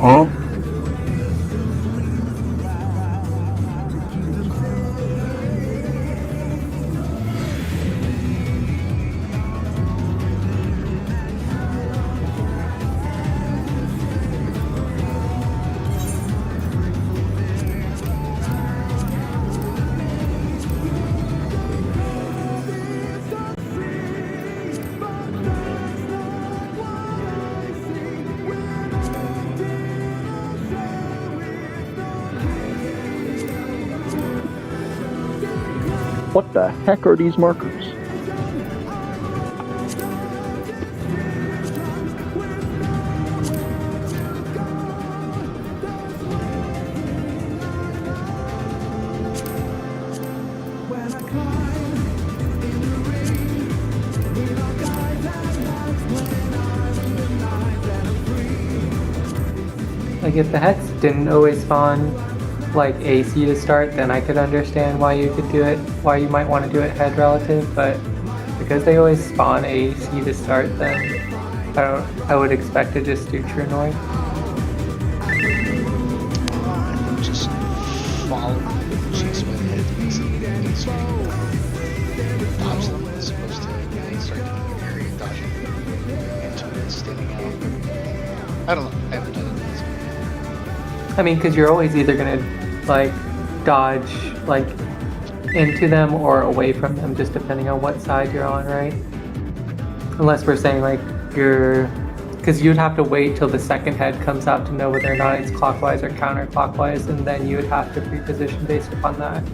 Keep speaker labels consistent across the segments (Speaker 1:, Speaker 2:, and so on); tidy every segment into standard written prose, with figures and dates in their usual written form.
Speaker 1: Huh? What the heck are these markers?
Speaker 2: Like if the hex didn't always spawn like AC to start, then I could understand why you could do it, why you might want to do it head relative, but because they always spawn AC to start, then I would expect to just do true north.
Speaker 3: Just follow, chase my head, and sort of dodge them as opposed to start doing area dodging into it, standing out. I don't know, I haven't done it.
Speaker 2: I mean, because you're always either gonna like dodge like into them or away from them, just depending on what side you're on, right? Unless we're saying like because you'd have to wait till the second head comes out to know whether or not it's clockwise or counterclockwise, and then you would have to pre-position based upon that.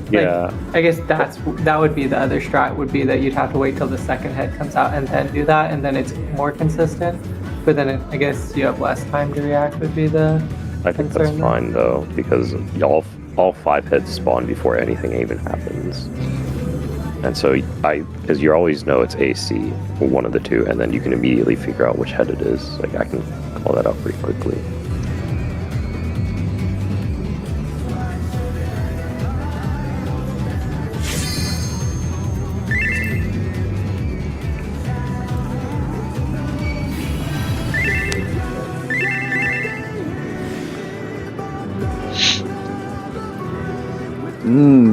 Speaker 4: Yeah.
Speaker 2: Like, I guess that would be the other strat, would be that you'd have to wait till the second head comes out and then do that, and then it's more consistent. But then I guess you have less time to react would be the
Speaker 4: I think that's
Speaker 2: concern
Speaker 4: fine though, because all 5 heads spawn before anything even happens. And so because you always know it's AC, one of the two, and then you can immediately figure out which head it is. Like I can call that out pretty quickly.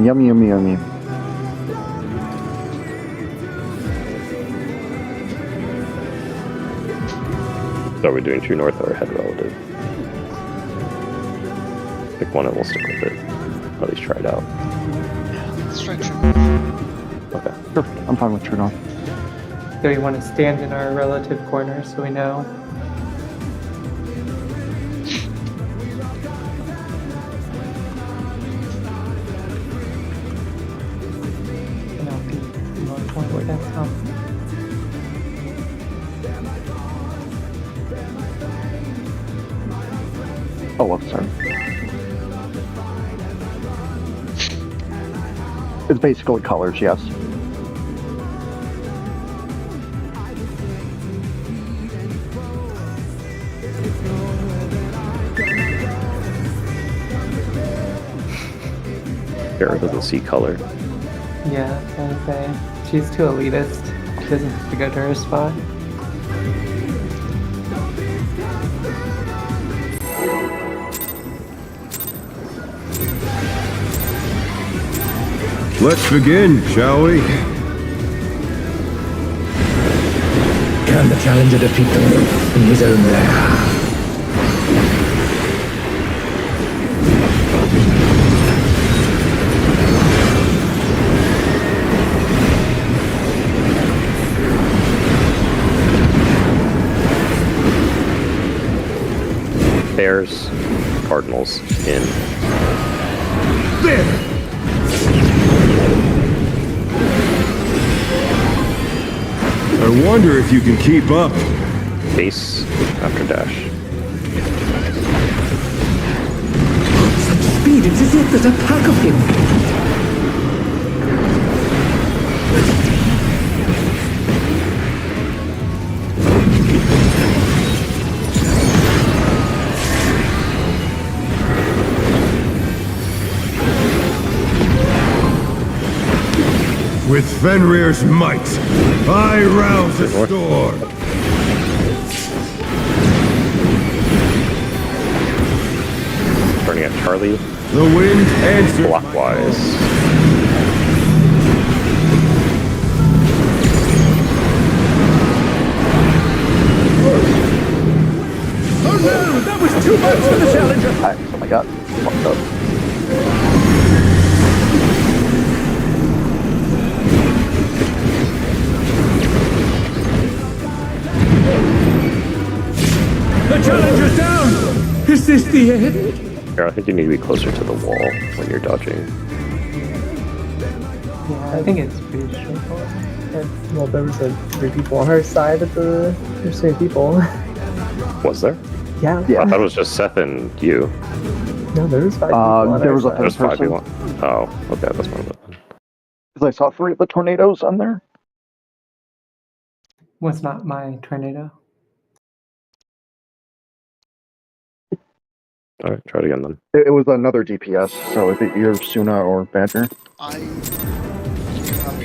Speaker 1: Yummy, yummy, yummy.
Speaker 4: So are we doing true north or head relative? Pick one and we'll stick with it. Or at least try it out.
Speaker 3: Let's try true.
Speaker 4: Okay.
Speaker 1: Sure, I'm fine with true north.
Speaker 2: So you want to stand in our relative corner so we know.
Speaker 1: Oh, I'm sorry. It's basically colors, yes.
Speaker 4: Kara doesn't see color.
Speaker 2: Yeah, I was gonna say. She's too elitist. She doesn't have to go to her spot.
Speaker 5: Let's begin, shall we?
Speaker 6: Can the challenger defeat them in his own lair?
Speaker 4: Bears, Cardinals in.
Speaker 5: There! I wonder if you can keep up.
Speaker 4: Base after dash.
Speaker 6: Such speed, it's as if there's a pack of him.
Speaker 5: With Fenrir's might, I rouse the storm.
Speaker 4: Charlie,
Speaker 5: The wind answers my
Speaker 4: clockwise.
Speaker 6: Oh no, that was too much for the Challenger!
Speaker 1: Oh my god. Fucked up.
Speaker 6: The Challenger's down! Is this the end?
Speaker 4: Here, I think you need to be closer to the wall when you're dodging.
Speaker 2: Yeah, I think it's pretty straightforward.
Speaker 7: Well, there was 3 people on her side of the. There's 3 people.
Speaker 4: Was there?
Speaker 7: Yeah.
Speaker 1: Yeah.
Speaker 4: I thought it was just Seth and you.
Speaker 7: No, there was 5 people. On
Speaker 1: there
Speaker 7: our
Speaker 1: was a
Speaker 7: side.
Speaker 1: third
Speaker 4: There's 5
Speaker 1: person.
Speaker 4: people. Oh, okay, that's one of them.
Speaker 1: Because I saw 3 of the tornadoes on there.
Speaker 2: Was not my tornado.
Speaker 4: All right, try it again then.
Speaker 1: It was another DPS, so I think either Suna or Badger.
Speaker 3: I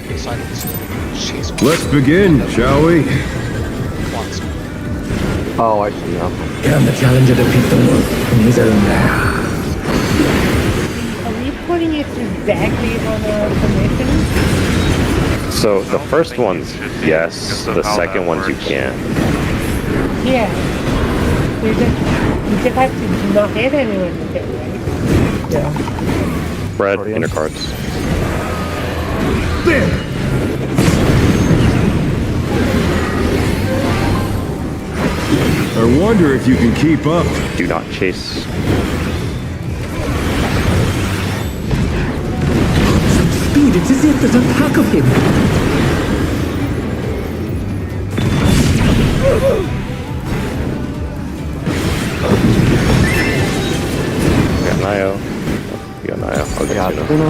Speaker 3: decided to chase my
Speaker 5: Let's begin, shall we?
Speaker 3: once.
Speaker 1: Oh, I see now.
Speaker 6: Can the Challenger defeat the wolf in his own lair?
Speaker 8: Are we putting it exactly on the commission?
Speaker 4: So the first one's yes, the second one's you can't.
Speaker 8: Yeah. We just have to not hit anyone with it, right?
Speaker 7: Yeah.
Speaker 4: Red, inner cards.
Speaker 5: I wonder if you can keep up.
Speaker 4: Do not chase.
Speaker 6: Speed, it's as if there's a pack of him.
Speaker 4: I got Nio. You got Nio. I'll get Suna.
Speaker 1: Suna.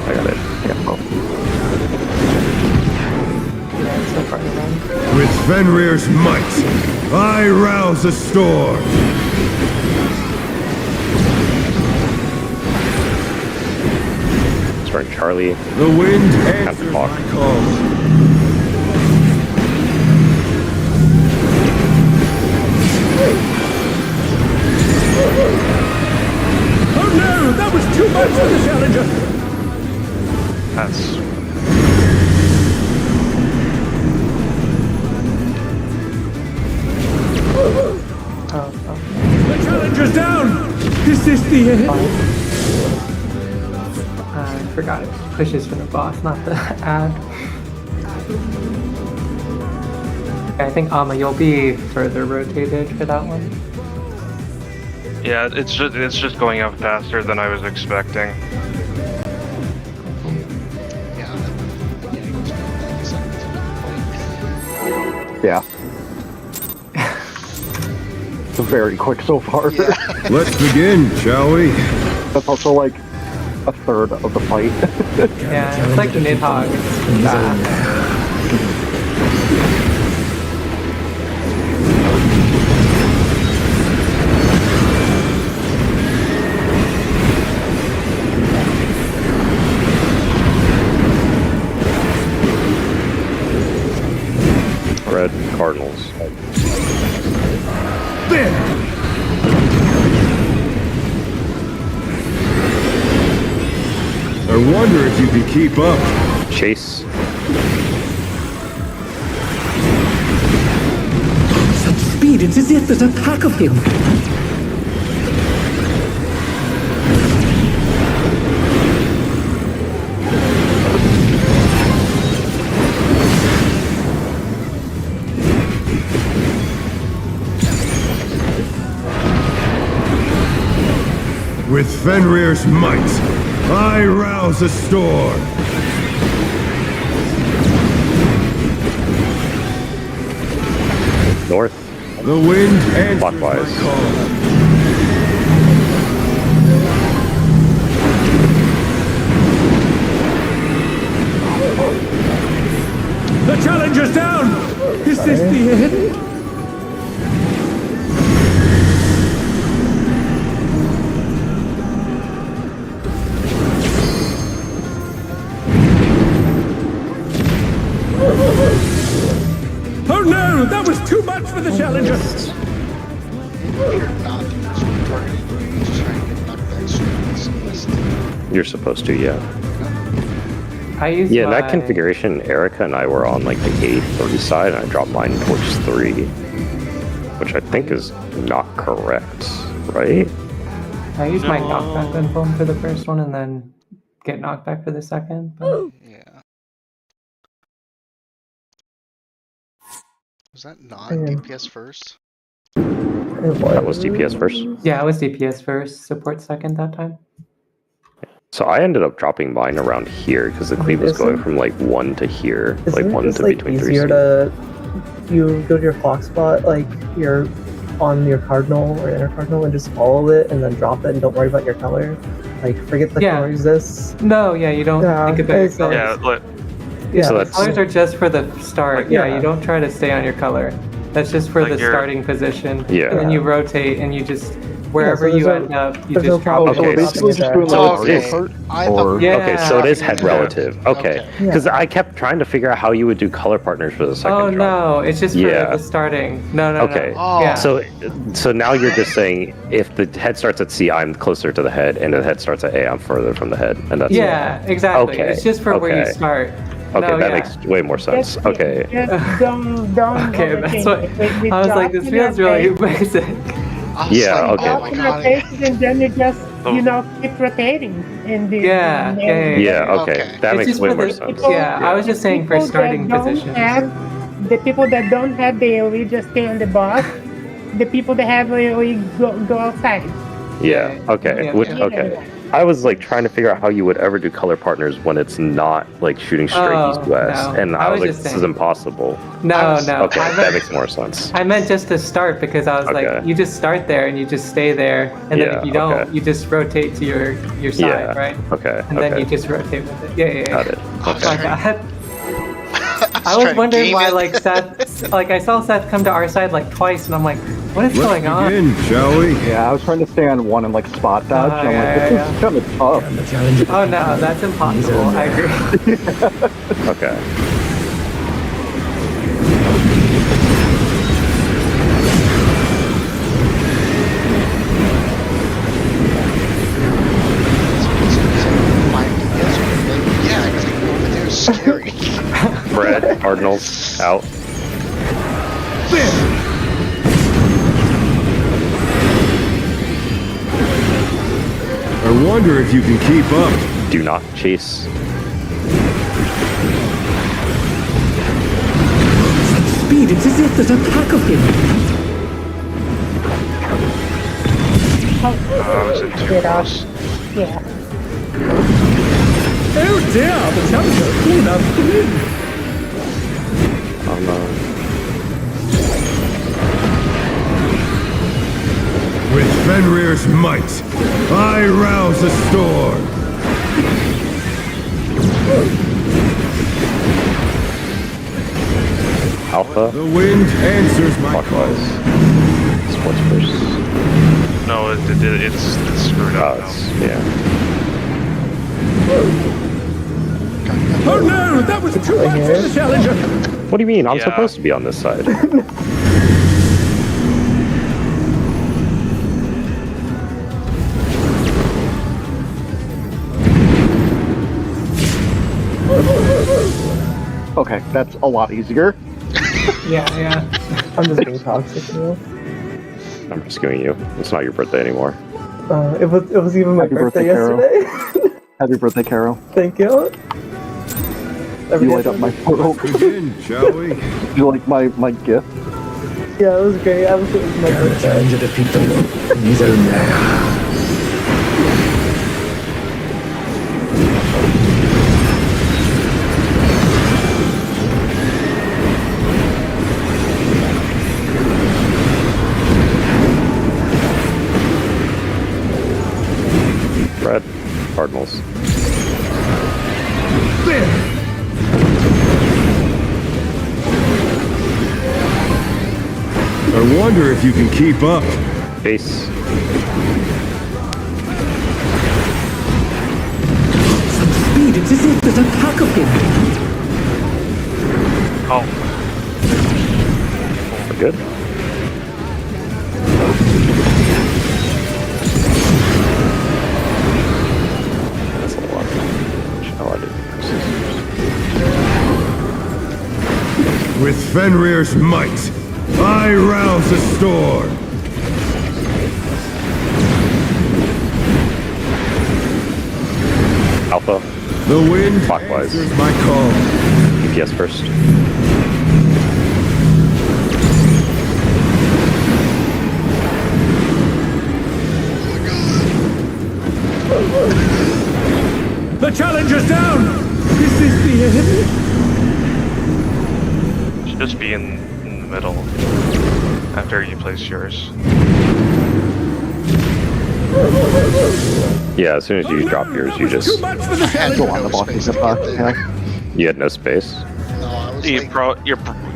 Speaker 4: I got it.
Speaker 1: Yeah, oh.
Speaker 2: Yeah, it's so far around.
Speaker 5: With Fenrir's might, I rouse a storm.
Speaker 4: Turn Charlie.
Speaker 5: The wind answers
Speaker 4: clock.
Speaker 5: my call.
Speaker 6: Oh no, that was too much for the Challenger!
Speaker 3: That's
Speaker 6: The Challenger's down! Is this the end?
Speaker 2: I forgot it pushes for the boss, not the ad. Okay, I think Amma, you'll be further rotated for that one.
Speaker 9: Yeah, it's just going up faster than I was expecting.
Speaker 3: yeah. Yeah, he goes back to
Speaker 1: Yeah. It's very quick so far.
Speaker 3: Yeah.
Speaker 5: Let's begin, shall we?
Speaker 1: That's also like a third of the fight.
Speaker 2: Yeah, it's like Nidhogg. It's fast.
Speaker 4: Red, Cardinals.
Speaker 5: I wonder if you can keep up.
Speaker 4: Chase.
Speaker 6: Such speed, it's as if there's a pack of him.
Speaker 5: With Fenrir's might, I rouse a storm.
Speaker 4: North.
Speaker 5: The wind answers
Speaker 4: Clockwise.
Speaker 5: my call.
Speaker 6: The Challenger's down! Is this the end? Oh no, that was too much for the Challenger!
Speaker 3: not targeting, just trying to get knocked back.
Speaker 4: You're supposed to, yeah.
Speaker 2: I use
Speaker 4: Yeah, in
Speaker 2: my...
Speaker 4: that configuration, Erica and I were on like the A3 side, and I dropped mine towards 3, which I think is not correct, right?
Speaker 2: I use my knockback gunpoint for the first one and then get knockback for the second. But...
Speaker 3: Yeah. Was that not DPS first?
Speaker 4: That was DPS first.
Speaker 2: Yeah, I was DPS first, support second that time.
Speaker 4: So I ended up dropping mine around here because the cleave was going from like 1 to here, like 1 to between 3.
Speaker 7: Easier to you go to your clock spot, like you're on your cardinal or inner cardinal, and just follow it and then drop it and don't worry about your color. Like forget the color exists.
Speaker 2: No, yeah, you don't think about your colors.
Speaker 9: Yeah, look.
Speaker 2: Yeah,
Speaker 4: so
Speaker 2: the colors are just for the start.
Speaker 7: Yeah.
Speaker 2: You don't try to stay on your color. That's just for
Speaker 9: Like
Speaker 2: the starting position.
Speaker 4: Yeah.
Speaker 2: And then you rotate and you just wherever
Speaker 7: so
Speaker 2: you
Speaker 7: there's
Speaker 2: end up, you
Speaker 7: there's
Speaker 2: just
Speaker 7: no
Speaker 2: drop
Speaker 7: problem.
Speaker 2: it.
Speaker 1: So basically just doing like
Speaker 3: Okay.
Speaker 1: a part,
Speaker 3: I
Speaker 1: or
Speaker 3: thought-
Speaker 2: Yeah.
Speaker 4: Okay, so it is head
Speaker 3: Yeah.
Speaker 4: relative. Okay,
Speaker 3: Okay.
Speaker 4: because I kept trying to figure out how you would do color partners for the second
Speaker 2: Oh
Speaker 4: drop.
Speaker 2: no, it's just for
Speaker 4: Yeah.
Speaker 2: the starting. No.
Speaker 4: Okay.
Speaker 3: Oh.
Speaker 2: Yeah.
Speaker 4: So now you're just saying if the head starts at C, I'm closer to the head, and the head starts at A, I'm further from the head, and that's
Speaker 2: Yeah, exactly.
Speaker 4: Okay,
Speaker 2: It's just for where you
Speaker 4: okay.
Speaker 2: start.
Speaker 4: Okay,
Speaker 2: No,
Speaker 4: that
Speaker 2: yeah.
Speaker 4: makes way more sense. Okay.
Speaker 8: Just don't
Speaker 2: Okay,
Speaker 8: overthink
Speaker 2: that's what
Speaker 8: it. When you
Speaker 2: I was
Speaker 8: drop
Speaker 2: like. This
Speaker 8: in
Speaker 2: feels
Speaker 8: your
Speaker 2: really
Speaker 8: face,
Speaker 2: basic.
Speaker 3: I was
Speaker 4: Yeah,
Speaker 3: like,
Speaker 4: okay.
Speaker 3: oh
Speaker 8: drop
Speaker 3: my
Speaker 8: in your
Speaker 3: god.
Speaker 8: faces and then you just, keep rotating. In the,
Speaker 2: Yeah,
Speaker 8: in
Speaker 2: yeah.
Speaker 4: Yeah. Okay.
Speaker 3: Okay.
Speaker 4: That
Speaker 2: It's
Speaker 4: makes
Speaker 2: just
Speaker 4: way
Speaker 2: for
Speaker 4: more
Speaker 2: the-
Speaker 4: sense.
Speaker 2: Yeah, I was just saying for
Speaker 8: people
Speaker 2: starting
Speaker 8: that don't
Speaker 2: positions.
Speaker 8: The people that don't have the AoE just stay on the boss. The people that have AoE go outside.
Speaker 4: Yeah. Okay.
Speaker 2: Yeah,
Speaker 4: Which,
Speaker 2: yeah.
Speaker 4: okay. I was like trying to figure out how you would ever do color partners when it's not like shooting straight
Speaker 2: Oh,
Speaker 4: east-west,
Speaker 2: no.
Speaker 4: and
Speaker 2: I
Speaker 4: I
Speaker 2: was
Speaker 4: was like,
Speaker 2: just
Speaker 4: this is
Speaker 2: saying.
Speaker 4: impossible.
Speaker 2: No.
Speaker 4: Okay,
Speaker 2: I
Speaker 4: that
Speaker 2: meant,
Speaker 4: makes more sense.
Speaker 2: I meant just to start because I was
Speaker 4: Okay.
Speaker 2: like, you just start there and you just stay there, and then
Speaker 4: Yeah,
Speaker 2: if you don't,
Speaker 4: okay.
Speaker 2: you just rotate to your side,
Speaker 4: Yeah.
Speaker 2: right?
Speaker 4: Okay.
Speaker 2: And then you just rotate with it. Yeah.
Speaker 4: Got it.
Speaker 3: I was
Speaker 2: My
Speaker 4: Okay.
Speaker 3: trying-
Speaker 2: bad. I
Speaker 3: trying
Speaker 2: was
Speaker 3: to
Speaker 2: wondering
Speaker 3: game
Speaker 2: why,
Speaker 3: it.
Speaker 2: like Seth, like I saw Seth come to our side like twice, and I'm like, what is going
Speaker 5: Let's
Speaker 2: on?
Speaker 5: begin, shall we?
Speaker 1: yeah, I was trying to stay on one and like spot dodge. and I'm like, this
Speaker 2: yeah.
Speaker 1: is kind of tough.
Speaker 6: And the challenge of
Speaker 2: Oh no, that's impossible. I agree.
Speaker 4: Okay.
Speaker 3: Yeah, because over there is scary.
Speaker 4: Fred, Cardinals out.
Speaker 5: I wonder if you can keep up.
Speaker 4: Do not chase.
Speaker 6: speed. It's as if there's a pack of him.
Speaker 9: I was in too
Speaker 8: Get off.
Speaker 9: close.
Speaker 8: Yeah.
Speaker 6: Oh dear, the challenger clean up to win.
Speaker 4: Oh no.
Speaker 5: With Fenrir's might, I rouse the storm.
Speaker 4: Alpha.
Speaker 5: The wind answers my
Speaker 4: Clockwise.
Speaker 5: call.
Speaker 4: Sports first.
Speaker 9: No, it's screwed
Speaker 4: Oh,
Speaker 9: up now.
Speaker 4: it's, yeah.
Speaker 6: Oh no, that was too much for the challenger.
Speaker 4: What do you mean? I'm
Speaker 9: Yeah.
Speaker 4: supposed to be on this side.
Speaker 1: Okay, that's a lot easier.
Speaker 2: Yeah.
Speaker 7: I'm just being toxic now.
Speaker 4: I'm rescuing you. It's not your birthday anymore.
Speaker 7: It was even my
Speaker 1: Happy
Speaker 7: birthday,
Speaker 1: birthday, Carol.
Speaker 7: yesterday.
Speaker 1: Happy birthday, Carol.
Speaker 7: Thank you.
Speaker 1: You light up my portal.
Speaker 5: Begin, shall we?
Speaker 1: You like my gift?
Speaker 7: Yeah, it was great. I was it was my
Speaker 6: Can the
Speaker 7: birthday.
Speaker 6: challenger defeat the wolf in his own lair?
Speaker 4: Red. Cardinals.
Speaker 5: I wonder if you can keep up.
Speaker 4: Base.
Speaker 6: Speed, it's as if there's a pack of him.
Speaker 9: Oh,
Speaker 4: We're good.
Speaker 5: Fenrir's might, I rouse the storm.
Speaker 4: Alpha,
Speaker 5: The wind
Speaker 4: Clockwise.
Speaker 5: answers my call.
Speaker 4: DPS first.
Speaker 5: The challenger's down! Is this the end?
Speaker 9: Should just be in the middle after you place yours.
Speaker 4: Yeah, as soon as you drop yours, you just
Speaker 5: Too much for the
Speaker 3: I had
Speaker 1: Go
Speaker 3: no
Speaker 1: on the block
Speaker 3: space
Speaker 1: is
Speaker 3: to
Speaker 1: a
Speaker 3: get there.
Speaker 4: you had no space.
Speaker 3: No, I was
Speaker 9: You
Speaker 3: like,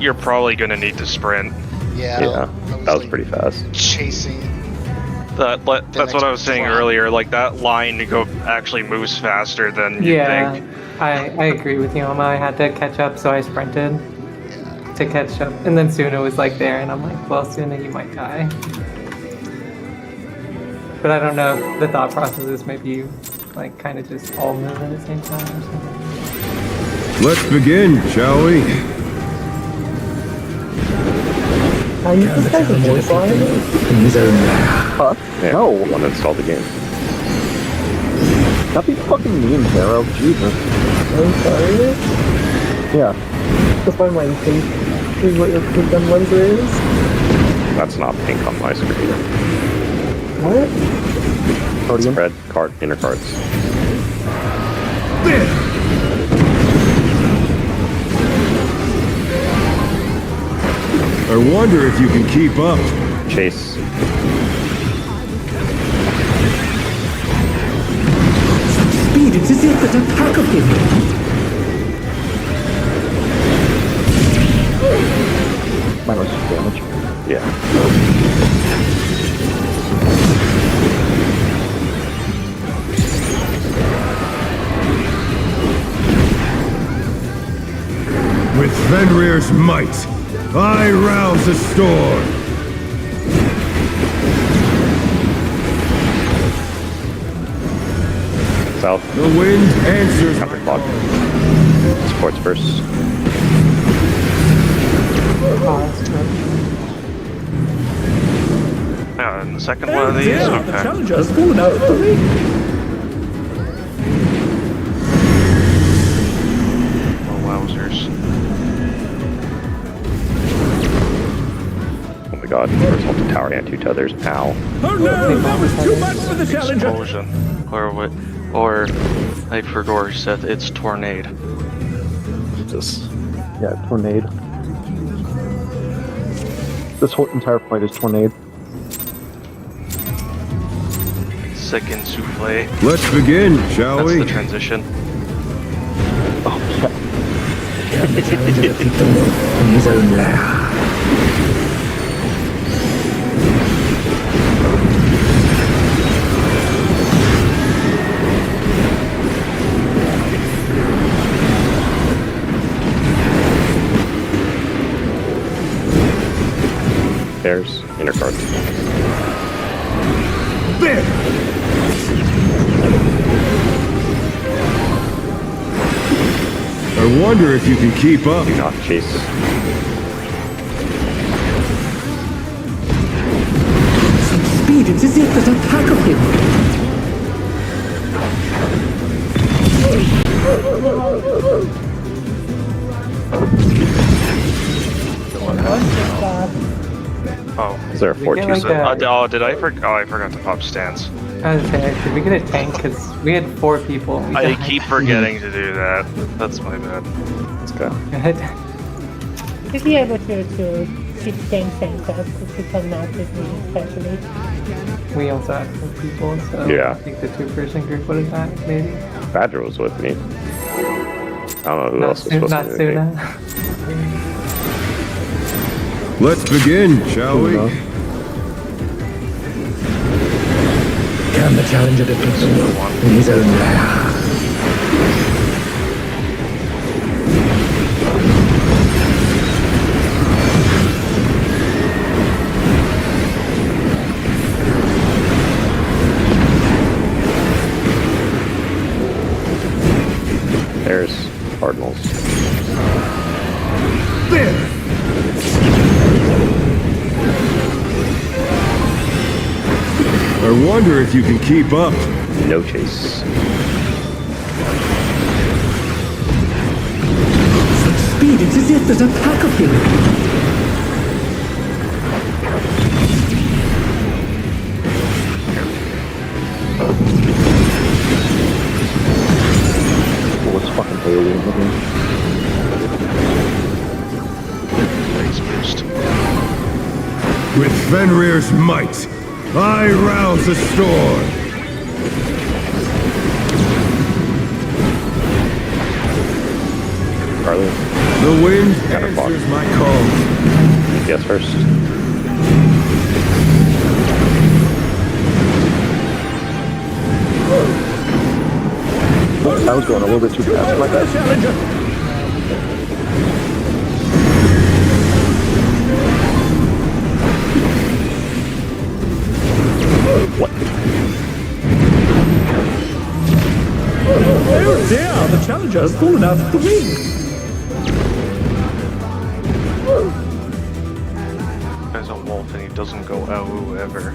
Speaker 9: you're probably gonna need to sprint.
Speaker 3: yeah,
Speaker 4: Yeah,
Speaker 3: I
Speaker 4: that was
Speaker 3: like,
Speaker 4: pretty fast.
Speaker 3: chasing.
Speaker 9: That's what I was saying
Speaker 3: next
Speaker 9: earlier. Like that line actually moves faster than you
Speaker 2: Yeah,
Speaker 9: think.
Speaker 2: I agree with you, Emma. I had to catch up, so I sprinted to catch up. And then Suna was like there, and I'm like, well, Suna, you might die. But I don't know if the thought process is maybe you like kind of just all move at the same time or something.
Speaker 5: Let's begin, shall we?
Speaker 7: I use this guy's voice line.
Speaker 6: In his own lair.
Speaker 4: Yeah,
Speaker 1: No.
Speaker 4: one installed the game.
Speaker 1: That'd be fucking mean, Taro. Jesus.
Speaker 7: I'm sorry.
Speaker 1: Yeah.
Speaker 7: That's why my face is what your gun laser is.
Speaker 4: That's not pink on my screen.
Speaker 7: What?
Speaker 1: Podium.
Speaker 4: Red card, inner cards.
Speaker 5: I wonder if you can keep up.
Speaker 4: Chase.
Speaker 6: Speed, it's as if that attack of him.
Speaker 1: Minus damage.
Speaker 4: Yeah.
Speaker 5: With Fenrir's might, I rouse the storm.
Speaker 4: South.
Speaker 5: The wind answers my
Speaker 4: Counter clock.
Speaker 5: call.
Speaker 4: Sports first.
Speaker 9: Yeah, and the second one of these.
Speaker 6: The
Speaker 9: Okay.
Speaker 6: challenger has fallen out of the ring.
Speaker 9: Oh wowzers.
Speaker 4: Oh my god, horizontal tower and two tethers. Ow.
Speaker 6: Oh no, that was too much for the challenger.
Speaker 9: Explosion. Or what? Or like Fergor said, it's tornado.
Speaker 4: Jesus.
Speaker 1: Yeah, tornado. This whole entire fight is tornado.
Speaker 9: Second souffle.
Speaker 5: Let's begin, shall
Speaker 9: That's
Speaker 5: we?
Speaker 9: the transition.
Speaker 1: Oh, yeah.
Speaker 6: Can the challenger defeat the wolf in his own lair?
Speaker 4: There's inner cards.
Speaker 5: There! I wonder if you can keep up.
Speaker 4: Do not chase.
Speaker 6: Speed, it's as if that attack of him.
Speaker 9: Oh.
Speaker 4: Is there a
Speaker 2: We get
Speaker 4: 4-2?
Speaker 2: like
Speaker 9: So,
Speaker 2: a-
Speaker 9: oh, did I forget? Oh, I forgot to pop stance.
Speaker 2: I was saying, did we get a tank? Because we had 4 people. And we
Speaker 9: I
Speaker 2: died.
Speaker 9: keep forgetting to do that. That's my bad.
Speaker 4: Let's go.
Speaker 2: Good.
Speaker 8: To be able to keep staying up because we cannot with me especially.
Speaker 2: We also had 4 people, so
Speaker 4: Yeah.
Speaker 2: I think the 2-person group would have died, maybe.
Speaker 4: Badger was with me. I don't know who
Speaker 2: Not,
Speaker 4: else was supposed
Speaker 2: not
Speaker 4: to be with me.
Speaker 2: Suna.
Speaker 5: Let's begin, shall we?
Speaker 6: Can the challenger defeat the wolf in his own lair?
Speaker 4: There's Cardinals.
Speaker 5: There! I wonder if you can keep up.
Speaker 4: No chase.
Speaker 6: Such speed, it's as if there's a pack of him.
Speaker 1: Well, it's fucking alien looking.
Speaker 3: Raise boost.
Speaker 5: With Fenrir's might, I rouse the storm.
Speaker 4: Carly,
Speaker 5: The wind
Speaker 4: Got a
Speaker 5: answers my call.
Speaker 4: yes first.
Speaker 1: I was going a little bit too fast. My bad.
Speaker 4: What?
Speaker 6: Oh dear, the Challenger's fallen out of the ring.
Speaker 9: There's a wolf and he doesn't go ow ever.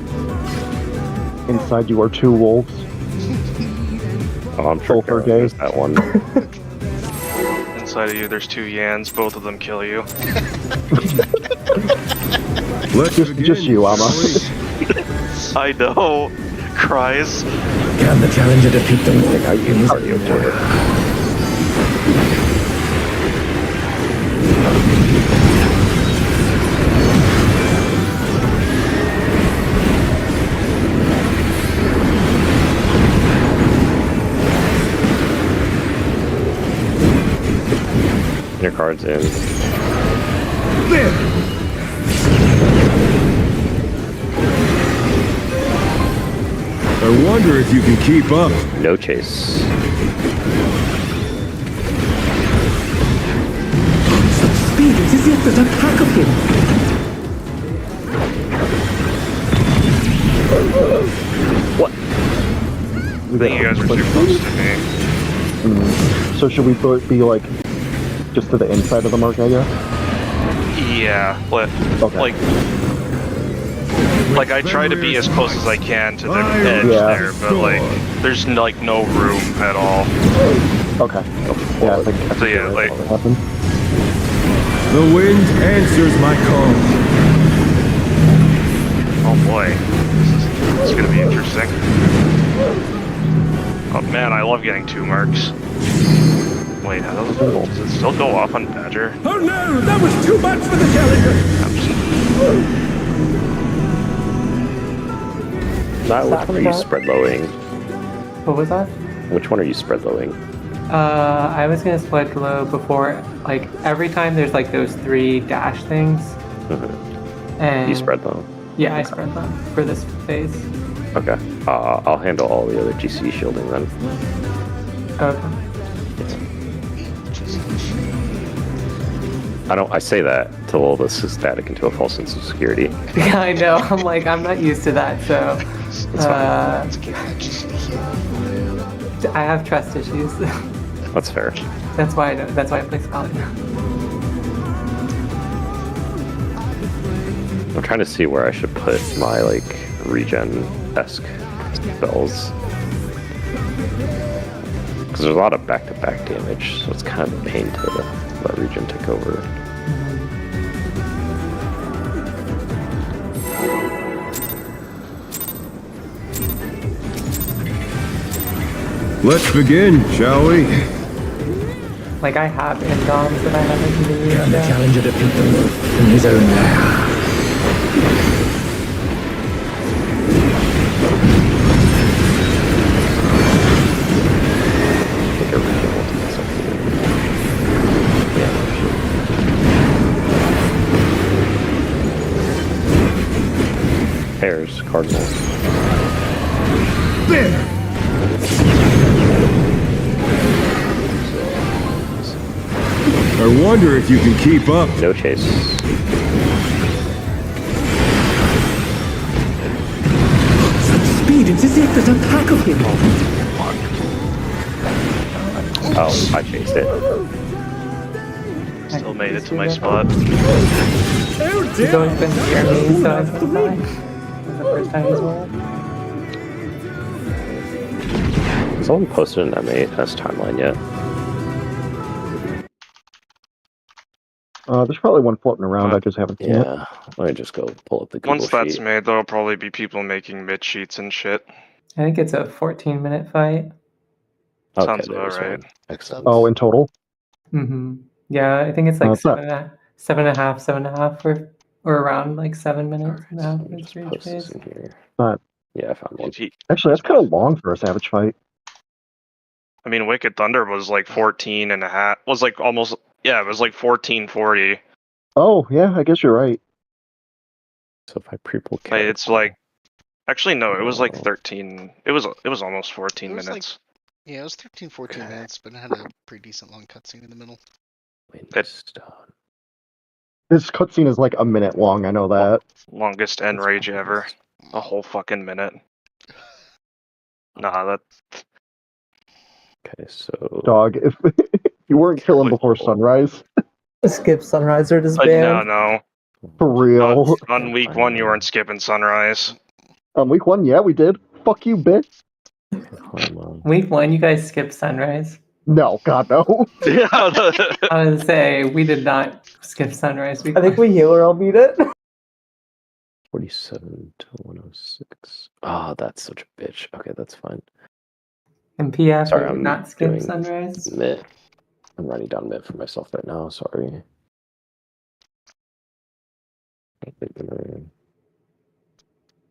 Speaker 1: Inside you are two wolves.
Speaker 4: Oh, I'm sure
Speaker 1: Both are
Speaker 4: Karen
Speaker 1: gay.
Speaker 4: knows that one.
Speaker 9: Inside of you, there's two Yans. Both of them kill you.
Speaker 5: Let's
Speaker 1: Just you, Amma.
Speaker 9: I know. Cries.
Speaker 6: Can the Challenger defeat them in his
Speaker 4: Cardio
Speaker 6: own
Speaker 4: for it. Your card's in.
Speaker 5: I wonder if you can keep up.
Speaker 4: No chase.
Speaker 6: Such speed, it's as if there's a pack of him.
Speaker 4: What?
Speaker 9: I think you guys are too close to me.
Speaker 1: So should we be like just to the inside of the mark, I guess?
Speaker 9: Yeah, but
Speaker 1: Okay.
Speaker 9: like I try to be as close as I can to the edge
Speaker 1: Yeah.
Speaker 9: there, but like there's like no room at all.
Speaker 1: Okay. Yeah, I think
Speaker 9: So yeah, like
Speaker 1: what happened.
Speaker 5: The wind answers my call.
Speaker 9: oh boy, this is gonna be interesting. Oh man, I love getting 2 marks. Wait, does it still go off on Badger?
Speaker 6: Oh no, that was too much for the Challenger.
Speaker 4: Which one are you spread lowing?
Speaker 2: What was that?
Speaker 4: Which one are you spread lowing?
Speaker 2: I was gonna spread low before, like every time there's like those 3 dash things. And
Speaker 4: You spread low.
Speaker 2: Yeah, I spread low for this phase.
Speaker 4: Okay. I'll handle all the other GC shielding then.
Speaker 2: Okay.
Speaker 4: I say that to lull this static into a false sense of security.
Speaker 2: Yeah, I know. I'm like, I'm not used to that, so
Speaker 3: Let's get that GC here.
Speaker 2: I have trust issues.
Speaker 4: That's fair.
Speaker 2: That's why I play Scotland.
Speaker 4: I'm trying to see where I should put my like regen-esque spells. Because there's a lot of back-to-back damage, so it's kind of a pain to let regen take over.
Speaker 5: Let's begin, shall we?
Speaker 2: Like I have indoms that I haven't used
Speaker 6: Can the
Speaker 2: yet.
Speaker 6: Challenger defeat them in his own lair?
Speaker 4: I think a regen will take something. Yeah. Pairs, cardinals.
Speaker 5: There! I wonder if you can keep up.
Speaker 4: No chase.
Speaker 6: Such speed, it's as if there's a pack of him.
Speaker 4: Oh, I chased it.
Speaker 9: Still made it to my spot.
Speaker 6: Oh
Speaker 2: He's always been near me, so I've been fine. This is the first time he's won.
Speaker 4: someone posted an M8S timeline yet?
Speaker 1: There's probably one floating around. I just haven't seen it.
Speaker 4: Yeah. Let me just go pull up the Google
Speaker 9: Once that's
Speaker 4: sheet.
Speaker 9: made, there'll probably be people making mid sheets and shit.
Speaker 2: I think it's a 14-minute fight.
Speaker 4: Okay,
Speaker 9: Sounds about
Speaker 4: there's
Speaker 9: right.
Speaker 4: one. Excellent.
Speaker 1: Oh, in total?
Speaker 2: Mm-hmm. Yeah, I think it's like
Speaker 1: it's not-
Speaker 2: 7.5, or around like 7 minutes and a half
Speaker 4: Let me
Speaker 2: minutes
Speaker 4: just
Speaker 2: for each
Speaker 4: post this
Speaker 2: phase.
Speaker 4: in here.
Speaker 1: Not-
Speaker 4: Yeah, I found one.
Speaker 1: Actually, that's kind of long for a Savage fight.
Speaker 9: I mean, Wicked Thunder was like 14 and a half. Was like almost, yeah, it was like 14:40.
Speaker 1: Oh, yeah, I guess you're right.
Speaker 4: So if I pre-pull
Speaker 9: Like, it's like, actually no, it was like
Speaker 4: Oh.
Speaker 9: 13. It was almost 14
Speaker 3: It was
Speaker 9: minutes.
Speaker 3: Yeah, it was 13, 14 minutes, but it had a pretty decent long cutscene in the middle.
Speaker 1: This cutscene is like a minute long, I know that.
Speaker 9: Longest end rage ever. A whole fucking minute. Nah, that.
Speaker 4: Okay, so
Speaker 1: Dog, if you weren't killing before sunrise,
Speaker 7: Skip sunrise or disband.
Speaker 9: No.
Speaker 1: for real.
Speaker 9: On week 1, you weren't skipping sunrise.
Speaker 1: On week 1, yeah, we did. Fuck you, bitch.
Speaker 2: Week 1, you guys skipped sunrise.
Speaker 1: No, God, no.
Speaker 2: I would say we did not skip sunrise.
Speaker 7: I think we healer all beat it.
Speaker 4: 47 to 106. Ah, that's such a bitch. Okay, that's fine.
Speaker 2: And PF
Speaker 4: Sorry,
Speaker 2: did
Speaker 4: I'm
Speaker 2: not skip
Speaker 4: doing
Speaker 2: sunrise.
Speaker 4: Mid. I'm writing down mid for myself right now. Sorry.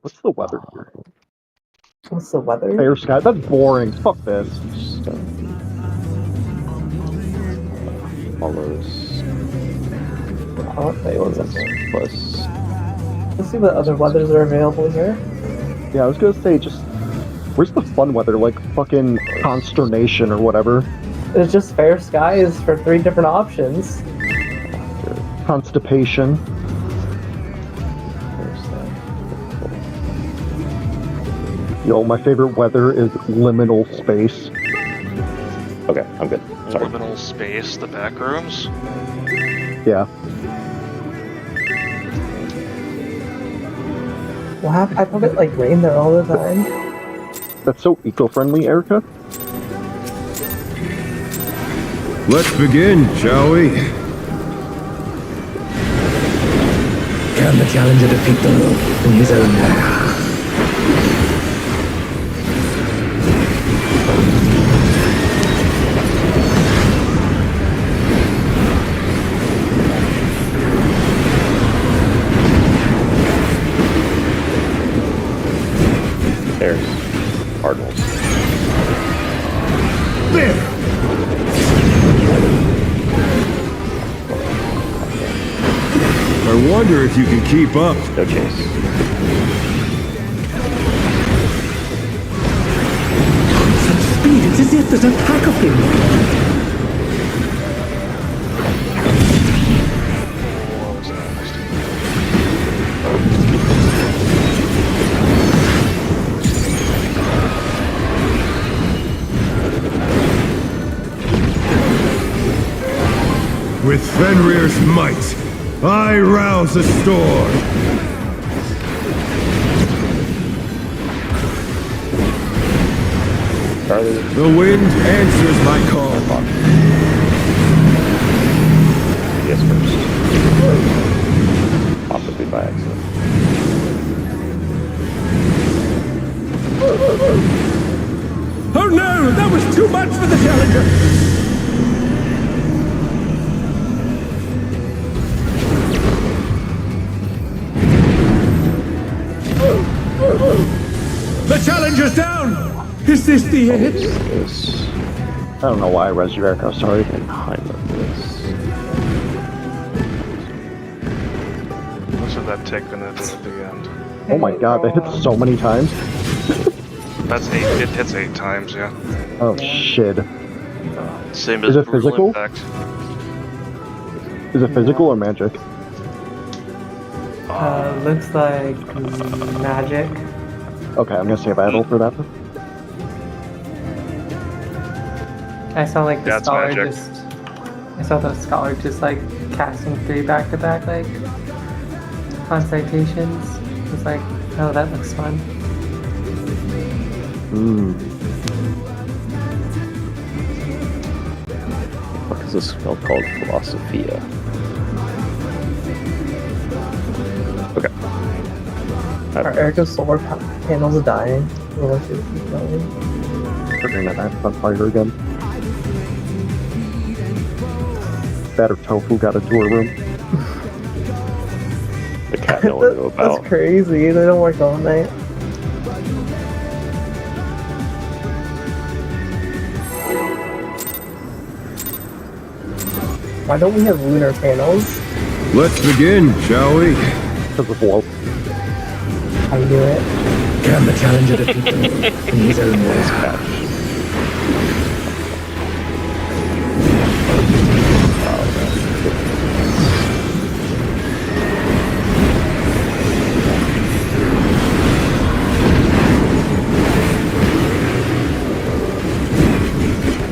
Speaker 1: What's the weather here?
Speaker 7: What's the weather?
Speaker 1: Fair sky. That's boring. Fuck this.
Speaker 4: Follows.
Speaker 7: Oh, wait, one second.
Speaker 4: Plus.
Speaker 7: Let's see what other weathers are available here.
Speaker 1: Yeah, I was gonna say, just where's the fun weather? Like fucking consternation or whatever.
Speaker 7: It's just fair skies for 3 different options.
Speaker 1: Constipation. Yo, my favorite weather is liminal space.
Speaker 4: Okay, I'm good. Sorry.
Speaker 9: Liminal space, the back rooms.
Speaker 1: Yeah.
Speaker 7: What happened? I thought it like rained there all the time.
Speaker 1: That's so eco-friendly, Erica.
Speaker 5: Let's begin, shall we?
Speaker 6: Can the challenger defeat the wolf in his own lair?
Speaker 4: There's Cardinals.
Speaker 5: There! I wonder if you can keep up.
Speaker 4: No chase.
Speaker 6: Such speed, it's as if there's a pack of him.
Speaker 5: With Fenrir's might, I rouse a storm.
Speaker 4: Charlie.
Speaker 5: The wind answers my call.
Speaker 4: Yes, first. Possibly by accident.
Speaker 6: Oh no, that was too much for the challenger! The challenger's down! Is this the end?
Speaker 4: This.
Speaker 1: I don't know why I res you, Erica. Sorry.
Speaker 4: And behind this.
Speaker 9: What's with that tick and that did at the end?
Speaker 1: Oh my god, that hits so many times.
Speaker 9: That's 8. It hits 8 times, yeah.
Speaker 1: Oh shit.
Speaker 9: Same as
Speaker 1: Is it
Speaker 9: Brutal
Speaker 1: physical?
Speaker 9: Impact.
Speaker 1: Is it physical or magic?
Speaker 2: Looks like magic.
Speaker 1: Okay, I'm gonna save battle for that.
Speaker 2: I saw like the
Speaker 9: That's
Speaker 2: scholar
Speaker 9: magic.
Speaker 2: I saw the scholar just like casting 3 back-to-back like on citations. It's like, oh, that looks fun.
Speaker 4: There's a spell called Philosophia. Okay.
Speaker 7: Are Erica's solar panels dying? Will I keep going?
Speaker 1: Turning that ass on fire again. That or Tofu got into her room.
Speaker 4: The cat no one knew about.
Speaker 7: That's crazy. They don't work all night. Why don't we have lunar panels?
Speaker 5: Let's begin, shall we?
Speaker 1: Because of Walt.
Speaker 7: I knew it.
Speaker 6: Can the challenger defeat them in his own way?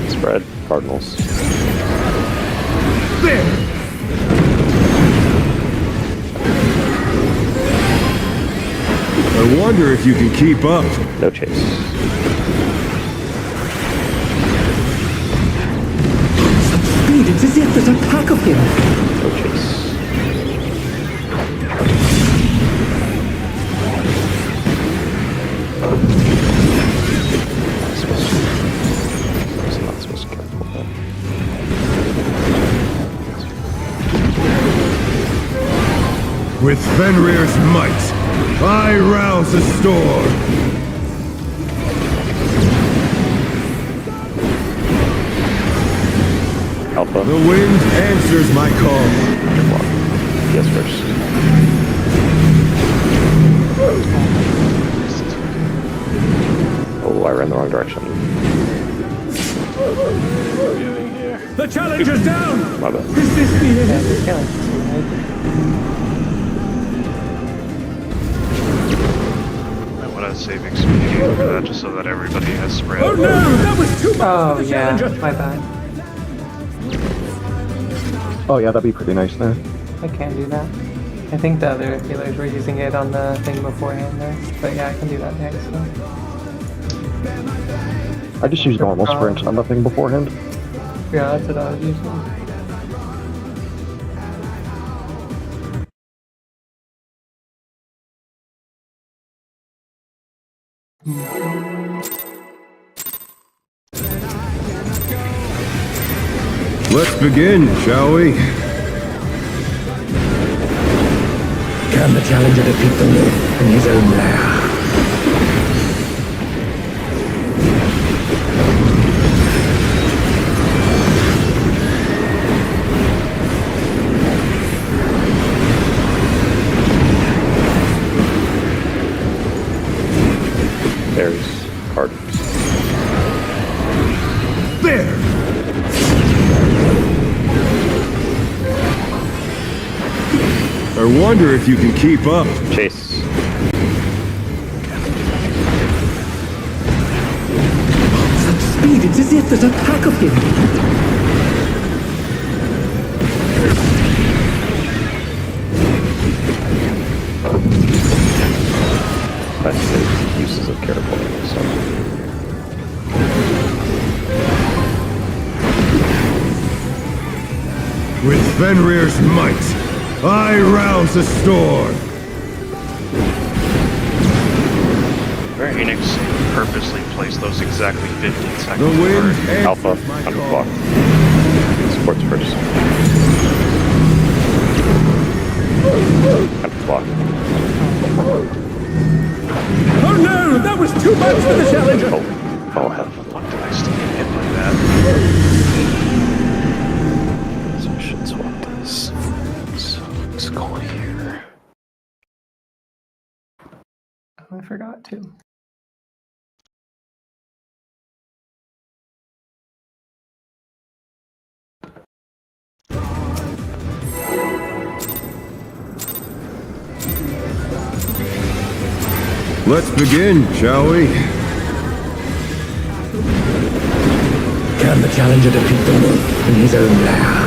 Speaker 4: Spread Cardinals.
Speaker 5: There! I wonder if you can keep up.
Speaker 4: No chase.
Speaker 6: Speed, it's as if there's a pack of him.
Speaker 4: No chase. It's not supposed to careful that.
Speaker 5: With Fenrir's might, I rouse a storm.
Speaker 4: Alpha.
Speaker 5: The wind answers my call.
Speaker 4: Yes, first. Oh, I ran the wrong direction.
Speaker 5: The challenger's down!
Speaker 4: My bad.
Speaker 5: Is this the end?
Speaker 2: Yeah, you're killing us,
Speaker 9: I want to saving speed for that just so that everybody has spread.
Speaker 5: Oh no, that was too much
Speaker 2: Oh
Speaker 5: for the
Speaker 2: yeah,
Speaker 5: challenger!
Speaker 2: my bad.
Speaker 1: Oh yeah, that'd be pretty nice there.
Speaker 2: I can't do that. I think the other healers were using it on the thing beforehand there. But yeah, I can do that next one.
Speaker 1: I just used normal sprint on the thing beforehand.
Speaker 2: Yeah, that's what I was using.
Speaker 5: Let's begin, shall we?
Speaker 6: Can the challenger defeat the wolf in his own lair?
Speaker 4: There's Cardinals.
Speaker 5: There! I wonder if you can keep up.
Speaker 4: Chase.
Speaker 6: Such speed, it's as if there's a pack of him.
Speaker 4: That's the uses of careful. So.
Speaker 5: With Fenrir's might, I rouse a storm.
Speaker 9: Square Enix purposely placed those exactly 15 seconds
Speaker 5: The wind
Speaker 9: apart.
Speaker 5: answers
Speaker 4: Alpha,
Speaker 5: my
Speaker 4: on the
Speaker 5: call.
Speaker 4: clock. Sports first. On the clock.
Speaker 5: Oh no, that was too much for the challenger.
Speaker 4: Oh, hell.
Speaker 9: What did I still get hit by that?
Speaker 4: So I should swap this. So let's go here.
Speaker 2: Oh, I forgot to.
Speaker 5: Let's begin, shall we?
Speaker 6: Can the challenger defeat the wolf in his own lair?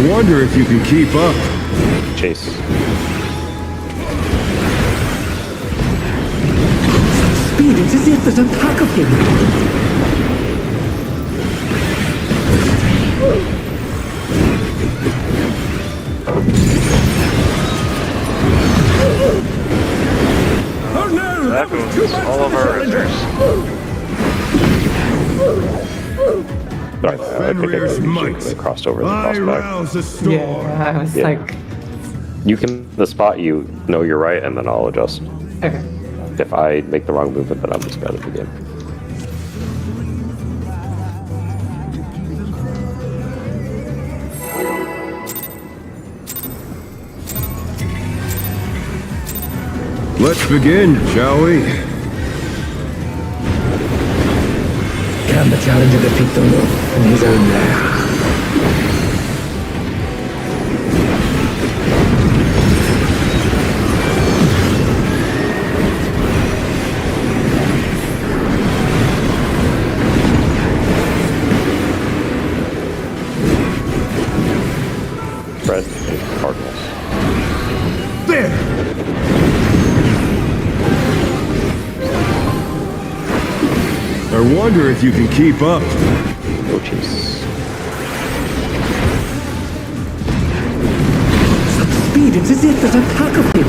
Speaker 5: I wonder if you can keep up.
Speaker 4: Chase.
Speaker 6: Speed, it's as if there's a pack of him.
Speaker 9: That goes all of our rizzers.
Speaker 4: Sorry, I think I got crossed over the
Speaker 5: I
Speaker 4: crossback.
Speaker 5: rouse the storm.
Speaker 2: Yeah, I was
Speaker 4: Yeah.
Speaker 2: like,
Speaker 4: You can the spot you know you're right, and then I'll adjust.
Speaker 2: okay.
Speaker 4: If I make the wrong movement, then I'm just out of the game.
Speaker 5: Let's begin, shall we?
Speaker 6: Can the challenger defeat the wolf in his own lair?
Speaker 4: Fred and Cardinals.
Speaker 5: There! I wonder if you can keep up.
Speaker 4: Oh, jeez.
Speaker 6: Such speed, it's as if there's a pack of him.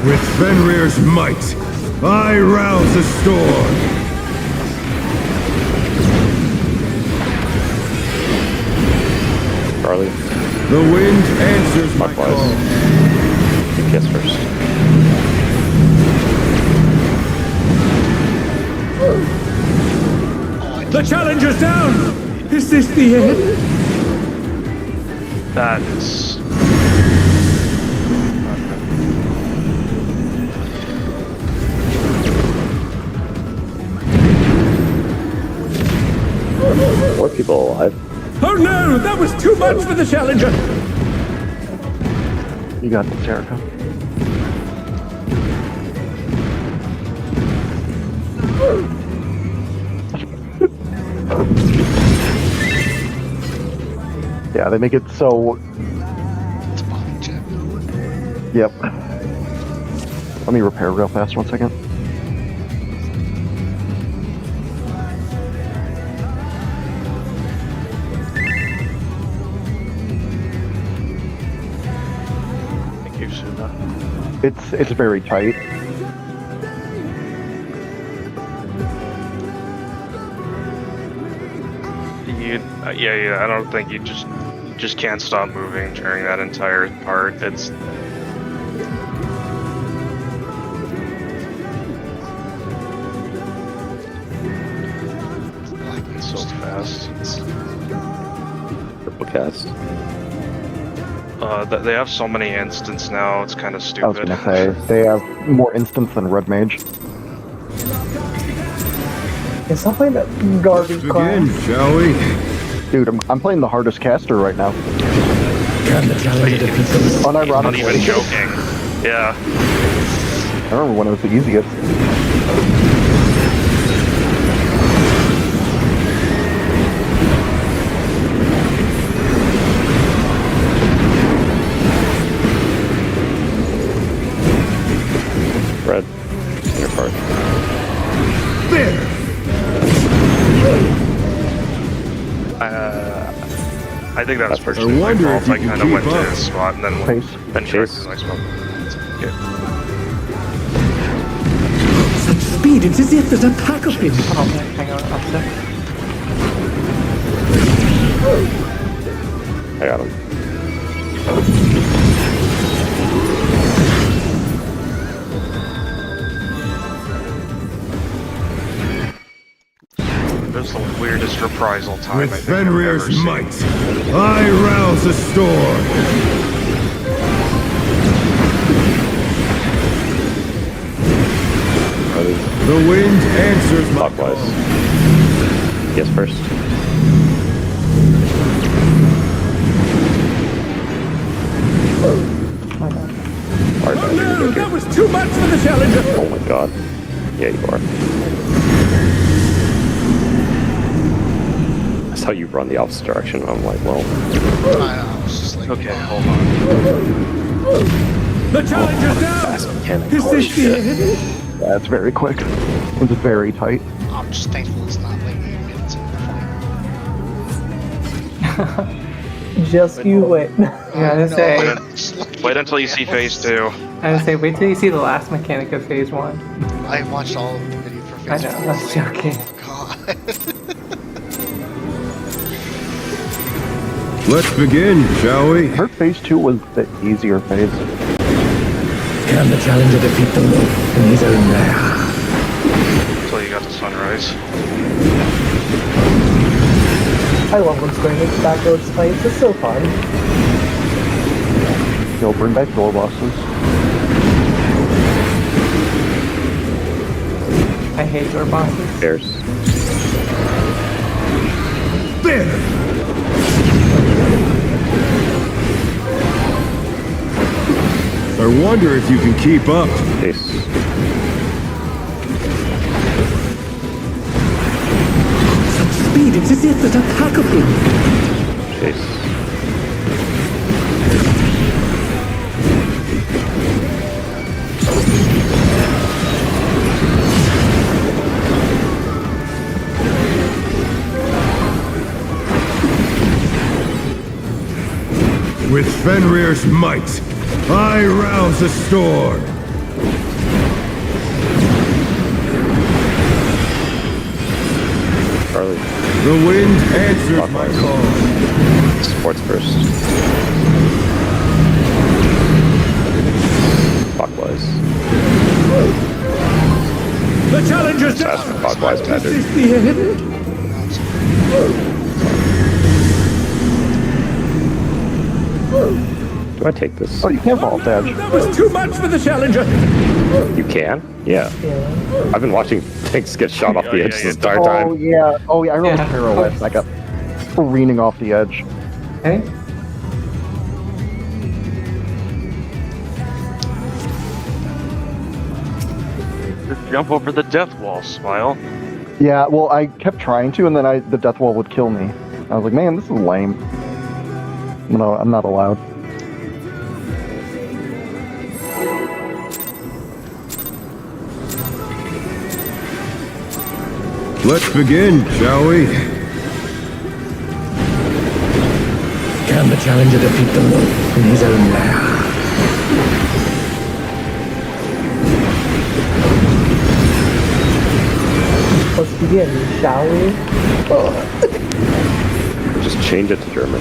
Speaker 5: With Fenrir's might, I rouse the storm.
Speaker 4: Charlie,
Speaker 5: The wind answers my
Speaker 4: likewise.
Speaker 5: call.
Speaker 4: You kiss first.
Speaker 6: The challenger's down! Is this the end?
Speaker 9: That is.
Speaker 4: More people alive.
Speaker 6: Oh no, that was too much for the challenger!
Speaker 1: You got this, Erica. Yeah, they make it so.
Speaker 3: It's body check.
Speaker 1: Yep. Let me repair real fast, 1 second.
Speaker 9: Thank you, Suda.
Speaker 1: It's very tight.
Speaker 9: Yeah, I don't think you just can't stop moving during that entire part. It's so fast.
Speaker 4: Triple cast.
Speaker 9: They have so many instants now. It's kind of
Speaker 1: I was
Speaker 9: stupid.
Speaker 1: gonna say they have more instants than Red Mage.
Speaker 7: Yeah, stop playing that
Speaker 5: Let's
Speaker 7: garbage
Speaker 5: begin,
Speaker 7: class.
Speaker 5: shall we?
Speaker 1: Dude, I'm playing the hardest caster right now.
Speaker 6: Can the challenger defeat the wolf?
Speaker 9: I'm not even
Speaker 1: Unironically,
Speaker 9: joking. Yeah.
Speaker 1: I remember when it was the easiest.
Speaker 4: Red. Inner part.
Speaker 5: There!
Speaker 9: I think that was partially
Speaker 5: I
Speaker 9: my
Speaker 5: wonder
Speaker 9: fault.
Speaker 5: if you
Speaker 9: I
Speaker 5: can
Speaker 9: kind of
Speaker 5: keep
Speaker 9: went to
Speaker 5: up.
Speaker 9: his spot and then
Speaker 1: Pace.
Speaker 9: checked my spot. Okay.
Speaker 6: Such speed, it's as if there's a pack of him.
Speaker 2: Oh, man, hang on, upset.
Speaker 4: I got him.
Speaker 9: This is the weirdest reprisal time
Speaker 5: With
Speaker 9: I think I've ever
Speaker 5: Fenrir's
Speaker 9: seen.
Speaker 5: might, I rouse the storm.
Speaker 4: Ready?
Speaker 5: The wind answers my
Speaker 4: Clockwise. Yes, first.
Speaker 2: My God.
Speaker 4: Sorry,
Speaker 5: Oh
Speaker 4: man,
Speaker 5: no,
Speaker 4: you're
Speaker 5: that was too much for the challenger!
Speaker 4: Oh my god. Yeah, you are. That's how you run the opposite direction. I'm like, well,
Speaker 3: I was just like,
Speaker 9: Okay, hold on.
Speaker 5: The challenger's
Speaker 4: fast
Speaker 5: down!
Speaker 4: mechanic.
Speaker 5: Is
Speaker 4: Holy
Speaker 5: this the
Speaker 4: shit.
Speaker 5: end?
Speaker 1: That's very quick. It's very tight.
Speaker 3: I'm just thankful it's not like 8 minutes in the fight.
Speaker 7: Just you wait.
Speaker 2: Yeah, I was gonna say.
Speaker 9: Wait until you see phase 2.
Speaker 2: I was gonna say, wait till you see the last mechanic of phase 1.
Speaker 3: I watched all of the video for phase
Speaker 2: I know,
Speaker 3: 4.
Speaker 2: I was joking.
Speaker 3: Oh god.
Speaker 5: Let's begin, shall we?
Speaker 1: I heard phase 2 was the easier phase.
Speaker 6: Can the challenger defeat the wolf in his own lair?
Speaker 9: Until you got to sunrise.
Speaker 7: I love when Square makes backwards fights. It's so fun.
Speaker 1: You'll bring back door bosses.
Speaker 2: I hate door bosses.
Speaker 4: There's
Speaker 5: There! I wonder if you can keep up.
Speaker 4: this.
Speaker 6: Such speed, it's as if there's a pack of them.
Speaker 4: Chase.
Speaker 5: With Fenrir's might, I rouse the storm.
Speaker 4: Charlie.
Speaker 5: The wind answers my call.
Speaker 4: Sports first. Clockwise.
Speaker 5: The challenger's
Speaker 4: Fast
Speaker 5: down.
Speaker 4: for clockwise
Speaker 5: Is
Speaker 4: better.
Speaker 5: this the end?
Speaker 4: Do I take this?
Speaker 1: Oh, you can't vault edge.
Speaker 5: That was too much for the challenger.
Speaker 4: You can? Yeah.
Speaker 7: Yeah.
Speaker 4: I've been watching things get shot off the
Speaker 9: Yeah,
Speaker 4: edge
Speaker 9: yeah,
Speaker 4: this
Speaker 9: yeah.
Speaker 4: entire
Speaker 1: Oh
Speaker 4: time.
Speaker 1: yeah. Oh yeah. I remember
Speaker 2: Yeah.
Speaker 1: pirouettes. I got careening off the edge.
Speaker 2: Hey?
Speaker 9: Just jump over the death wall, Smile.
Speaker 1: Yeah. Well, I kept trying to, and then the death wall would kill me. I was like, man, this is lame. No, I'm not allowed.
Speaker 5: Let's begin, shall we?
Speaker 6: Can the challenger defeat the wolf in his own lair?
Speaker 7: Let's begin, shall we?
Speaker 4: Just change it to German.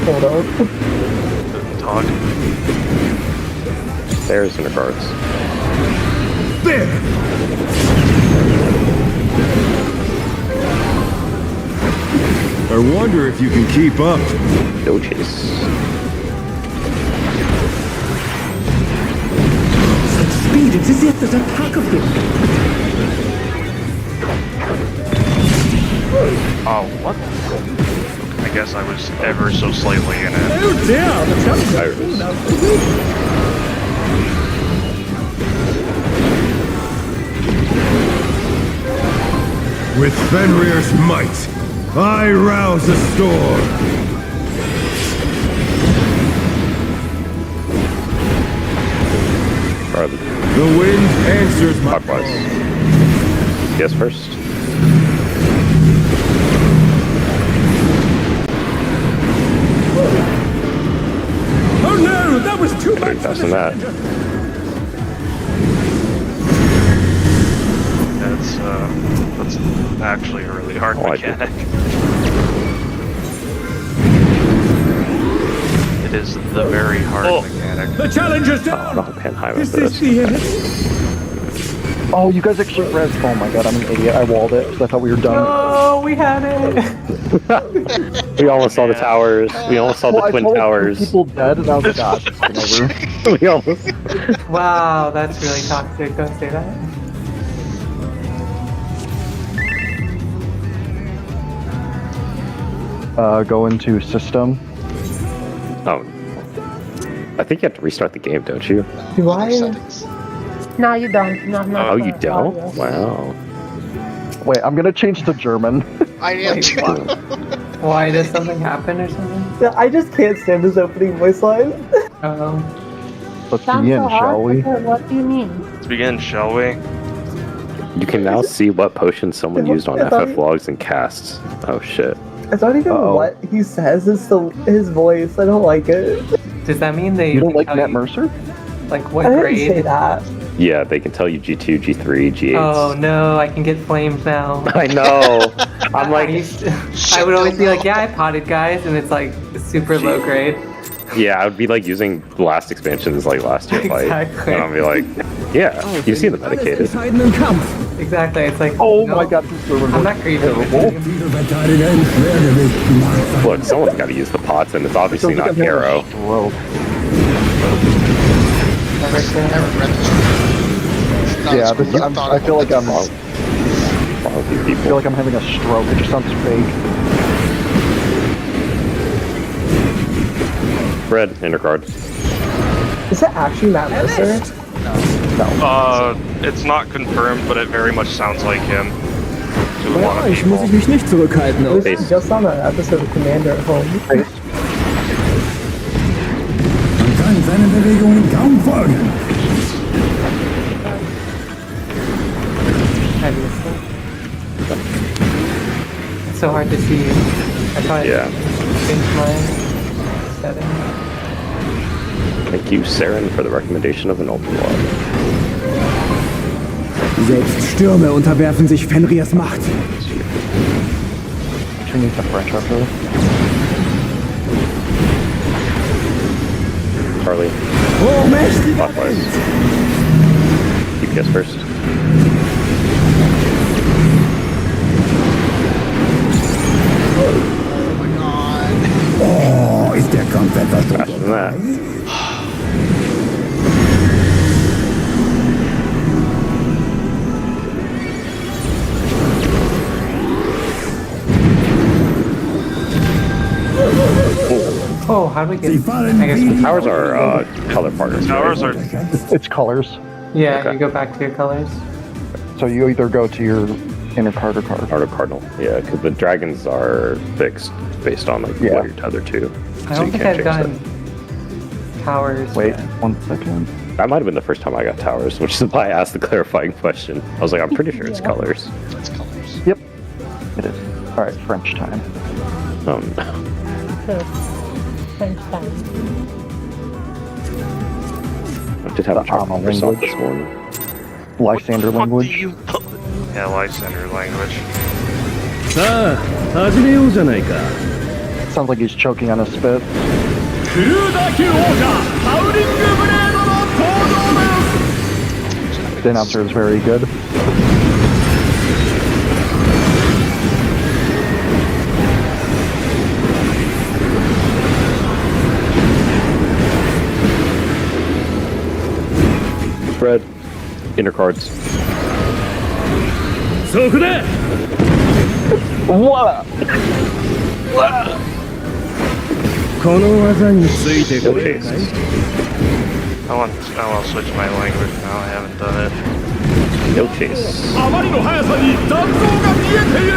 Speaker 7: Hold up.
Speaker 9: Talk.
Speaker 4: There's in regards.
Speaker 5: There! I wonder if you can keep up.
Speaker 4: No chase.
Speaker 6: Such speed, it's as if there's a pack of them.
Speaker 9: Oh, what? I guess I was ever so slightly in it.
Speaker 5: Oh dear, the challenger.
Speaker 4: Iris.
Speaker 5: With Fenrir's might, I rouse the storm.
Speaker 4: Charlie.
Speaker 5: The wind answers my
Speaker 4: Clockwise. Yes, first.
Speaker 5: Oh no, that was too much for
Speaker 4: Faster
Speaker 5: the
Speaker 4: than that.
Speaker 5: challenger.
Speaker 9: That's actually a really hard
Speaker 4: I like it.
Speaker 9: mechanic. It is the very hard mechanic.
Speaker 5: The challenger's
Speaker 4: Oh,
Speaker 5: down.
Speaker 4: no, Panheim
Speaker 5: Is
Speaker 4: for
Speaker 5: this
Speaker 4: this.
Speaker 5: the end?
Speaker 1: Oh, you guys actually res. Oh my god, I'm an idiot. I walled it because I thought we were done.
Speaker 2: Oh, we had it!
Speaker 4: We almost saw the towers. We almost saw
Speaker 1: Well,
Speaker 4: the
Speaker 1: I
Speaker 4: twin
Speaker 1: saw, like,
Speaker 4: towers.
Speaker 1: people dead, and I was like, God, it's over.
Speaker 4: We almost.
Speaker 2: Wow, that's really toxic. Don't say that.
Speaker 1: Go into system.
Speaker 4: Oh, I think you have to restart the game, don't you?
Speaker 7: Do
Speaker 3: Other
Speaker 7: I?
Speaker 3: settings.
Speaker 8: No, you don't. No, no.
Speaker 4: Oh, you don't? Wow.
Speaker 1: Wait, I'm gonna change to German.
Speaker 3: I am
Speaker 2: Wait,
Speaker 3: too.
Speaker 2: what? Why does something happen or something?
Speaker 7: Yeah, I just can't stand his opening voice line.
Speaker 1: Let's
Speaker 8: Sounds
Speaker 1: begin,
Speaker 8: so
Speaker 1: shall we?
Speaker 8: hard. What do you mean?
Speaker 9: Let's begin, shall we?
Speaker 4: You can now see what potions someone used on
Speaker 7: I thought
Speaker 4: FF logs and casts. Oh shit.
Speaker 7: It's not even
Speaker 1: Uh-oh.
Speaker 7: what he says, it's his voice. I don't like it.
Speaker 2: Does that mean they
Speaker 1: You don't
Speaker 2: can
Speaker 1: like
Speaker 2: tell
Speaker 1: Matt
Speaker 2: you,
Speaker 1: Mercer?
Speaker 2: like
Speaker 7: I
Speaker 2: what
Speaker 7: didn't
Speaker 2: grade?
Speaker 7: say that.
Speaker 4: Yeah, they can tell you G2, G3, G8.
Speaker 2: Oh no, I can get flamed now.
Speaker 4: I know. I'm
Speaker 2: I,
Speaker 4: like,
Speaker 2: used to- I would always be like, yeah, I potted guys, and it's like super low grade.
Speaker 4: yeah, I would be like using the last expansions like last year fight.
Speaker 2: Exactly.
Speaker 4: And I'll be like, yeah, you see the medicated.
Speaker 6: Entscheidenden Kampf.
Speaker 2: Exactly, it's like,
Speaker 1: Oh
Speaker 2: no,
Speaker 1: my god, this server
Speaker 2: I'm not
Speaker 1: looks
Speaker 2: grieving.
Speaker 1: terrible.
Speaker 6: Diese Verteidiger im Schwergewicht macht.
Speaker 4: Look, someone's got to use the pots, and it's obviously
Speaker 1: Feels like
Speaker 4: not
Speaker 1: I'm having a
Speaker 4: Arrow.
Speaker 1: stroke.
Speaker 2: Never said-
Speaker 3: Never read this. It's not
Speaker 1: Yeah,
Speaker 3: as cool
Speaker 1: this,
Speaker 3: as you
Speaker 1: I'm,
Speaker 3: thought
Speaker 1: I
Speaker 3: it
Speaker 1: feel like
Speaker 3: was.
Speaker 1: I'm.
Speaker 4: Wrong with you
Speaker 1: I feel
Speaker 4: people.
Speaker 1: like I'm having a stroke. It just sounds fake.
Speaker 4: Red, intercard.
Speaker 7: Is that actually Matt Mercer?
Speaker 9: It's not confirmed, but it very much sounds like him. To a lot of
Speaker 6: Ich muss
Speaker 9: people.
Speaker 6: mich nicht zurückhalten.
Speaker 7: I was
Speaker 4: Face.
Speaker 7: just on an episode of Commander at home.
Speaker 6: Man kann seinen Bewegungen kaum folgen.
Speaker 2: Obviously. It's so hard to see. I probably
Speaker 4: Yeah.
Speaker 2: changed my setting.
Speaker 4: Thank you, Saren, for the recommendation of an open log.
Speaker 6: Selbst Stürme unterwerfen sich Fenrirs Macht.
Speaker 1: She needs a French after.
Speaker 4: Charlie,
Speaker 6: Oh, mächtiger
Speaker 4: clockwise. DPS first.
Speaker 3: Oh my god.
Speaker 6: Oh, ist der Kampf etwas
Speaker 4: Faster than that.
Speaker 2: Oh, how do we get?
Speaker 6: Sie fallen
Speaker 2: I guess
Speaker 6: wie-
Speaker 4: Towers are color partners.
Speaker 9: Towers are.
Speaker 1: It's colors.
Speaker 2: yeah,
Speaker 4: Okay.
Speaker 2: you go back to your colors.
Speaker 1: So you either go to your inner card or card.
Speaker 4: Art of Cardinal. Yeah, because the dragons are fixed based on like
Speaker 1: Yeah.
Speaker 4: what you're tethered to.
Speaker 2: I
Speaker 4: So
Speaker 2: don't
Speaker 4: you
Speaker 2: think
Speaker 4: can't
Speaker 2: I've
Speaker 4: change
Speaker 2: gotten towers.
Speaker 1: Wait,
Speaker 2: yet.
Speaker 1: 1 second.
Speaker 4: that might have been the first time I got towers, which is why I asked the clarifying question. I was like, I'm pretty sure it's colors.
Speaker 3: It's colors.
Speaker 1: Yep, it is. All right, French time.
Speaker 8: French time.
Speaker 4: I did have a chart
Speaker 1: Alma
Speaker 4: for myself
Speaker 1: language.
Speaker 4: this morning.
Speaker 1: Lysander
Speaker 9: What do
Speaker 1: language.
Speaker 9: you? Yeah, Lysander language.
Speaker 5: さあ始めようじゃないか
Speaker 1: Sounds like he's choking on a spit.
Speaker 5: クルーダー級王者ハウリングブレードの登場です
Speaker 1: The announcer is very good.
Speaker 4: Red, inner cards.
Speaker 5: そこだ
Speaker 1: What?
Speaker 5: この技について
Speaker 4: No
Speaker 5: くれ
Speaker 4: chase.
Speaker 9: I want to switch my language now. I haven't done it.
Speaker 4: No chase.
Speaker 5: あまりの速さに残像が見えている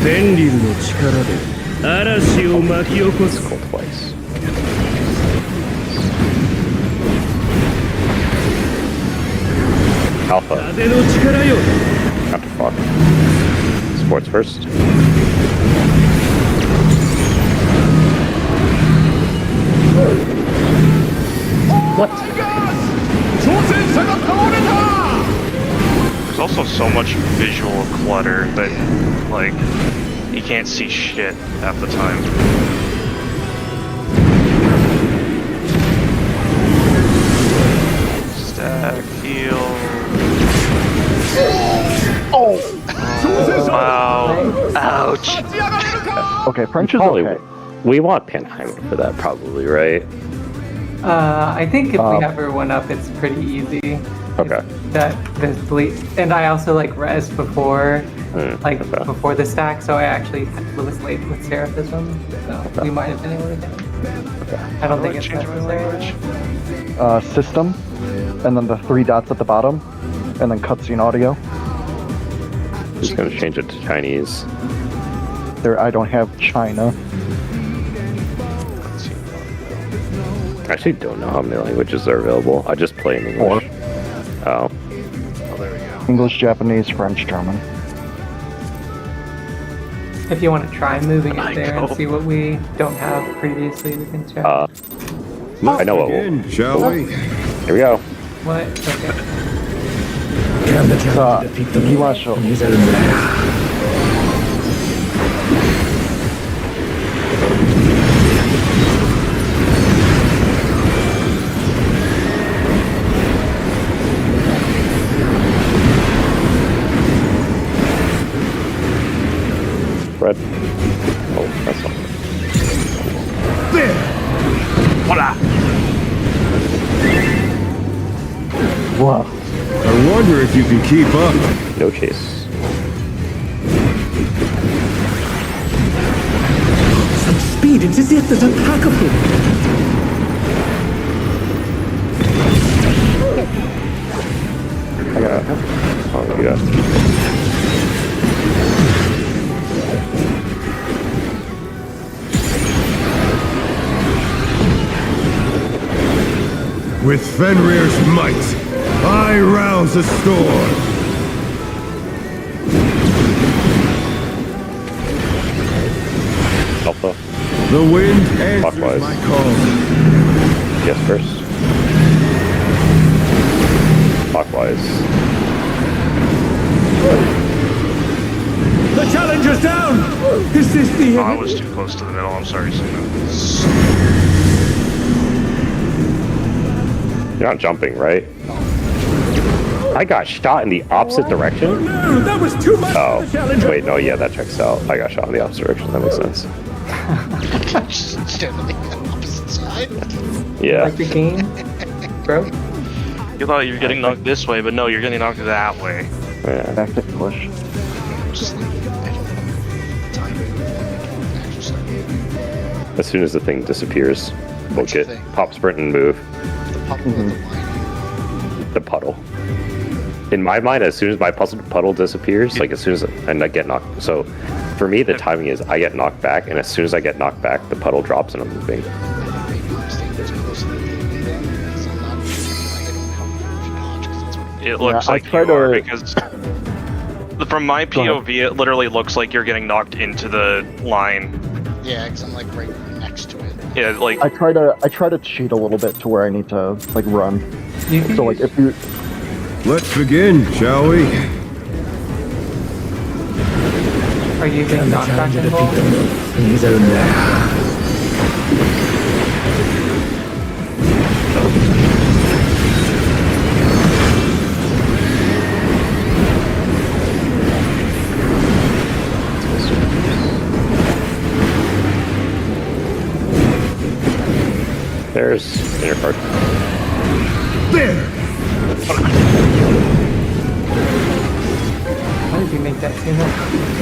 Speaker 5: フェンリルの力で嵐を巻き起こす
Speaker 4: Cold twice. Alpha,
Speaker 5: 風の力よ
Speaker 4: counter fuck. Sports first. What?
Speaker 5: 挑戦者が倒れた
Speaker 9: There's also so much visual clutter that, like, you can't see shit half the time. Stack, heal. Oh! Wow. Ouch.
Speaker 1: Okay, French is
Speaker 4: Probably
Speaker 1: okay.
Speaker 4: We want Panheimer for that, probably, right?
Speaker 2: I think if we have her one up, it's pretty easy.
Speaker 4: Okay.
Speaker 2: That the delete, and I also like res before,
Speaker 4: Okay.
Speaker 2: before the stack, so I actually was late with Seraphism, so we might have been able to get it. I don't think it's
Speaker 9: Change my
Speaker 2: necessary.
Speaker 9: language.
Speaker 1: System, and then the 3 dots at the bottom, and then cutscene audio.
Speaker 4: Just gonna change it to Chinese.
Speaker 1: There, I don't have China.
Speaker 4: I actually don't know how many languages are available. I just play in English. Oh.
Speaker 3: Oh, there we go.
Speaker 1: English, Japanese, French, German.
Speaker 2: If you want to try moving it there and
Speaker 4: know.
Speaker 2: see what we don't have previously, we can check.
Speaker 4: I know what we'll...
Speaker 5: Again, shall we?
Speaker 4: Here we go.
Speaker 2: What? Okay.
Speaker 6: Can the challenger defeat the
Speaker 1: you want to show
Speaker 6: in his own lair?
Speaker 4: Red. Oh, that's not good.
Speaker 5: There!
Speaker 9: Voila!
Speaker 1: Wow.
Speaker 5: I wonder if you can keep up.
Speaker 4: No chase.
Speaker 6: Such speed, it's as if there's a pack of him.
Speaker 1: I got it.
Speaker 4: Oh, yeah.
Speaker 5: With Fenrir's might, I rouse a storm.
Speaker 4: Alpha.
Speaker 5: The wind answers
Speaker 4: Clockwise.
Speaker 5: my call.
Speaker 4: Yes, first. Clockwise.
Speaker 6: The challenger's down! Is this the
Speaker 9: Oh, I
Speaker 6: end?
Speaker 9: was too close to the middle. I'm sorry, Sina.
Speaker 4: You're not jumping, right? I got shot in the opposite direction?
Speaker 6: No, that was too much
Speaker 4: Oh,
Speaker 6: for the challenger.
Speaker 4: wait, no, yeah, that checks out. I got shot in the opposite direction. That makes sense.
Speaker 3: Just standing on the opposite side.
Speaker 4: Yeah.
Speaker 2: Like the game, bro.
Speaker 9: You thought you were getting knocked this way, but no, you're getting knocked that way.
Speaker 4: Yeah.
Speaker 1: Back to English.
Speaker 3: Just like, I don't know. Time. Actual stuff.
Speaker 4: As soon as the thing disappears, book
Speaker 3: What's the
Speaker 4: it.
Speaker 3: thing?
Speaker 4: Pop, sprint, and move.
Speaker 3: The puddle of the line.
Speaker 4: The puddle. In my mind, as soon as my puddle disappears, like as soon as and I get knocked. So, for me, the timing is I get knocked back, and as soon as I get knocked back, the puddle drops and I'm moving.
Speaker 3: Maybe I'm staying too close to the beginning then, because I'm not like, I don't know how to dodge, because that's what
Speaker 9: It looks
Speaker 1: I
Speaker 9: like
Speaker 1: try
Speaker 9: you are,
Speaker 1: to-
Speaker 9: because from my
Speaker 1: Go ahead.
Speaker 9: POV, it literally looks like you're getting knocked into the line.
Speaker 3: Yeah, because I'm like right next to it.
Speaker 9: Yeah, like,
Speaker 1: I try to cheat a little bit to where I need to like run.
Speaker 2: You can
Speaker 1: So like if you
Speaker 5: Let's begin, shall we?
Speaker 2: are you
Speaker 6: Can
Speaker 2: being
Speaker 6: the
Speaker 2: knocked back
Speaker 6: challenger defeat
Speaker 2: involved?
Speaker 6: the in his own lair?
Speaker 4: There's inner card.
Speaker 5: There!
Speaker 2: Why did you make that sooner?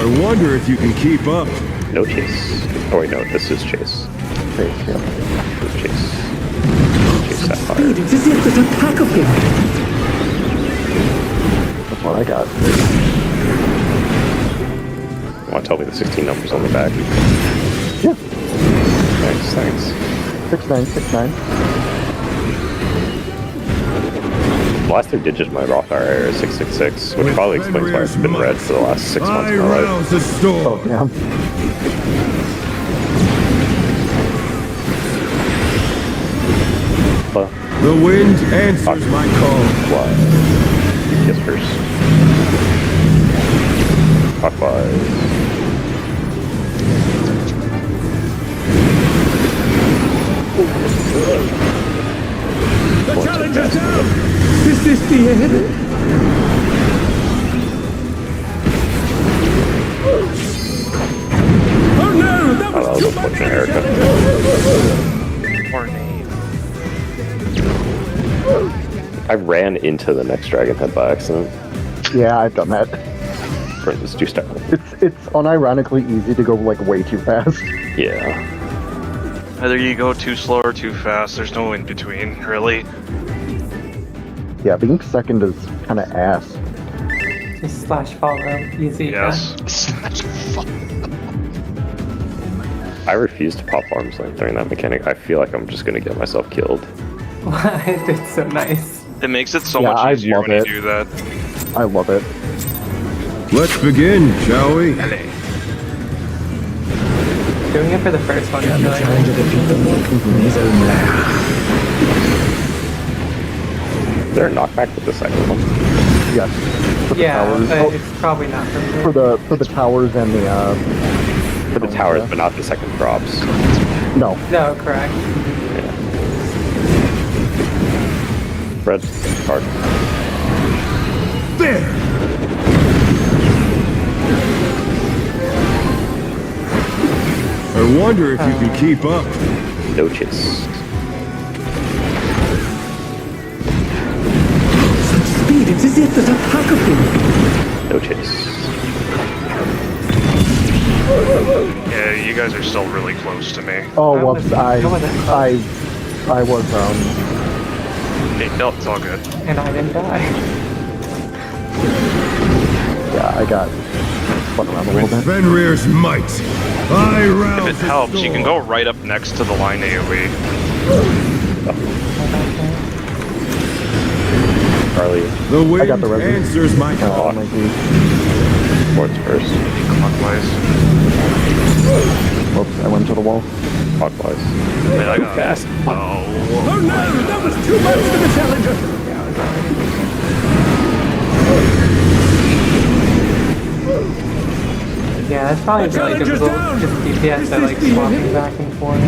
Speaker 5: I wonder if you can keep up.
Speaker 4: No chase. Oh wait, no, this is chase.
Speaker 1: chase, yeah.
Speaker 4: Chase. Chase
Speaker 6: Such
Speaker 4: Sapphire.
Speaker 6: speed, it's as if there's a pack of him.
Speaker 1: That's what I got.
Speaker 4: You want to tell me the 16 numbers on the back?
Speaker 1: Yeah.
Speaker 4: Thanks.
Speaker 1: 6969.
Speaker 4: The last 3 digits of my Rothar is 666, which probably explains why I've been red for the last 6 months
Speaker 5: I
Speaker 4: of my life.
Speaker 5: rouse a storm.
Speaker 1: Oh damn.
Speaker 5: The wind answers my call.
Speaker 4: Fly. Yes, first. Clockwise.
Speaker 6: The challenger's down! Is this the end? Oh no, that was
Speaker 4: was unfortunate, Erica.
Speaker 9: Or name.
Speaker 4: I ran into the next dragon head by accident.
Speaker 1: Yeah, I've done that.
Speaker 4: For this 2-star.
Speaker 1: It's unironically easy to go like way too fast.
Speaker 4: Yeah.
Speaker 9: Either you go too slow or too fast. There's no in between, really.
Speaker 1: Yeah, being second is kind of ass.
Speaker 2: Just slash follow. Easy.
Speaker 9: Yes.
Speaker 4: I refuse to pop arms length during that mechanic. I feel like I'm just gonna get myself killed.
Speaker 2: It's so nice.
Speaker 9: It makes it so
Speaker 1: Yeah, I
Speaker 9: much easier
Speaker 1: love
Speaker 9: when
Speaker 1: it.
Speaker 9: you do that.
Speaker 1: I love it.
Speaker 5: Let's begin, shall we?
Speaker 2: Doing it for the first one is
Speaker 6: Can the
Speaker 2: really
Speaker 6: challenger defeat the wolf in his own lair?
Speaker 4: Is there a knockback with the second one?
Speaker 1: Yes. For the
Speaker 2: Yeah,
Speaker 1: towers.
Speaker 2: but
Speaker 1: Oh,
Speaker 2: it's probably not for me.
Speaker 1: for the towers and the
Speaker 4: For the towers, but not the second drops.
Speaker 1: no.
Speaker 2: No, correct.
Speaker 4: Yeah. Red card.
Speaker 5: There! I wonder if you can keep up.
Speaker 4: No chase.
Speaker 6: Such speed, it's as if there's a pack of them.
Speaker 4: No chase.
Speaker 9: Yeah, you guys are still really close to me.
Speaker 1: Oh,
Speaker 2: I
Speaker 1: whoops!
Speaker 2: was-
Speaker 1: I was
Speaker 9: Hey, no, it's all good.
Speaker 2: And I didn't die.
Speaker 1: yeah, I got spun around a little
Speaker 5: With
Speaker 1: bit.
Speaker 5: Fenrir's might, I rouse
Speaker 9: If it
Speaker 5: the
Speaker 9: helps, you can go
Speaker 5: storm.
Speaker 9: right up next to the line AoE.
Speaker 4: Charlie,
Speaker 5: The wind
Speaker 1: got the resin.
Speaker 5: answers my call.
Speaker 1: Oh, my God.
Speaker 4: sports first.
Speaker 9: Clockwise.
Speaker 1: Whoops! I went to the wall.
Speaker 4: Clockwise.
Speaker 9: Wait, I got
Speaker 4: Fast.
Speaker 9: Oh.
Speaker 5: Oh no, that was too much for the challenger.
Speaker 2: Yeah, that's probably
Speaker 5: The
Speaker 2: really
Speaker 5: challenger's
Speaker 2: difficult.
Speaker 5: down.
Speaker 2: Just DPS that like swapping back and forth.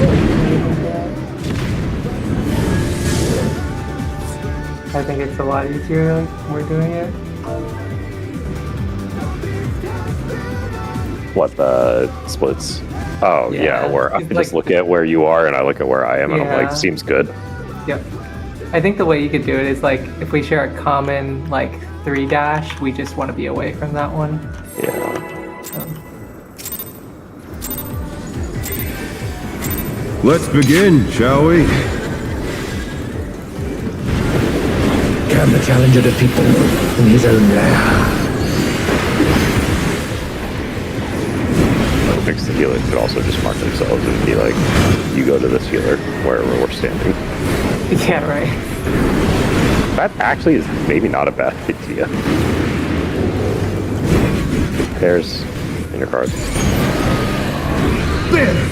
Speaker 2: I think it's a lot easier like when we're doing it.
Speaker 4: What, the splits? Oh, yeah,
Speaker 2: Yeah,
Speaker 4: where I
Speaker 2: it's
Speaker 4: just
Speaker 2: like-
Speaker 4: look at where you are and I look at where I am and I'm like,
Speaker 2: Yeah.
Speaker 4: seems good.
Speaker 2: Yep. I think the way you could do it is like if we share a common like 3 dash, we just want to be away from that one.
Speaker 4: Yeah.
Speaker 5: Let's begin, shall we?
Speaker 6: Can the challenger defeat the wolf in his own lair?
Speaker 4: Fix the healer could also just mark themselves and be like, you go to this healer wherever we're standing.
Speaker 2: Yeah, right.
Speaker 4: That actually is maybe not a bad idea. There's in your card.
Speaker 5: There!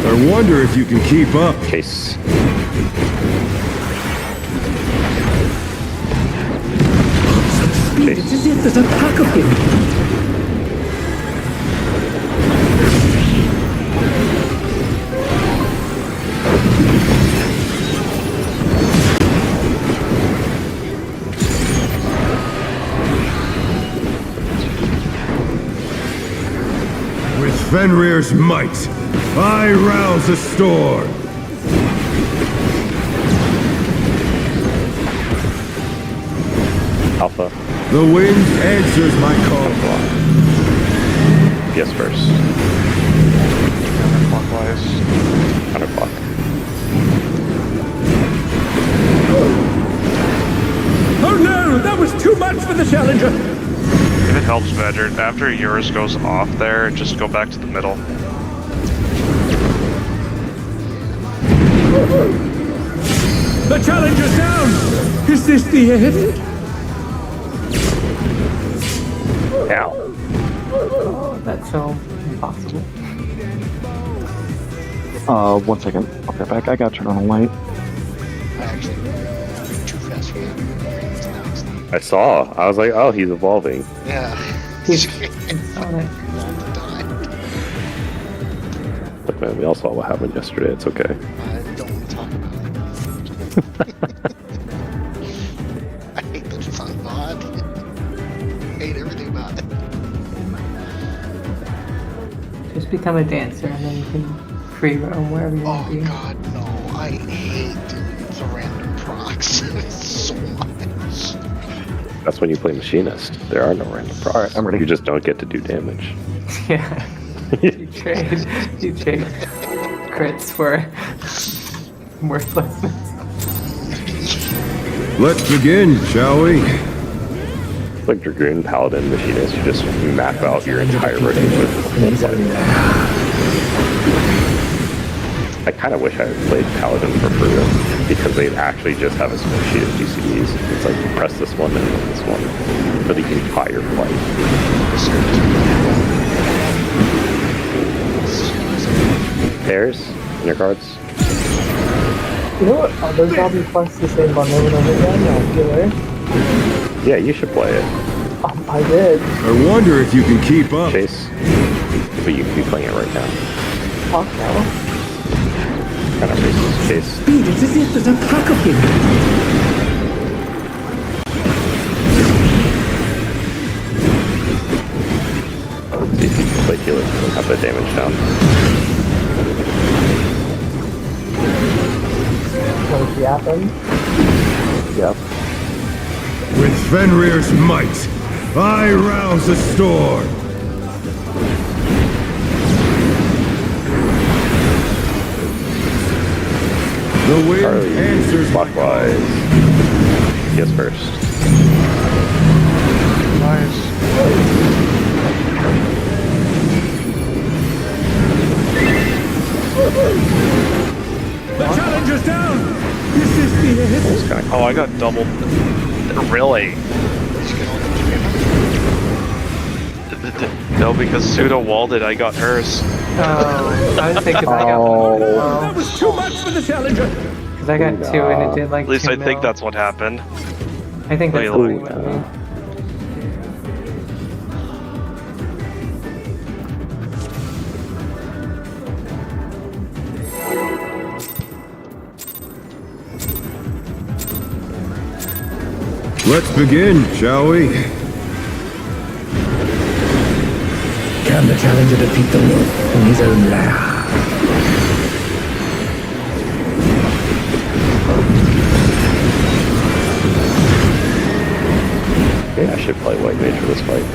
Speaker 5: I wonder if you can keep up.
Speaker 4: Chase.
Speaker 6: Speed, it's as if there's a pack of them.
Speaker 5: With Fenrir's might, I rouse the storm.
Speaker 4: Alpha.
Speaker 5: The wind answers my call.
Speaker 4: Yes, first.
Speaker 9: Clockwise.
Speaker 4: Counterclock.
Speaker 5: Oh no, that was too much for the challenger.
Speaker 9: If it helps, Badger, after yours goes off there, just go back to the middle.
Speaker 5: The challenger's down. Is this the end?
Speaker 4: Ow.
Speaker 2: That's so impossible.
Speaker 1: 1 second. I'll get back. I gotta turn on a light.
Speaker 3: I actually too fast for that.
Speaker 4: I saw. I was like, oh, he's evolving.
Speaker 3: Yeah.
Speaker 2: He's on it.
Speaker 4: Look, man, we all saw what happened yesterday. It's okay.
Speaker 3: I don't want to talk about it. I hate that it's on mod. I hate everything about it.
Speaker 2: become a dancer and then you can free roam wherever you want
Speaker 3: Oh
Speaker 2: to be.
Speaker 3: god, no. I hate the random procs so much.
Speaker 4: That's when you play machinist. There are no random procs.
Speaker 1: Alright, I'm ready.
Speaker 4: You just don't get to do damage.
Speaker 2: Yeah. You trade crits for worthlessness.
Speaker 5: Let's begin, shall we?
Speaker 4: Like Dragoon, Paladin, Machinist, you just map out your entire rotation. I kind of wish I had played Paladin for real, because they'd actually just have a small sheet of GCDs. It's like, press this one and this one for the entire fight. Pairs, inner cards.
Speaker 7: You know what other zombie quests the same bundle over and over again? Killer.
Speaker 4: Yeah, you should play it.
Speaker 7: I did.
Speaker 5: I wonder if you can keep up.
Speaker 4: Chase. But you can be playing it right now.
Speaker 7: Fuck no.
Speaker 4: Kind of racist. Chase.
Speaker 6: Speed, it's as if there's a pack of him.
Speaker 4: See if you can play healer and have the damage down.
Speaker 7: What happened?
Speaker 1: Yep.
Speaker 5: With Fenrir's might, I rouse the storm. The wind
Speaker 4: Charlie,
Speaker 5: answers my call.
Speaker 4: clockwise. Yes, first.
Speaker 3: Nice.
Speaker 5: The challenger's down! This is the
Speaker 4: It's kind of
Speaker 9: Oh, I got doubled. Really? No, because Pseudo walled it, I got hers.
Speaker 2: Oh, I was thinking I got
Speaker 5: That was too much for the challenger!
Speaker 2: because I got 2 and it did like
Speaker 9: At least
Speaker 2: 2
Speaker 9: I think
Speaker 2: mil.
Speaker 9: that's what happened.
Speaker 2: I think that's
Speaker 9: Really?
Speaker 2: what it mean.
Speaker 5: Let's begin, shall we?
Speaker 6: Can the challenger defeat the wolf in his own lair?
Speaker 4: Yeah, I should play White Mage for this fight.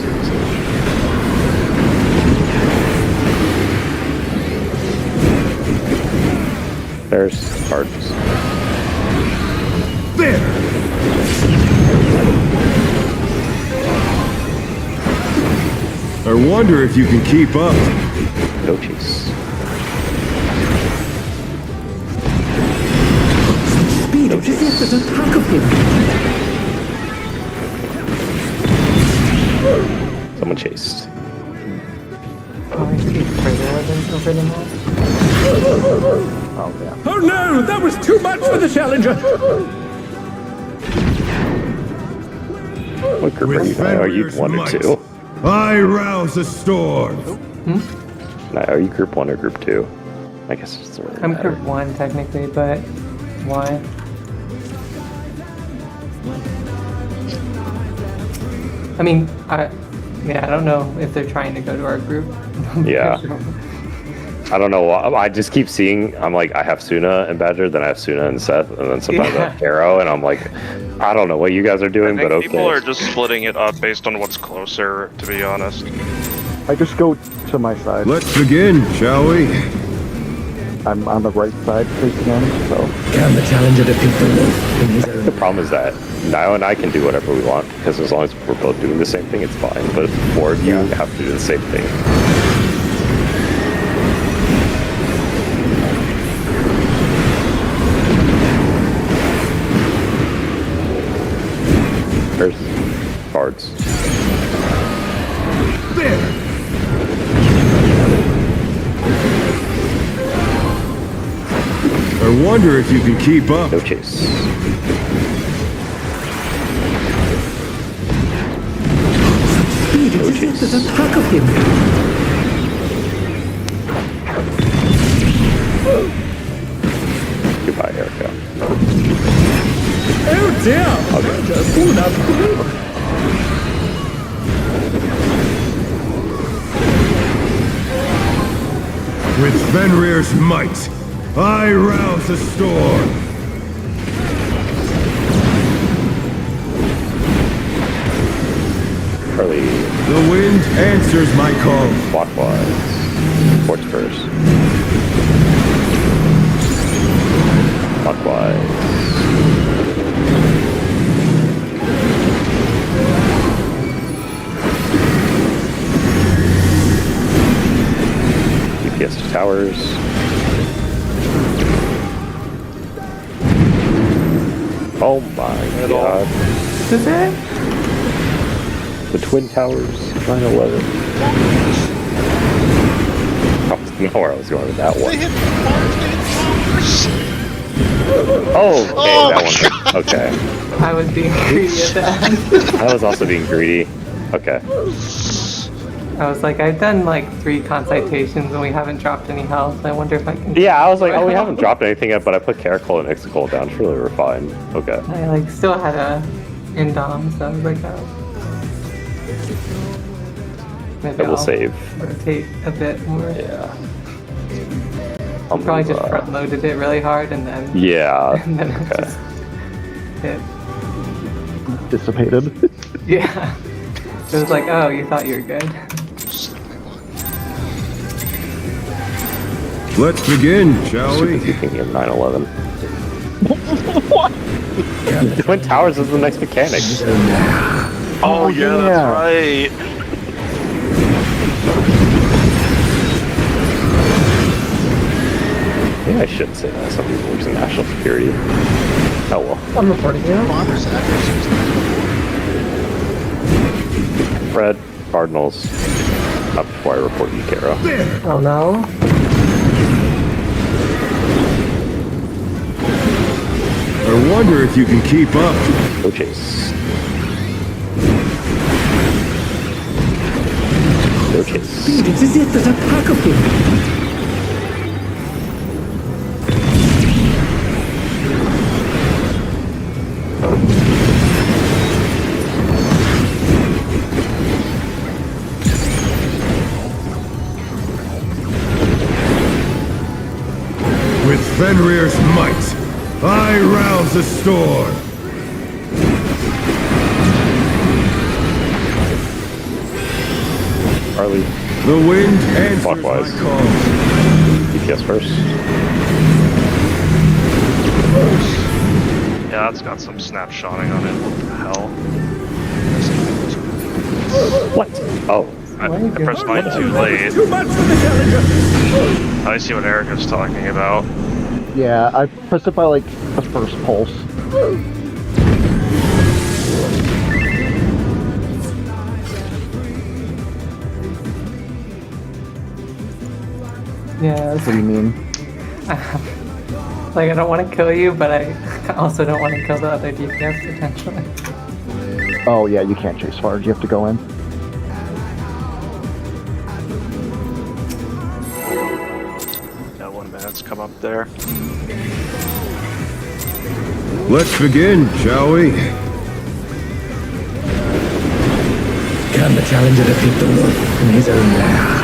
Speaker 4: There's cards.
Speaker 5: There! I wonder if you can keep up.
Speaker 4: No chase.
Speaker 6: Speed, it's as if there's a pack of him.
Speaker 4: Someone chased.
Speaker 2: Oh, I see further weapons over the mall.
Speaker 1: Oh, yeah.
Speaker 6: Oh no, that was too much for the challenger.
Speaker 4: What group are you? Are you 1 or 2?
Speaker 5: I rouse the storm.
Speaker 4: Are you group 1 or group 2? I guess it's the
Speaker 2: I'm group 1 technically, but why? I mean, I don't know if they're trying to go to our group.
Speaker 4: Yeah. I don't know why. I just keep seeing, I'm like, I have Suna and Badger, then I have Suna and Seth, and then sometimes I have Arrow, and I'm like, I don't know what you guys are
Speaker 9: I
Speaker 4: doing,
Speaker 9: think
Speaker 4: but okay.
Speaker 9: people are just splitting it up based on what's closer, to be honest.
Speaker 1: I just go to my side.
Speaker 5: Let's begin, shall we?
Speaker 1: I'm on the right side facing him, so.
Speaker 6: Can the challenger defeat the wolf in his own
Speaker 4: The problem is that Nio and I can do whatever we want, because as long as we're both doing the same thing, it's fine. But if 4 of you have to do the same thing. There's cards.
Speaker 5: There! I wonder if you can keep up.
Speaker 4: No chase.
Speaker 6: speed, it's as if there's a pack of him.
Speaker 4: Goodbye, Erica.
Speaker 6: Oh dear!
Speaker 5: With Fenrir's might, I rouse the storm.
Speaker 4: Early
Speaker 5: The wind answers my call.
Speaker 4: clockwise. Ports first. Clockwise. DPS to towers. Oh my god.
Speaker 2: Is it?
Speaker 4: The Twin Towers, 9/11. I don't know where I was going with that
Speaker 3: They
Speaker 4: one.
Speaker 3: hit the
Speaker 4: Oh, okay,
Speaker 3: Oh
Speaker 4: that
Speaker 3: my
Speaker 4: one. Okay.
Speaker 2: I was being greedy at that.
Speaker 4: I was also being greedy. Okay.
Speaker 2: I was like, I've done like 3 concitations and we haven't dropped any health. I wonder if I can.
Speaker 4: Yeah, I was like, oh, we haven't dropped anything yet, but I put Caracol and Ixicol down. Surely we're fine. Okay.
Speaker 2: I like still had a indom, so I was like, oh. Maybe
Speaker 4: I will
Speaker 2: I'll
Speaker 4: save.
Speaker 2: rotate a bit more.
Speaker 4: Yeah.
Speaker 2: Probably just front loaded it really hard and then
Speaker 4: Yeah.
Speaker 2: and then it
Speaker 4: Okay.
Speaker 2: just hit.
Speaker 1: Dissipated.
Speaker 2: Yeah. It was like, oh, you thought you were good.
Speaker 5: Let's begin, shall
Speaker 4: Super
Speaker 5: we?
Speaker 4: thinking of 9/11. What? The Twin Towers is the next mechanic.
Speaker 9: Oh yeah,
Speaker 1: yeah.
Speaker 9: that's right.
Speaker 4: Maybe I shouldn't say that. Some people works in national security. Oh well.
Speaker 7: I'm reporting you.
Speaker 3: Bomber's accuracy was
Speaker 4: Red, Cardinals. Not before I report you, Kara.
Speaker 7: Oh no.
Speaker 5: I wonder if you can keep up.
Speaker 4: Go chase. Go chase.
Speaker 6: It is as if there's a pack of him.
Speaker 5: With Fenrir's might, I rouse the storm.
Speaker 4: Harley,
Speaker 5: The wind answers
Speaker 4: Clockwise.
Speaker 5: my call.
Speaker 4: DPS first.
Speaker 9: Yeah, that's got some snapshotting on it. What the hell?
Speaker 4: What? Oh.
Speaker 9: I pressed mine too late.
Speaker 5: Too much for the challenger.
Speaker 9: I see what Erica's talking about.
Speaker 1: Yeah, I pressed it by like the first pulse.
Speaker 2: Yeah.
Speaker 1: What do you mean?
Speaker 2: Like, I don't want to kill you, but I also don't want to kill the other DPS potentially.
Speaker 1: Oh yeah, you can't chase forward. You have to go in.
Speaker 9: Yeah, 1 minute's come up there.
Speaker 5: Let's begin, shall we?
Speaker 6: Can the challenger defeat the wolf in his own lair?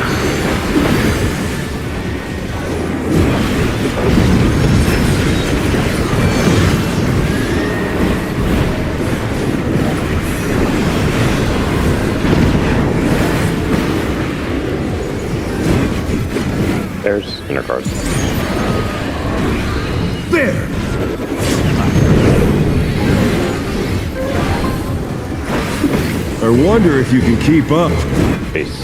Speaker 4: There's inner card.
Speaker 5: There! I wonder if you can keep up.
Speaker 4: Base.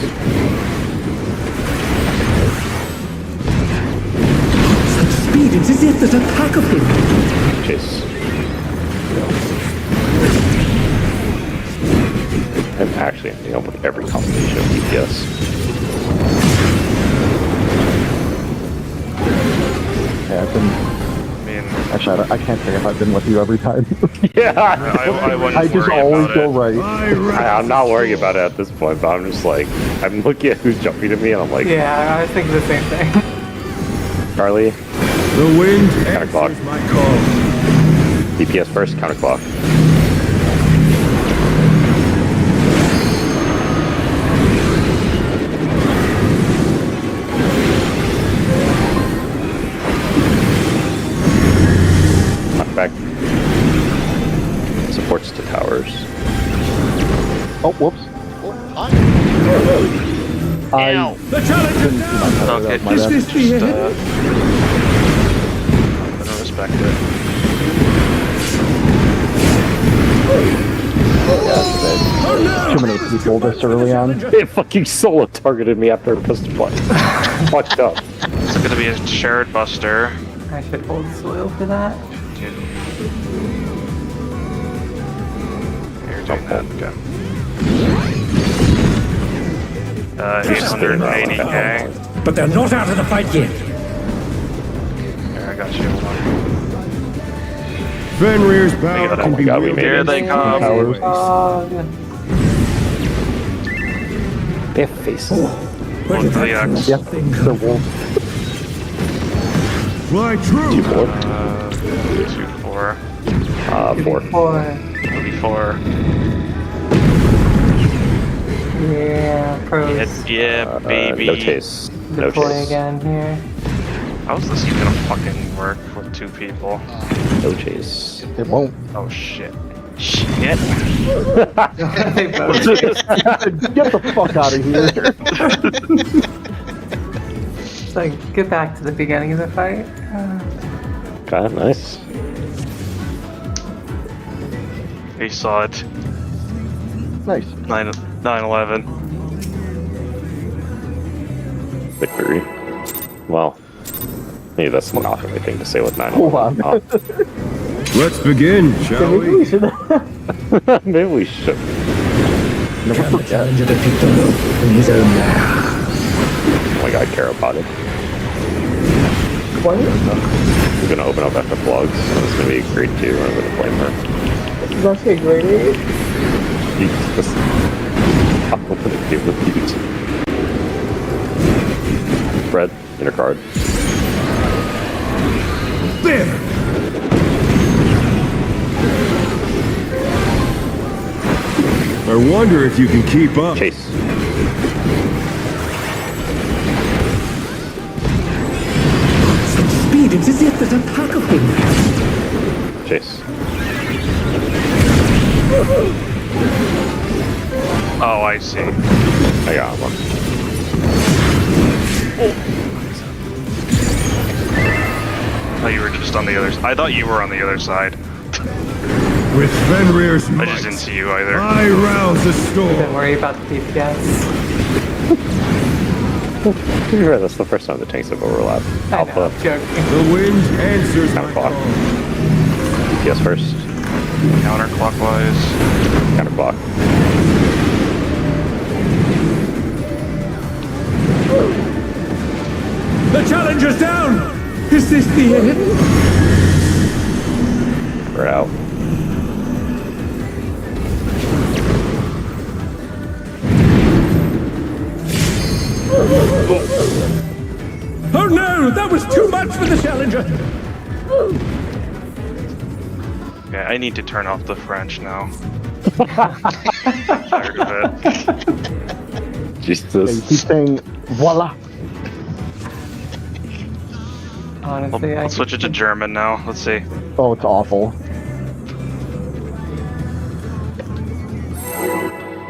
Speaker 6: Such speed, it's as if there's a pack of him.
Speaker 4: Chase. I'm actually ending up with every combination of DPS.
Speaker 1: Yeah, I've been.
Speaker 9: I mean,
Speaker 1: Actually, I can't say if I've been with you every time.
Speaker 4: Yeah!
Speaker 9: I wouldn't
Speaker 1: I just
Speaker 9: worry
Speaker 1: always
Speaker 9: about
Speaker 1: go
Speaker 9: it.
Speaker 1: right.
Speaker 5: I rouse
Speaker 4: I'm not worrying about it at this point, but I'm just like, I'm looking at who's jumping to me and I'm like,
Speaker 2: Yeah, I was thinking the same thing.
Speaker 4: Charlie,
Speaker 5: the wind
Speaker 4: Counterclock.
Speaker 5: answers my call.
Speaker 4: DPS first, counterclock. Supports to towers.
Speaker 1: Oh, whoops.
Speaker 3: Oh, hi.
Speaker 1: I
Speaker 9: Ow.
Speaker 5: The challenge is
Speaker 1: didn't see my
Speaker 5: down.
Speaker 1: cover.
Speaker 9: Okay,
Speaker 1: That was my bad.
Speaker 5: Is this the
Speaker 9: Just,
Speaker 5: end?
Speaker 9: I don't respect it.
Speaker 1: Too many people this early on.
Speaker 4: It fucking solo targeted me after I pressed the button. Fucked up.
Speaker 9: It's gonna be a shared buster.
Speaker 2: I should hold soil for that.
Speaker 9: Dude. You're doing that. Okay. 880k.
Speaker 6: But they're not out of the fight yet.
Speaker 9: Here, I got you. Hold on.
Speaker 5: Fenrir's power
Speaker 4: Oh
Speaker 5: can
Speaker 4: my
Speaker 5: be
Speaker 4: god, we
Speaker 5: wielded
Speaker 4: made
Speaker 9: Here
Speaker 4: it.
Speaker 9: they come.
Speaker 1: Towers.
Speaker 2: Oh, yeah.
Speaker 4: They have faces.
Speaker 6: Where did
Speaker 9: the
Speaker 6: that
Speaker 9: X.
Speaker 1: Yeah,
Speaker 6: thing
Speaker 1: they're
Speaker 6: come from?
Speaker 1: wolves.
Speaker 5: fly true.
Speaker 4: 2, 4.
Speaker 9: 2, 4.
Speaker 4: 4.
Speaker 2: 4.
Speaker 9: 4.
Speaker 2: Yeah, pros.
Speaker 9: Yeah, baby.
Speaker 4: No chase. No
Speaker 2: Deploy
Speaker 4: chase.
Speaker 2: again here.
Speaker 9: How's this even gonna fucking work with 2 people?
Speaker 4: No chase.
Speaker 1: It won't.
Speaker 9: Oh shit. Shit.
Speaker 2: They both-
Speaker 1: Get the fuck out of here.
Speaker 2: It's like, get back to the beginning of the fight.
Speaker 4: Okay, nice.
Speaker 9: He saw it.
Speaker 1: Nice.
Speaker 9: 9/11.
Speaker 4: Victory. Well, maybe that's not the right thing to say with 9.
Speaker 1: Hold on.
Speaker 5: Let's begin, shall
Speaker 7: Maybe we
Speaker 5: we?
Speaker 7: should.
Speaker 4: Maybe we should.
Speaker 6: Can the challenger defeat the wolf in his own lair?
Speaker 4: Oh my god, care about it.
Speaker 7: What?
Speaker 4: We're gonna open up after vlogs, so it's gonna be great too. I'm gonna blame her.
Speaker 7: Is that shit great?
Speaker 4: You just I'm gonna do with you. Red, inner card.
Speaker 5: There! I wonder if you can keep up.
Speaker 4: Chase.
Speaker 6: Such speed, it's as if there's a pack of him.
Speaker 4: Chase.
Speaker 9: Oh, I see.
Speaker 4: I got one.
Speaker 9: Oh, you were just on the other side. I thought you were on the other side.
Speaker 5: With Fenrir's
Speaker 9: I
Speaker 5: might,
Speaker 9: just didn't see you either.
Speaker 5: I rouse the
Speaker 2: Don't
Speaker 5: storm.
Speaker 2: worry about the DPS.
Speaker 4: You're right, that's the first time the tanks have overlapped.
Speaker 2: I know,
Speaker 4: Alpha,
Speaker 2: I'm joking.
Speaker 5: The wind answers my
Speaker 4: Counterclock.
Speaker 5: call.
Speaker 4: DPS first.
Speaker 9: Counterclockwise.
Speaker 4: Counterclock.
Speaker 5: The challenger's down! Is this the end?
Speaker 4: We're out.
Speaker 5: Oh no! That was too much for the challenger!
Speaker 9: Yeah, I need to turn off the French now. Tired of it.
Speaker 1: You
Speaker 4: Jesus.
Speaker 1: keep saying voila.
Speaker 2: Honestly,
Speaker 9: I'll switch it to German now. Let's see.
Speaker 1: Oh, it's awful.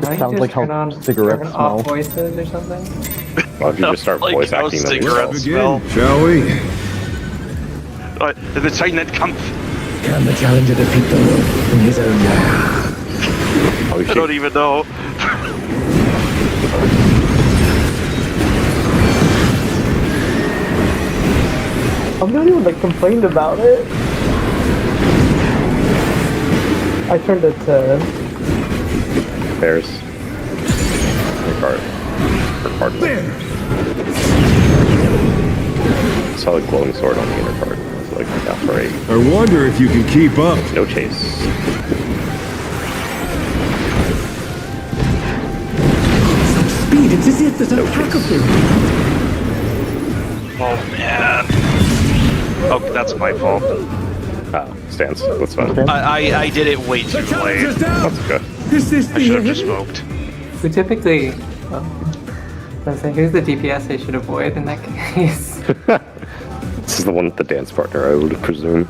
Speaker 2: Why
Speaker 1: sounds
Speaker 2: you
Speaker 1: like
Speaker 2: just
Speaker 1: how
Speaker 2: turn on,
Speaker 1: cigarettes
Speaker 2: turn off
Speaker 1: smell.
Speaker 2: voices or something?
Speaker 4: Why don't you just start
Speaker 9: Like
Speaker 4: voice
Speaker 9: how
Speaker 4: acting them
Speaker 9: cigarettes
Speaker 4: yourself?
Speaker 5: Begin, shall we?
Speaker 9: The Silent Kampf.
Speaker 6: Can the challenger defeat the wolf in his own lair?
Speaker 4: Oh,
Speaker 9: I don't
Speaker 4: shit.
Speaker 9: even know.
Speaker 7: I'm not even like complained about it. I turned it to.
Speaker 4: Bears. Inner card. Or card.
Speaker 5: There!
Speaker 4: Saw a glowing sword on the inner card. I was like, that's right.
Speaker 5: I wonder if you can keep up.
Speaker 4: No chase.
Speaker 6: Such speed, it's as if there's a pack of him.
Speaker 9: Oh man. Oh, that's my fault.
Speaker 4: Ah, stands. That's fine.
Speaker 1: Okay.
Speaker 9: I did it way too
Speaker 5: The challenger's
Speaker 9: late.
Speaker 5: down!
Speaker 4: That's good.
Speaker 5: Is this
Speaker 9: I
Speaker 5: the
Speaker 9: should have
Speaker 5: end?
Speaker 9: just smoked.
Speaker 2: We typically. I was like, who's the DPS I should avoid in that case?
Speaker 4: This is the one with the dance partner, I would presume.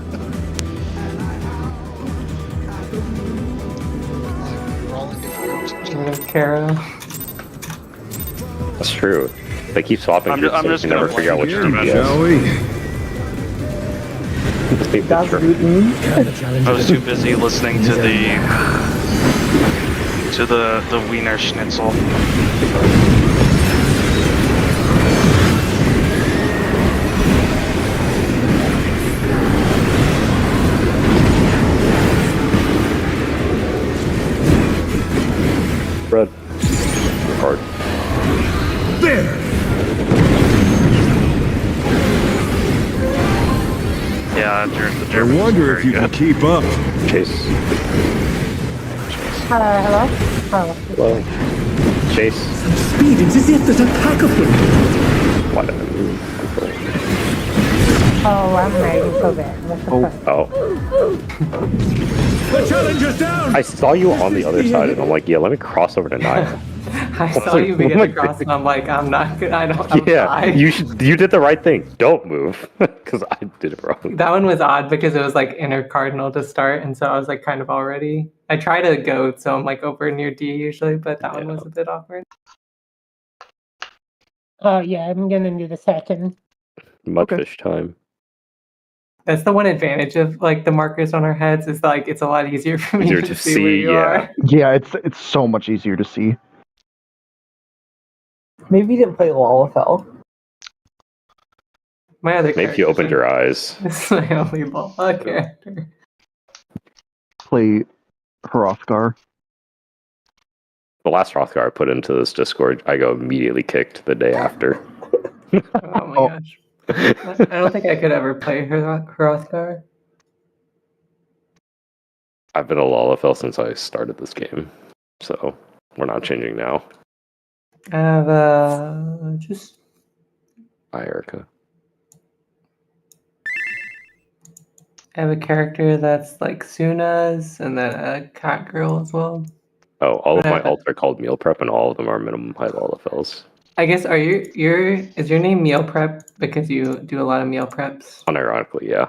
Speaker 2: Kara.
Speaker 4: That's true. They keep swapping
Speaker 9: I'm
Speaker 4: groups,
Speaker 9: just
Speaker 4: so you can
Speaker 9: gonna
Speaker 4: never figure out which
Speaker 9: blame
Speaker 4: team
Speaker 9: you,
Speaker 4: yes.
Speaker 5: Shall we?
Speaker 7: Das Guten.
Speaker 6: Can the challenge
Speaker 9: I
Speaker 6: of
Speaker 9: was
Speaker 6: the
Speaker 9: too busy listening to the Wiener Schnitzel.
Speaker 4: Red. Hard.
Speaker 5: There!
Speaker 9: Yeah, the
Speaker 5: I
Speaker 9: Germans
Speaker 5: wonder
Speaker 9: are
Speaker 5: if you
Speaker 9: very
Speaker 5: can keep up.
Speaker 4: Chase.
Speaker 8: Hello? Oh.
Speaker 4: Hello. Chase.
Speaker 6: speed is as if there's a pack of them.
Speaker 4: Why did I move?
Speaker 8: Oh, I'm ready for that. What the fuck?
Speaker 4: Oh.
Speaker 5: The challenge is down!
Speaker 4: I saw you on the other side, and I'm like, yeah, let me cross over to Naya.
Speaker 2: I saw you begin to cross, and I'm like, I'm not good. I'm
Speaker 4: Yeah,
Speaker 2: fine.
Speaker 4: you did the right thing. Don't move, because I did it wrong.
Speaker 2: That one was odd because it was like inner cardinal to start, and so I was like kind of already. I try to go, so I'm like over near D usually, but that one was a bit awkward.
Speaker 8: Oh, yeah, I'm gonna do the second.
Speaker 4: Mudfish time.
Speaker 2: That's the one advantage of like the markers on our heads is like it's a lot easier for me
Speaker 4: Easier
Speaker 2: to
Speaker 4: to
Speaker 2: see where
Speaker 4: see,
Speaker 2: you
Speaker 4: yeah.
Speaker 2: are.
Speaker 1: Yeah, it's so much easier to see.
Speaker 7: Maybe you didn't play Lalafell.
Speaker 2: My other
Speaker 4: Maybe if you opened your eyes.
Speaker 2: This is my only ball character.
Speaker 1: Play Hrothgar.
Speaker 4: The last Hrothgar I put into this Discord, I got immediately kicked the day after.
Speaker 2: Oh my gosh. I don't think I could ever play Hrothgar.
Speaker 4: I've been a Lalafell since I started this game, so we're not changing now.
Speaker 2: I have just
Speaker 4: Hi, Erica.
Speaker 2: I have a character that's like Suna's and then a cat girl as well.
Speaker 4: Oh, all of my
Speaker 2: Whatever.
Speaker 4: alts are called Meal Prep, and all of them are minimum high Lalafells.
Speaker 2: I guess is your name Meal Prep because you do a lot of meal preps?
Speaker 4: Unironically, yeah.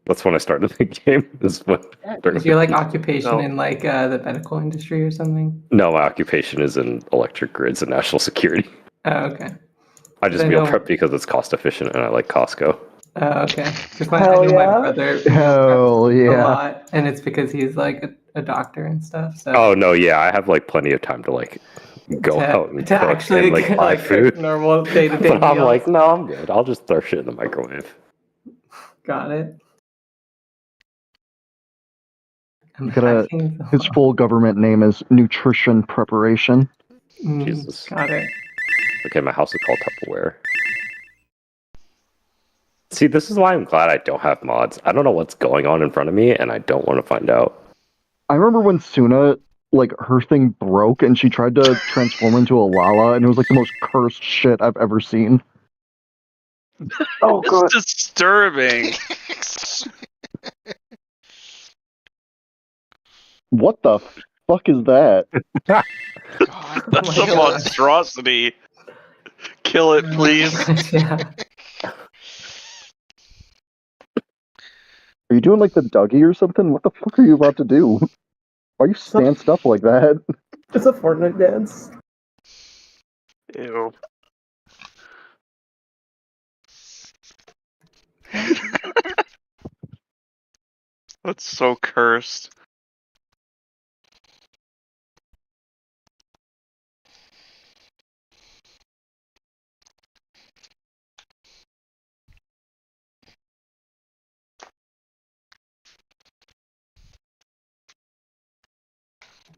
Speaker 4: That's when I started the game. Is when
Speaker 2: Is your like occupation
Speaker 9: No.
Speaker 2: in like the medical industry or something?
Speaker 4: No, my occupation is in electric grids and national security.
Speaker 2: Oh, okay.
Speaker 4: I just
Speaker 2: I
Speaker 4: meal
Speaker 2: know-
Speaker 4: prep because it's cost efficient and I like Costco.
Speaker 2: Oh, okay. Because I
Speaker 7: Hell
Speaker 2: know
Speaker 7: yeah.
Speaker 2: my brother meal
Speaker 1: Hell
Speaker 2: preps a
Speaker 1: yeah.
Speaker 2: lot, and it's because he's like a doctor and stuff. So
Speaker 4: Oh no, yeah, I have like plenty of time to like go out and
Speaker 2: to
Speaker 4: cook
Speaker 2: actually
Speaker 4: and like buy
Speaker 2: cook
Speaker 4: food.
Speaker 2: normal day-to-day
Speaker 4: But I'm
Speaker 2: meals.
Speaker 4: like, no, I'm good. I'll just throw shit in the microwave.
Speaker 2: Got it. I'm
Speaker 1: Gotta-
Speaker 2: hacking the
Speaker 1: His full government name is Nutrition Preparation.
Speaker 4: Jesus.
Speaker 2: Got it.
Speaker 4: Okay, my house is called Tupperware. See, this is why I'm glad I don't have mods. I don't know what's going on in front of me, and I don't want to find out.
Speaker 1: I remember when Suna, like, her thing broke and she tried to transform into a Lala, and it was like the most cursed shit I've ever seen.
Speaker 7: Oh, good.
Speaker 9: It's disturbing.
Speaker 1: What the fuck is that?
Speaker 3: God,
Speaker 9: That's
Speaker 2: my
Speaker 9: a
Speaker 2: God.
Speaker 9: monstrosity. Kill it, please.
Speaker 2: Yeah.
Speaker 1: Are you doing like the Dougie or something? What the fuck are you about to do? Why are you stanced up like that?
Speaker 7: It's a Fortnite dance.
Speaker 9: Ew. That's so cursed.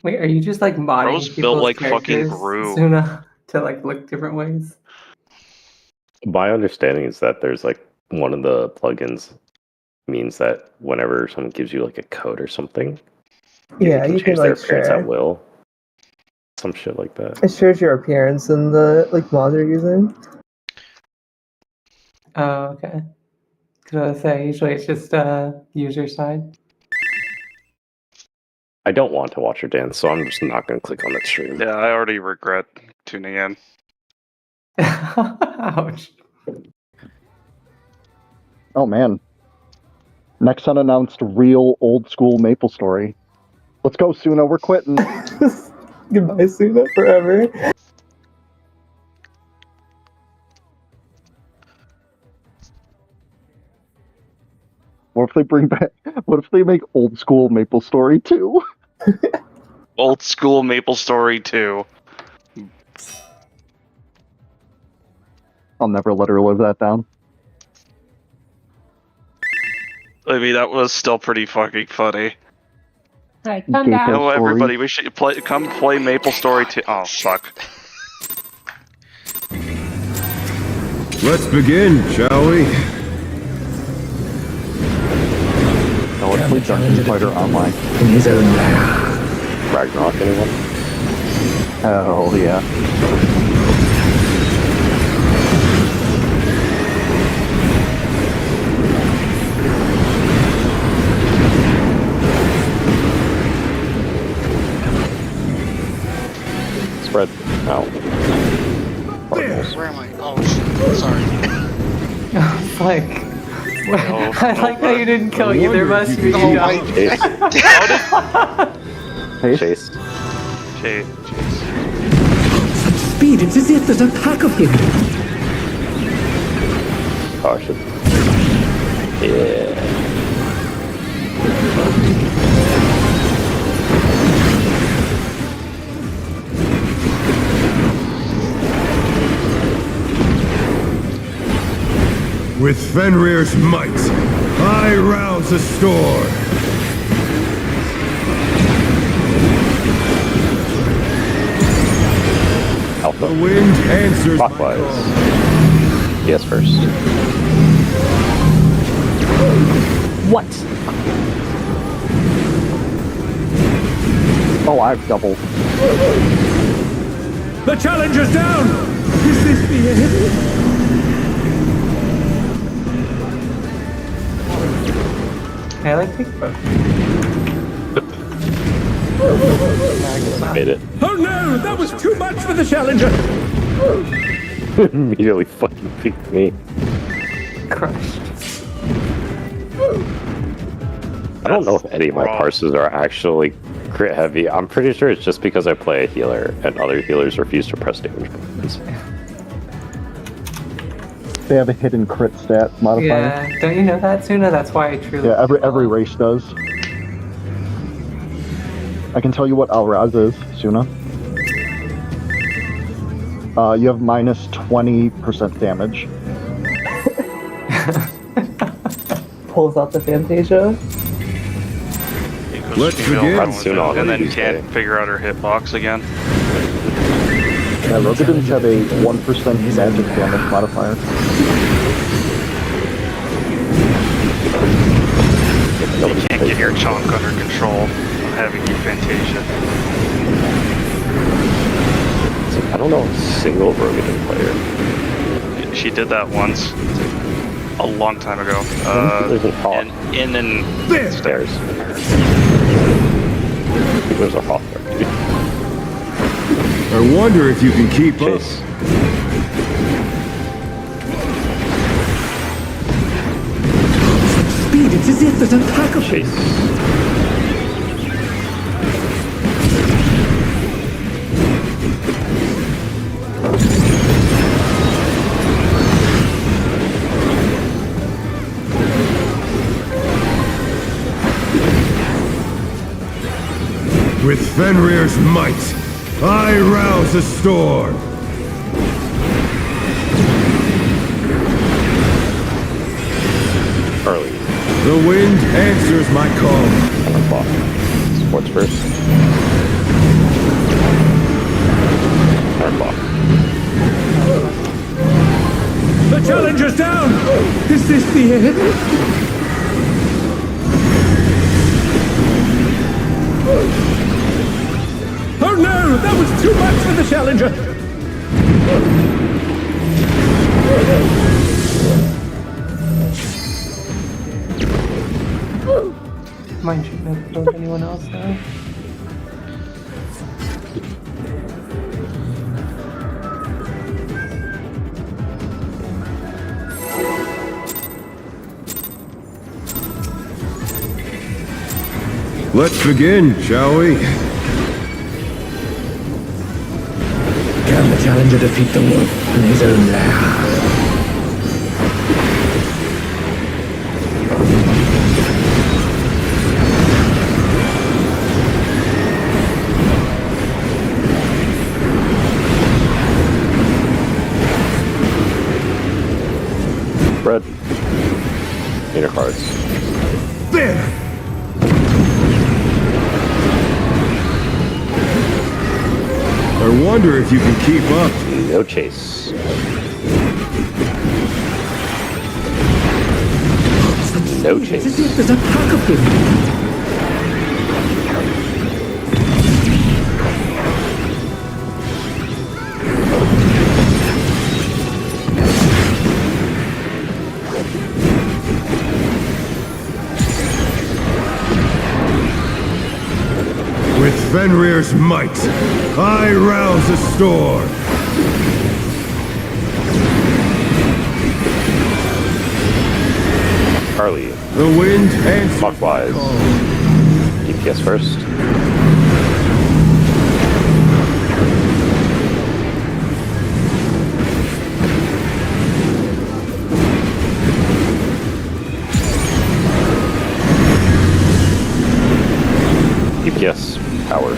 Speaker 2: Wait, are you just like modding
Speaker 9: Bro's built
Speaker 2: people's
Speaker 9: like fucking
Speaker 2: characters,
Speaker 9: Gru.
Speaker 2: Suna, to like look different ways?
Speaker 4: My understanding is that there's like one of the plugins means that whenever someone gives you like a code or something,
Speaker 7: Yeah,
Speaker 4: can
Speaker 7: you can
Speaker 4: change their
Speaker 7: like
Speaker 4: appearance
Speaker 7: share.
Speaker 4: at will. Some shit like that.
Speaker 7: It shares your appearance and the like mod you're using.
Speaker 2: Oh, okay. Because I say usually it's just user side.
Speaker 4: I don't want to watch her dance, so I'm just not going to click on that stream.
Speaker 9: Yeah, I already regret tuning in.
Speaker 2: Ouch.
Speaker 1: Oh man. Next unannounced real old school Maple Story. Let's go, Suna, we're quitting.
Speaker 7: Goodbye, Suna, forever.
Speaker 1: What if they bring back? What if they make old school Maple Story 2?
Speaker 9: Old school Maple Story 2.
Speaker 1: I'll never let her live that down.
Speaker 9: I mean, that was still pretty fucking funny.
Speaker 8: Alright, calm
Speaker 1: Gay
Speaker 8: down.
Speaker 1: Story.
Speaker 9: Hello, everybody. We should come play Maple Story 2. Oh, fuck.
Speaker 5: Let's begin, shall we?
Speaker 1: Now let's play Dungeon Fighter Online.
Speaker 6: In his own lair.
Speaker 4: Ragnarok, anyone?
Speaker 1: Oh yeah.
Speaker 4: Spread out. Cardinals.
Speaker 3: Where am I? Oh, shit. Sorry.
Speaker 2: It's like, I like how you didn't kill you. There must be
Speaker 3: Oh,
Speaker 2: a
Speaker 3: my...
Speaker 1: Hey,
Speaker 4: Chase.
Speaker 9: Chase.
Speaker 6: Such speed, it's as if there's a pack of him.
Speaker 4: Caution. Yeah.
Speaker 5: With Fenrir's might, I rouse a storm.
Speaker 4: Alpha.
Speaker 5: The wind answers my
Speaker 4: Clockwise.
Speaker 5: call.
Speaker 4: Yes, first.
Speaker 1: what? Oh, I've doubled.
Speaker 5: The challenger's down! Is this the end?
Speaker 2: I like Big Bro.
Speaker 4: Made it.
Speaker 5: Oh no, that was too much for the challenger!
Speaker 4: Immediately fucking picked me.
Speaker 2: Crushed.
Speaker 4: I don't know if any of my parses are actually crit heavy. I'm pretty sure it's just because I play a healer and other healers refuse to press damage buttons.
Speaker 1: They have a hidden crit stat modifier.
Speaker 2: Yeah, don't you know that, Suna? That's why I truly.
Speaker 1: Yeah, every race does. I can tell you what Alraz is, Suna. You have minus 20% damage.
Speaker 7: Pulls out the Fantasia.
Speaker 5: Let's begin.
Speaker 4: Hatsuna,
Speaker 9: And then
Speaker 4: what do you
Speaker 9: can't
Speaker 4: say?
Speaker 9: figure out her hitbox again.
Speaker 1: Yeah, Rogadins have a 1% magic damage modifier.
Speaker 9: You can't get your chunk under control of having your Fantasia.
Speaker 4: I don't know a single Rogadin player.
Speaker 9: She did that once. A long time ago.
Speaker 4: There's a hawk.
Speaker 9: In and
Speaker 4: Stairs. There's a hawk there, dude.
Speaker 5: I wonder if you can keep up.
Speaker 4: Chase.
Speaker 6: Speed, it's as if there's a pack of him.
Speaker 4: Chase.
Speaker 5: With Fenrir's might, I rouse a storm.
Speaker 4: Early.
Speaker 5: The wind answers my call.
Speaker 4: Clock. Sports first. Clock.
Speaker 5: The challenger's down!
Speaker 6: Is this the end?
Speaker 5: Oh no, that was too much for the challenger!
Speaker 2: Mine shouldn't have killed anyone else though.
Speaker 5: Let's begin, shall we?
Speaker 6: Can the challenger defeat the wolf in his own lair?
Speaker 4: Red. Inner cards.
Speaker 5: There! I wonder if you can keep up.
Speaker 4: No chase. No chase.
Speaker 6: There's a pack of him.
Speaker 5: With Fenrir's might, I rouse the storm.
Speaker 4: Harley.
Speaker 5: The wind and
Speaker 4: Clockwise. DPS first. DPS powers.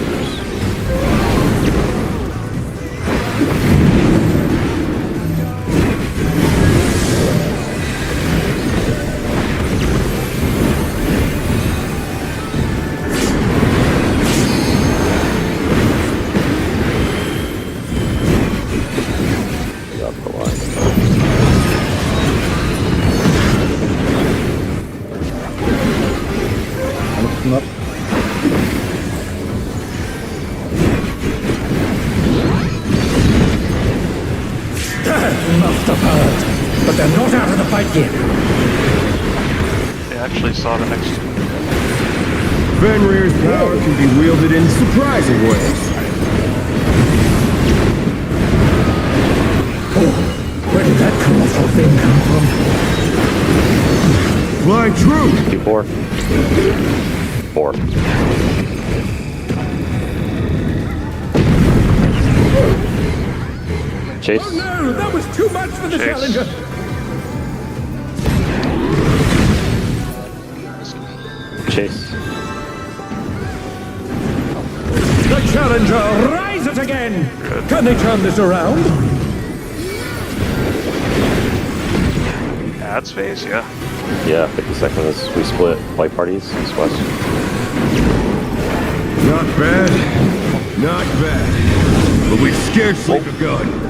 Speaker 4: Up the line.
Speaker 1: Come up.
Speaker 6: Must have heard, but they're not out of the fight yet.
Speaker 9: They actually saw the next.
Speaker 5: Fenrir's power can be wielded in surprising ways.
Speaker 6: Where did that colossal thing come from?
Speaker 5: Fly true!
Speaker 4: 2-4. 4. Chase.
Speaker 6: Oh no, that was too much for the
Speaker 9: Chase.
Speaker 6: challenger.
Speaker 4: Chase.
Speaker 6: The challenger rises again. Can they turn this around?
Speaker 9: Ads phase, yeah.
Speaker 4: Yeah, 50 seconds. We split white parties. East west.
Speaker 5: Not bad. Not bad. But we've scarcely begun.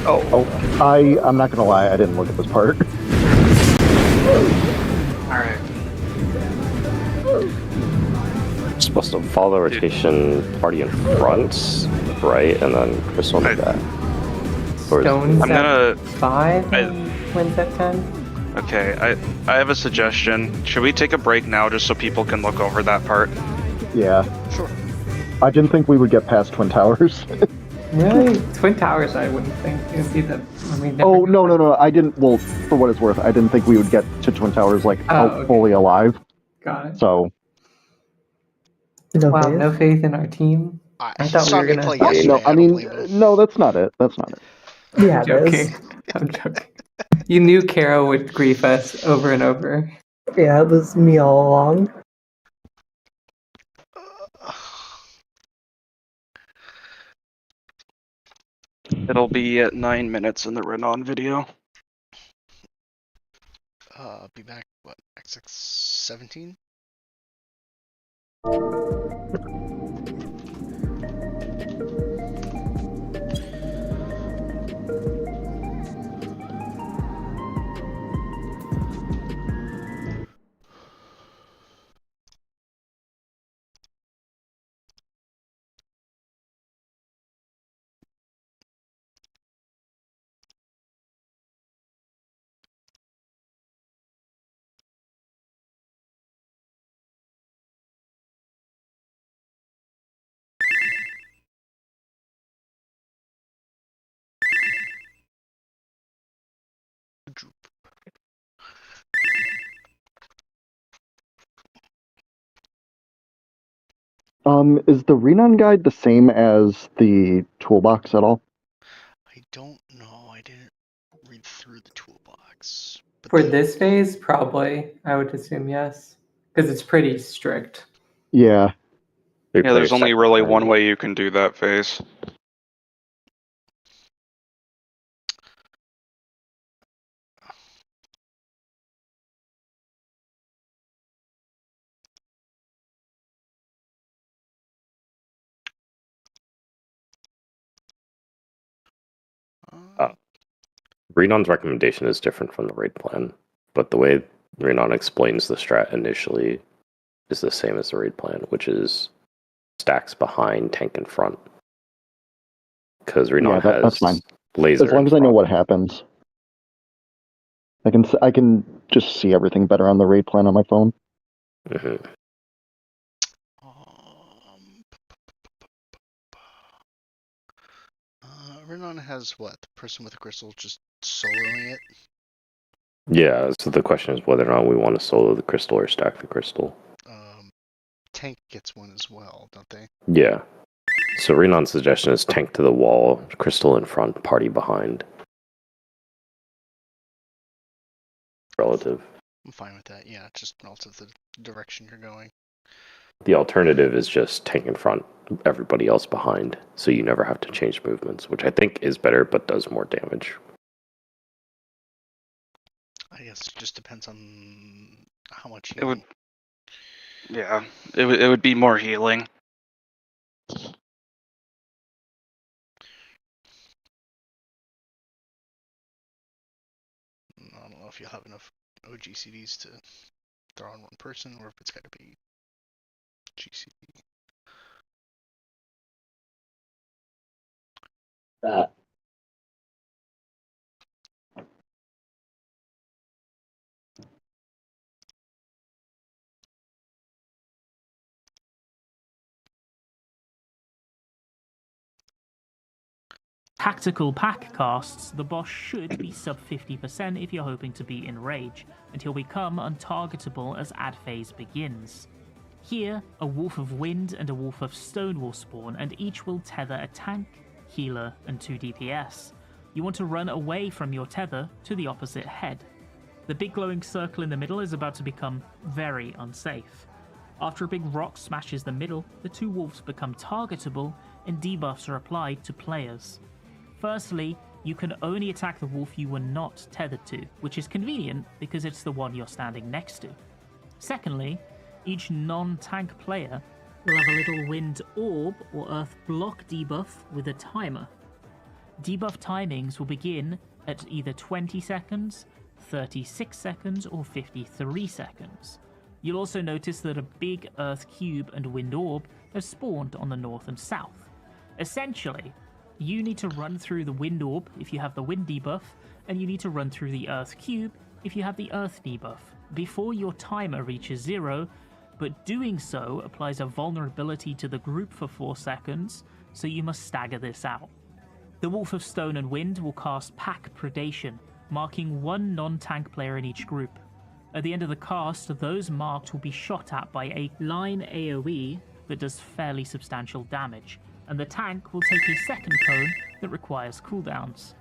Speaker 1: I'm not gonna lie, I didn't look at this part.
Speaker 9: Alright.
Speaker 4: Supposed to follow the rotation party in front, right, and then Chris on the back. Or is-
Speaker 2: Stone's
Speaker 9: I'm
Speaker 2: at
Speaker 9: gonna.
Speaker 2: 5
Speaker 9: I-
Speaker 2: and Wynn's at 10.
Speaker 9: Okay, I have a suggestion. Should we take a break now just so people can look over that part?
Speaker 1: Yeah.
Speaker 3: Sure.
Speaker 1: I didn't think we would get past Twin Towers.
Speaker 2: Really? Twin Towers, I wouldn't think. It would be the. I mean,
Speaker 1: Oh, no. I didn't. Well, for what it's worth, I didn't think we would get to Twin Towers, like,
Speaker 2: okay.
Speaker 1: fully alive.
Speaker 2: Got it.
Speaker 1: So,
Speaker 7: No
Speaker 2: Wow,
Speaker 7: faith?
Speaker 2: no faith in our team. I thought we
Speaker 3: saw
Speaker 2: were
Speaker 3: me
Speaker 2: gonna-
Speaker 3: play
Speaker 2: No,
Speaker 3: yesterday.
Speaker 1: no,
Speaker 3: I don't blame him.
Speaker 1: no, that's not it. That's not it.
Speaker 7: Yeah,
Speaker 2: I'm
Speaker 7: it is.
Speaker 2: joking. I'm joking. You knew Kara would grief us over and over.
Speaker 7: Yeah, it was me all along.
Speaker 9: It'll be at 9 minutes in the Renan video.
Speaker 3: Be back, what, XX17?
Speaker 1: Is the Renon guide the same as the toolbox at all?
Speaker 3: I don't know. I didn't read through the toolbox. But
Speaker 2: For this phase, probably. I would assume yes. Because it's pretty strict.
Speaker 1: Yeah.
Speaker 9: Yeah, there's only really one way you can do that phase.
Speaker 4: Renon's recommendation is different from the raid plan, but the way Renon explains the strat initially is the same as the raid plan, which is stacks behind, tank in front. Because Renon has
Speaker 1: that's fine.
Speaker 4: laser.
Speaker 1: As long as I know what happens. I can just see everything better on the raid plan on my phone.
Speaker 4: Mm-hmm.
Speaker 3: Renon has what? The person with the crystal just soloing it?
Speaker 4: Yeah, so the question is whether or not we want to solo the crystal or stack the crystal.
Speaker 3: Tank gets one as well, don't they?
Speaker 4: Yeah. So Renon's suggestion is tank to the wall, crystal in front, party behind. Relative.
Speaker 3: I'm fine with that, yeah, just relative to the direction you're going.
Speaker 4: The alternative is just tank in front, everybody else behind, so you never have to change movements, which I think is better but does more damage.
Speaker 3: I guess it just depends on how much
Speaker 9: It would. Yeah, it would be more healing.
Speaker 3: I don't know if you'll have enough OGCDs to throw on one person, or if it's got to be GCD.
Speaker 10: Tactical pack casts, the boss should be sub 50% if you're hoping to be in rage, and he'll become untargetable as ad phase begins. Here, a Wolf of Wind and a Wolf of Stone will spawn, and each will tether a tank, healer, and 2 DPS. You want to run away from your tether to the opposite head. The big glowing circle in the middle is about to become very unsafe. After a big rock smashes the middle, the 2 wolves become targetable, and debuffs are applied to players. Firstly, you can only attack the wolf you were not tethered to, which is convenient because it's the one you're standing next to. Secondly, each non-tank player will have a little wind orb or earth block debuff with a timer. Debuff timings will begin at either 20 seconds, 36 seconds, or 53 seconds. You'll also notice that a big earth cube and wind orb have spawned on the north and south. Essentially, you need to run through the wind orb if you have the wind debuff, and you need to run through the earth cube if you have the earth debuff, before your timer reaches 0, but doing so applies a vulnerability to the group for 4 seconds, so you must stagger this out. The Wolf of Stone and Wind will cast Pack Predation, marking 1 non-tank player in each group. At the end of the cast, those marked will be shot at by a line AoE that does fairly substantial damage, and the tank will take a second cone that requires cooldowns.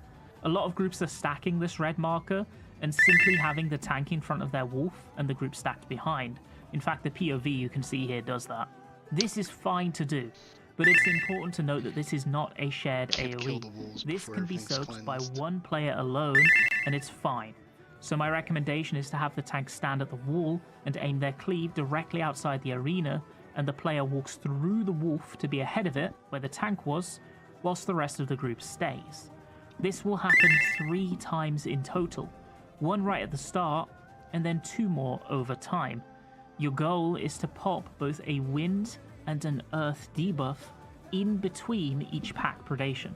Speaker 10: A lot of groups are stacking this red marker and simply having the tank in front of their wolf and the group stacked behind. In fact, the POV you can see here does that. This is fine to do, but it's important to note that this is not a shared AoE. This can be soaked by 1 player alone, and it's fine. So my recommendation is to have the tank stand at the wall and aim their cleave directly outside the arena, and the player walks through the wolf to be ahead of it, where the tank was, whilst the rest of the group stays. This will happen 3 times in total, 1 right at the start, and then 2 more over time. Your goal is to pop both a wind and an earth debuff in between each pack predation.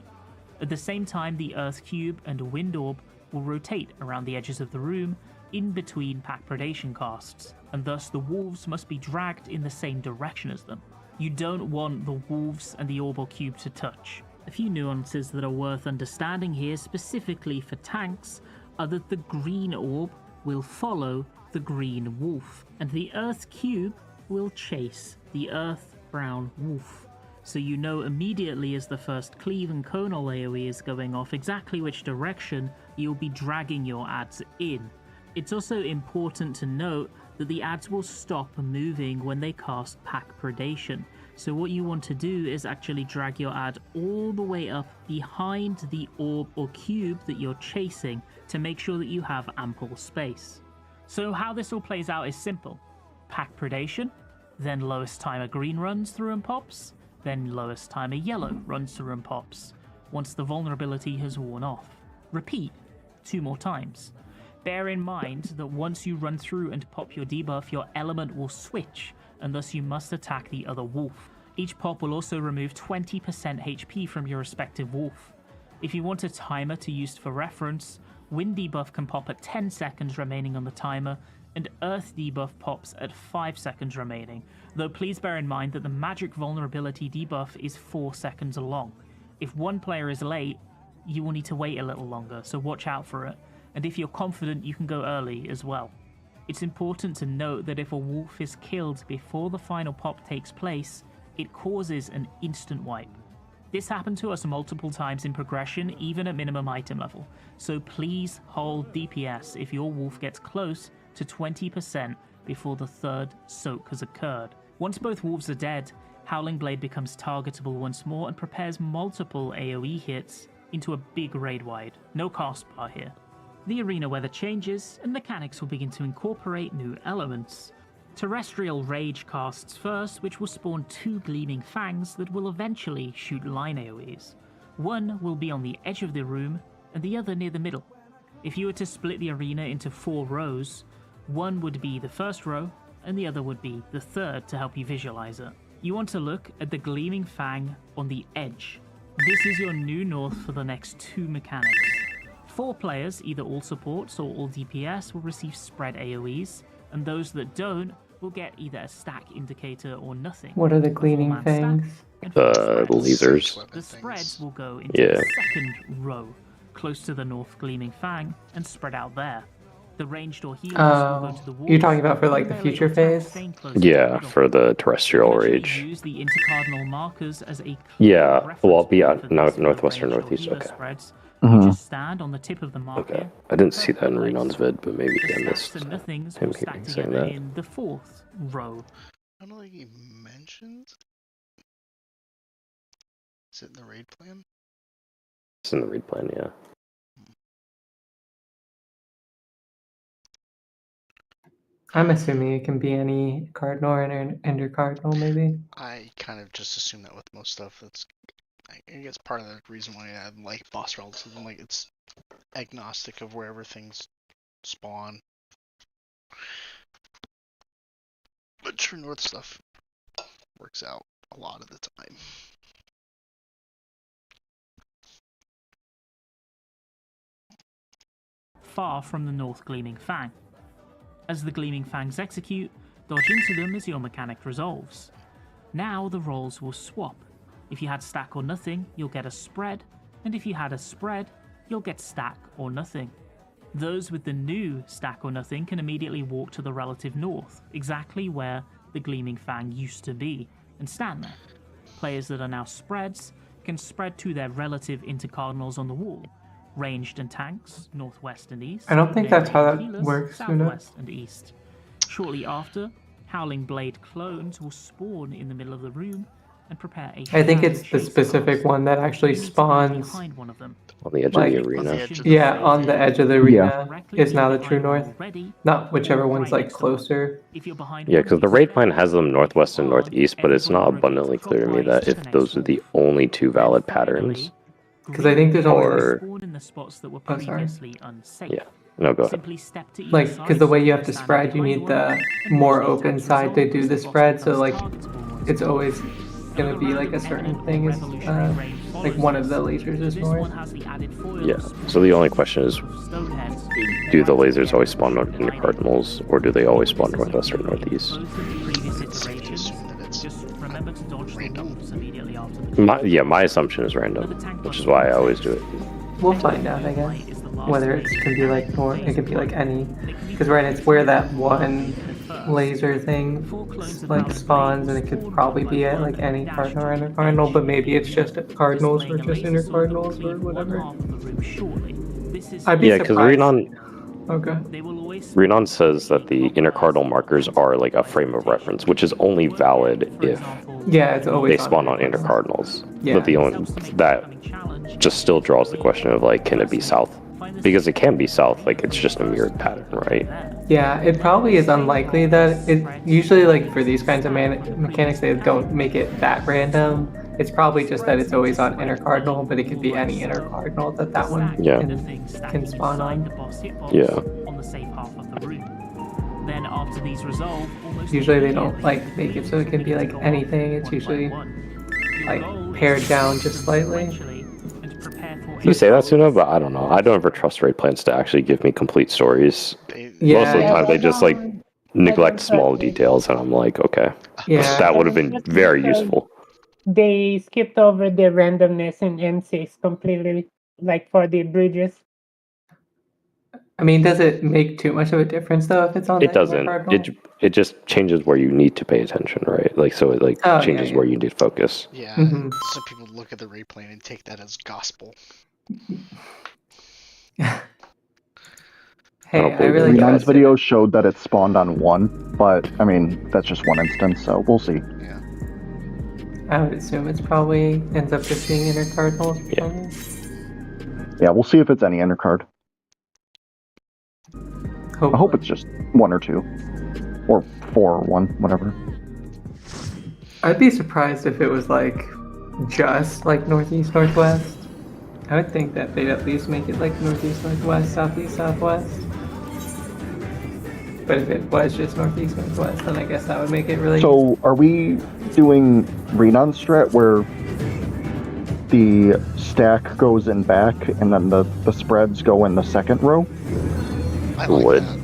Speaker 10: At the same time, the earth cube and wind orb will rotate around the edges of the room in between pack predation casts, and thus the wolves must be dragged in the same direction as them. You don't want the wolves and the orb or cube to touch. A few nuances that are worth understanding here specifically for tanks are that the green orb will follow the green wolf, and the earth cube will chase the earth brown wolf. So you know immediately as the first cleave and conal AoE is going off exactly which direction you'll be dragging your ads in. It's also important to note that the ads will stop moving when they cast Pack Predation. So what you want to do is actually drag your ad all the way up behind the orb or cube that you're chasing to make sure that you have ample space. So how this all plays out is simple. Pack Predation, then lowest timer green runs through and pops, then lowest timer yellow runs through and pops, once the vulnerability has worn off. Repeat 2 more times. Bear in mind that once you run through and pop your debuff, your element will switch, and thus you must attack the other wolf. Each pop will also remove 20% HP from your respective wolf. If you want a timer to use for reference, Wind debuff can pop at 10 seconds remaining on the timer, and Earth debuff pops at 5 seconds remaining, though please bear in mind that the magic vulnerability debuff is 4 seconds long. If one player is late, you will need to wait a little longer, so watch out for it, and if you're confident you can go early as well. It's important to note that if a wolf is killed before the final pop takes place, it causes an instant wipe. This happened to us multiple times in progression, even at minimum item level, so please hold DPS if your wolf gets close to 20% before the third soak has occurred. Once both wolves are dead, Howling Blade becomes targetable once more and prepares multiple AoE hits into a big raid wide. No cast bar here. The arena weather changes, and mechanics will begin to incorporate new elements. Terrestrial Rage casts first, which will spawn 2 Gleaming Fangs that will eventually shoot line AoEs. One will be on the edge of the room, and the other near the middle. If you were to split the arena into 4 rows, one would be the first row, and the other would be the third to help you visualize it. You want to look at the Gleaming Fang on the edge. This is your new north for the next 2 mechanics. 4 players, either all supports or all DPS, will receive spread AoEs, and those that don't will get either a stack indicator or nothing.
Speaker 2: What are the
Speaker 10: A
Speaker 2: Gleaming
Speaker 10: 4-man
Speaker 2: Fangs?
Speaker 10: stack, and
Speaker 4: The
Speaker 10: 4 spreads.
Speaker 4: lasers.
Speaker 10: The spreads will go into
Speaker 4: Yeah.
Speaker 10: the second row, close to the north Gleaming Fang, and spread out there. The ranged or healers will go to the walls.
Speaker 2: You're talking about for like the
Speaker 10: and melee
Speaker 2: future
Speaker 10: attacks
Speaker 2: phase?
Speaker 10: staying close to the
Speaker 4: Yeah,
Speaker 10: middle.
Speaker 4: for the terrestrial
Speaker 10: You can actually
Speaker 4: rage.
Speaker 10: use the intercardinal markers as a
Speaker 4: Yeah,
Speaker 10: reference
Speaker 4: well,
Speaker 10: point
Speaker 4: yeah,
Speaker 10: for
Speaker 4: no,
Speaker 10: this, for
Speaker 4: northwestern,
Speaker 10: ranged or
Speaker 4: northeast,
Speaker 10: healer
Speaker 4: okay.
Speaker 10: spreads.
Speaker 1: Mhm.
Speaker 10: You just stand on the tip of the marker.
Speaker 4: Okay. I didn't see that in
Speaker 10: press
Speaker 4: Renon's
Speaker 10: the
Speaker 4: vid, but maybe
Speaker 10: The
Speaker 4: I
Speaker 10: stacks
Speaker 4: missed
Speaker 10: and nothings
Speaker 4: him
Speaker 10: will stack
Speaker 4: saying
Speaker 10: together
Speaker 4: that.
Speaker 10: in the 4th row.
Speaker 3: I don't think he mentioned. Is it in the raid plan?
Speaker 4: It's in the read plan, yeah.
Speaker 2: I'm assuming it can be any cardinal or ender cardinal, maybe.
Speaker 3: I kind of just assume that with most stuff. That's, I guess, part of the reason why I like boss relativism. Like, it's agnostic of wherever things spawn. But True North stuff works out a lot of the time.
Speaker 10: Far from the north Gleaming Fang. As the Gleaming Fangs execute, dodge into them as your mechanic resolves. Now the roles will swap. If you had stack or nothing, you'll get a spread, and if you had a spread, you'll get stack or nothing. Those with the new stack or nothing can immediately walk to the relative north, exactly where the Gleaming Fang used to be, and stand there. Players that are now spreads can spread to their relative intercardinals on the wall. Ranged and tanks, northwest and east.
Speaker 2: I don't think that's how that
Speaker 10: melee healers,
Speaker 2: works, Una.
Speaker 10: southwest and east. Shortly after, Howling Blade clones will spawn in the middle of the room and prepare a
Speaker 2: I think
Speaker 10: shadow
Speaker 2: it's the
Speaker 10: chase
Speaker 2: specific
Speaker 10: cast.
Speaker 2: one that actually
Speaker 10: You need to be
Speaker 2: spawns.
Speaker 10: behind one of them.
Speaker 4: On the edge
Speaker 2: Like-
Speaker 4: of the arena.
Speaker 3: On the edge of the
Speaker 2: Yeah,
Speaker 3: field.
Speaker 2: on the edge of the arena
Speaker 10: Directly
Speaker 2: is
Speaker 10: if
Speaker 2: now
Speaker 10: you're
Speaker 2: the true
Speaker 10: behind one
Speaker 2: north.
Speaker 10: already,
Speaker 2: Not whichever
Speaker 10: or
Speaker 2: one's
Speaker 10: right
Speaker 2: like
Speaker 10: next to one.
Speaker 2: closer.
Speaker 10: If you're behind
Speaker 4: Yeah,
Speaker 10: one,
Speaker 4: because the
Speaker 10: you
Speaker 4: raid
Speaker 10: step
Speaker 4: plan has them northwest and
Speaker 10: on,
Speaker 4: northeast, but it's not
Speaker 10: everybody
Speaker 4: abundantly
Speaker 10: rotates
Speaker 4: clear to me
Speaker 10: clockwise
Speaker 4: that
Speaker 10: to
Speaker 4: if
Speaker 10: the
Speaker 4: those
Speaker 10: next
Speaker 4: are the
Speaker 10: wolf.
Speaker 4: only 2
Speaker 10: Then
Speaker 4: valid
Speaker 10: finally,
Speaker 4: patterns.
Speaker 2: 'Cause I think there's only,
Speaker 10: green
Speaker 4: like-
Speaker 10: will spawn in the spots that were
Speaker 2: Oh, sorry.
Speaker 10: previously unsafe.
Speaker 4: Yeah. No, go ahead.
Speaker 10: Simply step to either
Speaker 2: Like,
Speaker 10: side,
Speaker 2: because the way you have to
Speaker 10: stand
Speaker 2: spread, you
Speaker 10: behind
Speaker 2: need
Speaker 10: one,
Speaker 2: the
Speaker 10: and
Speaker 2: more
Speaker 10: once the
Speaker 2: open
Speaker 10: attack's
Speaker 2: side to
Speaker 10: resolved,
Speaker 2: do the
Speaker 10: boss
Speaker 2: spread, so
Speaker 10: becomes
Speaker 2: like
Speaker 10: targetable once
Speaker 2: it's
Speaker 10: more.
Speaker 2: always gonna be like a certain thing is like one of the lasers is
Speaker 10: This one
Speaker 2: north.
Speaker 10: has the added foils,
Speaker 4: Yeah. So the only question is,
Speaker 10: stoneheads,
Speaker 4: do the lasers always spawn in the cardinals, or do they always spawn northwest or northeast?
Speaker 10: both of the previous iterations.
Speaker 3: Assume that it's
Speaker 10: Just remember to dodge the
Speaker 3: random.
Speaker 10: wolves immediately after the
Speaker 4: My assumption is random, which is why I always do it.
Speaker 2: We'll find out, I guess, whether it can be like north. It could be like any, because right, it's where that one laser thing like spawns, and it could probably be at like any cardinal or inner cardinal, but maybe it's just at cardinals or just inner cardinals or whatever. I'd be
Speaker 4: Yeah, because
Speaker 2: surprised.
Speaker 10: Okay.
Speaker 4: Renan says that the intercardinal markers are like a frame of reference, which is only valid if
Speaker 2: it's always
Speaker 4: they spawn on intercardinals.
Speaker 2: Yeah.
Speaker 4: But that just still draws the question of like, can it be south? Because it can be south, like it's just a mirrored pattern, right?
Speaker 2: Yeah, it probably is unlikely that it usually like for these kinds of mechanics they don't make it that random. It's probably just that it's always on inner cardinal, but it could be any inner cardinal that one can spawn on.
Speaker 4: Yeah.
Speaker 10: On the safe half of the room. Then after these resolve,
Speaker 2: Usually they don't like make it so it can be like anything. It's usually like pared down just slightly.
Speaker 4: You say that, Suna, but I don't know. I don't ever trust raid plans to actually give me complete stories.
Speaker 2: Yeah.
Speaker 4: Most of the time they just like neglect small details, and I'm like, okay,
Speaker 2: Yeah.
Speaker 4: that would have been very useful.
Speaker 8: They skipped over the randomness in M6 completely, like for the bridges.
Speaker 2: I mean, does it make too much of a difference though if it's on?
Speaker 4: It doesn't. It just changes where you need to pay attention, right? Like so, it like changes where you need to focus.
Speaker 3: Yeah. Some people look at the raid plan and take that as gospel.
Speaker 2: Hey, I really
Speaker 1: Renan's video showed that it spawned on 1, but I mean that's just one instance, so we'll see.
Speaker 3: Yeah.
Speaker 2: I would assume it's probably ends up just being inner cardinals.
Speaker 4: Yeah.
Speaker 1: Yeah, we'll see if it's any inner card. I hope it's just 1 or 2. Or 4 or 1, whatever.
Speaker 2: I'd be surprised if it was like just like northeast northwest. I would think that they'd at least make it like northeast northwest, southeast southwest. But if it was just northeast northwest, then I guess that would make it really.
Speaker 1: So are we doing Renan's strat where the stack goes in back and then the spreads go in the second row?
Speaker 3: I like
Speaker 4: Would.
Speaker 3: that.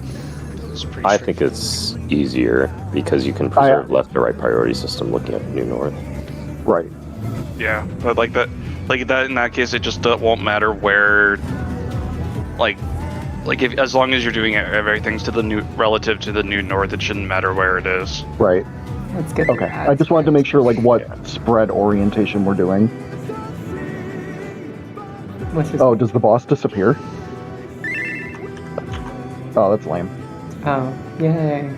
Speaker 3: That was pretty
Speaker 4: I think it's easier because you can preserve left to right priority system looking at New North.
Speaker 1: Right.
Speaker 9: Yeah, but like that in that case, it just won't matter where, like if as long as you're doing everything's to the new relative to the New North, it shouldn't matter where it is.
Speaker 1: Right.
Speaker 2: Let's get.
Speaker 1: Okay. I just wanted to make sure like what spread orientation we're doing. Oh, does the boss disappear? Oh, that's lame.
Speaker 2: Oh, yay!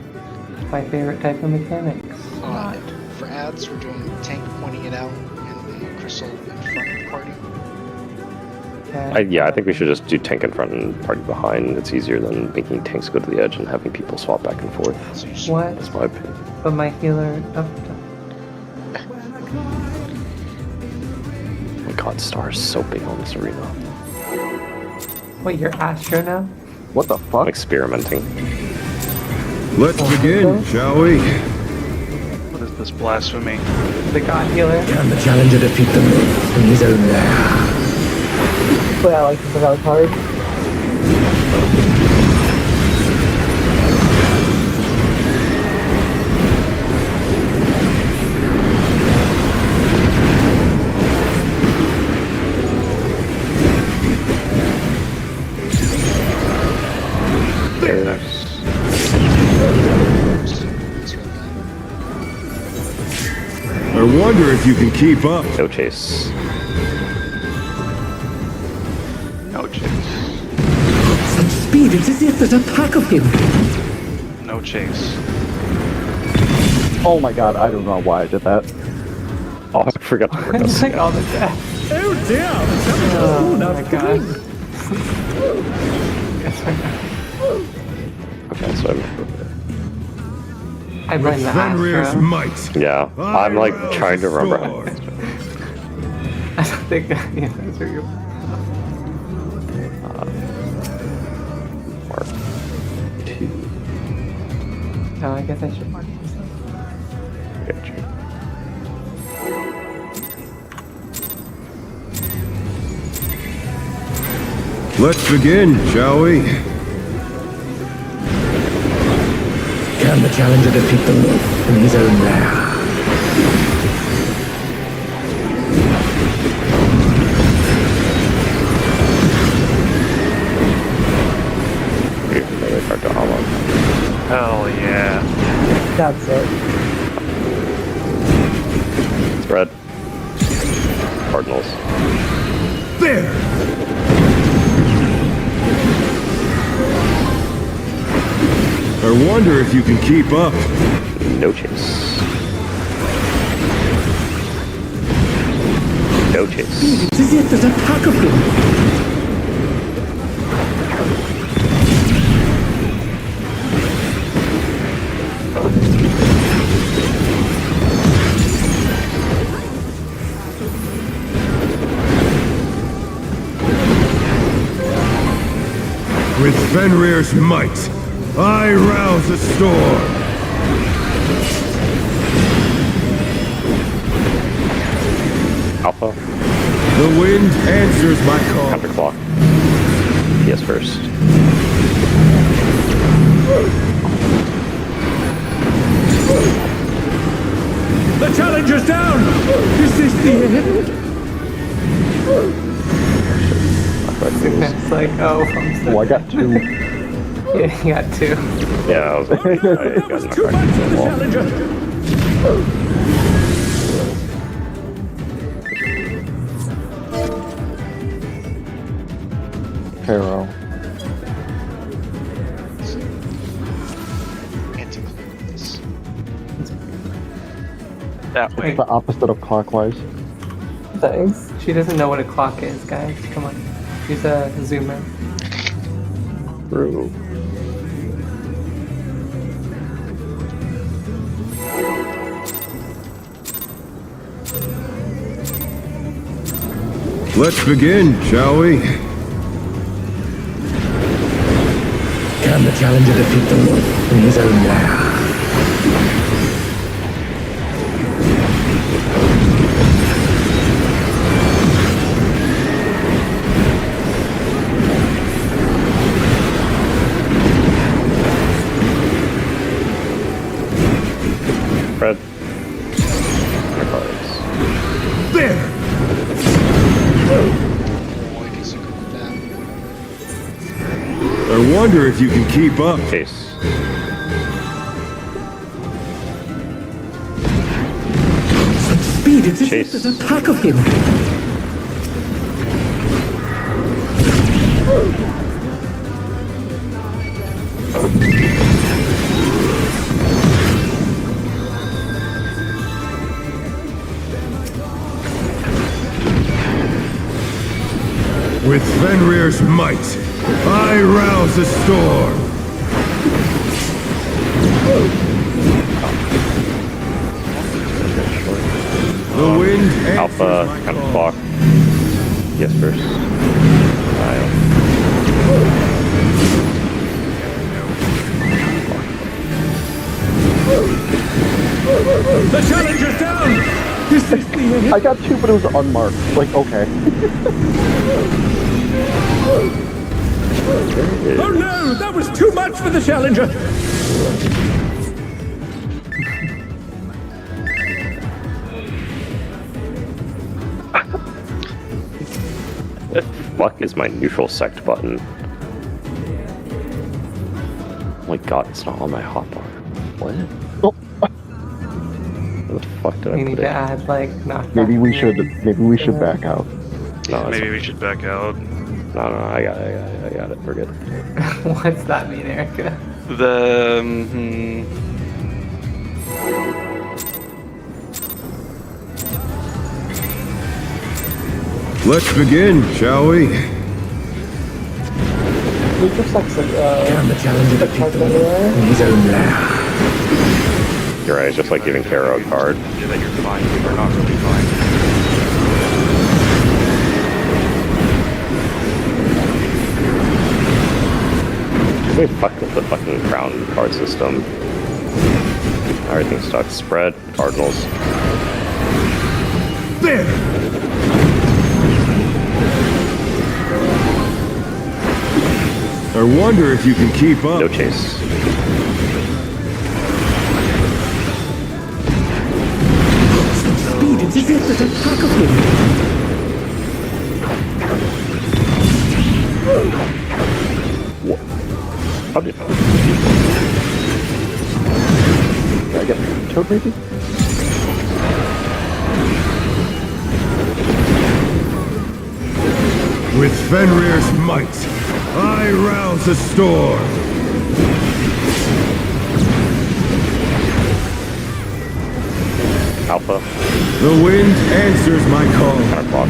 Speaker 2: My favorite type of mechanics.
Speaker 3: For ads, we're doing tank pointing it out and the crystal in front of the party.
Speaker 4: I think we should just do tank in front and party behind. It's easier than making tanks go to the edge and having people swap back and forth.
Speaker 2: What?
Speaker 4: That's my opinion.
Speaker 2: But my healer. Oh
Speaker 4: my god, Star is so big on this arena.
Speaker 2: Wait, you're Astro now?
Speaker 1: What the fuck?
Speaker 4: I'm experimenting.
Speaker 5: Let's begin, shall we?
Speaker 9: What is this blasphemy?
Speaker 2: The god healer.
Speaker 6: Can the challenger defeat them in his own lair?
Speaker 7: But I like to put out card.
Speaker 5: I wonder if you can keep up.
Speaker 4: No chase.
Speaker 9: No chase.
Speaker 6: Such speed, it's as if there's a pack of him.
Speaker 9: No chase.
Speaker 1: Oh my god, I don't know why I did that.
Speaker 4: Oh, I forgot to work
Speaker 2: It's
Speaker 4: this.
Speaker 2: like all the death.
Speaker 5: Oh dear!
Speaker 2: Oh my god.
Speaker 4: Okay, so
Speaker 2: I blame the
Speaker 5: Fenrir's
Speaker 2: Astro.
Speaker 5: might.
Speaker 4: yeah, I'm like trying to remember.
Speaker 2: I don't think that. Yeah, that's what you're.
Speaker 4: Mark 2.
Speaker 2: Oh, I guess I should mark this.
Speaker 4: Gotcha.
Speaker 5: Let's begin, shall we?
Speaker 6: Can the challenger defeat them in his own lair?
Speaker 4: Really hard to hollow.
Speaker 9: Hell yeah.
Speaker 7: That's it.
Speaker 4: Spread. Cardinals.
Speaker 5: There! I wonder if you can keep up.
Speaker 4: No chase. No chase.
Speaker 6: It is yet there's a pack of them.
Speaker 5: With Fenrir's might, I rouse a storm.
Speaker 4: Alpha.
Speaker 5: The wind answers my call.
Speaker 4: Counter clock. Yes, first.
Speaker 5: The challenger's down! Is this the end?
Speaker 2: It's like, oh, I'm stuck.
Speaker 1: Oh, I got 2.
Speaker 2: Yeah, you got 2.
Speaker 4: Yeah, I was like, I got knocked
Speaker 5: Too
Speaker 4: back
Speaker 5: much
Speaker 4: to
Speaker 5: for
Speaker 4: the
Speaker 5: the
Speaker 4: wall.
Speaker 5: challenger!
Speaker 1: Pharaoh.
Speaker 3: Anti-clockwise.
Speaker 9: That way.
Speaker 1: The opposite of clockwise.
Speaker 2: Thanks. She doesn't know what a clock is, guys. Come on. She's a zoomer.
Speaker 4: True.
Speaker 5: Let's begin, shall we?
Speaker 6: Can the challenger defeat the wolf in his own lair?
Speaker 4: Fred. Your cards.
Speaker 5: There!
Speaker 3: Oh, I guess you could do that.
Speaker 5: I wonder if you can keep up.
Speaker 4: Chase.
Speaker 6: Such speed, it is yet
Speaker 4: Chase.
Speaker 6: there's a pack of him.
Speaker 5: With Fenrir's might, I rouse a storm. The wind answers
Speaker 4: Alpha.
Speaker 5: my
Speaker 4: Counter
Speaker 5: call.
Speaker 4: clock. Yes, first.
Speaker 5: The challenger's down! This is the end.
Speaker 1: I got 2, but it was unmarked. Like, okay.
Speaker 5: Oh no! That was too much for the challenger!
Speaker 4: Fuck is my neutral sect button? Oh my god, it's not on my hotbar. What?
Speaker 1: Oh,
Speaker 4: Where the fuck did I
Speaker 2: We
Speaker 4: put
Speaker 2: need
Speaker 4: it?
Speaker 2: to add, like, knockback.
Speaker 1: maybe we should back out.
Speaker 4: No,
Speaker 9: Maybe we should back out.
Speaker 4: no, I got it. We're good.
Speaker 2: What's that mean, Erica?
Speaker 9: The
Speaker 5: Let's begin, shall we?
Speaker 7: We just like
Speaker 6: Can the challenger defeat the wolf in his own lair?
Speaker 4: You're right. It's just like giving Kara a card.
Speaker 9: Yeah, that you're fine. You're not really fine.
Speaker 4: They fucked with the fucking crown card system. Everything's stuck. Spread. Cardinals.
Speaker 5: There! I wonder if you can keep up.
Speaker 4: No chase.
Speaker 6: Speed, it is yet there's a pack of him.
Speaker 4: What? How did...
Speaker 1: Toad, maybe?
Speaker 5: With Fenrir's might, I rouse the storm.
Speaker 4: Alpha.
Speaker 5: The wind answers my call.
Speaker 4: Counterclock.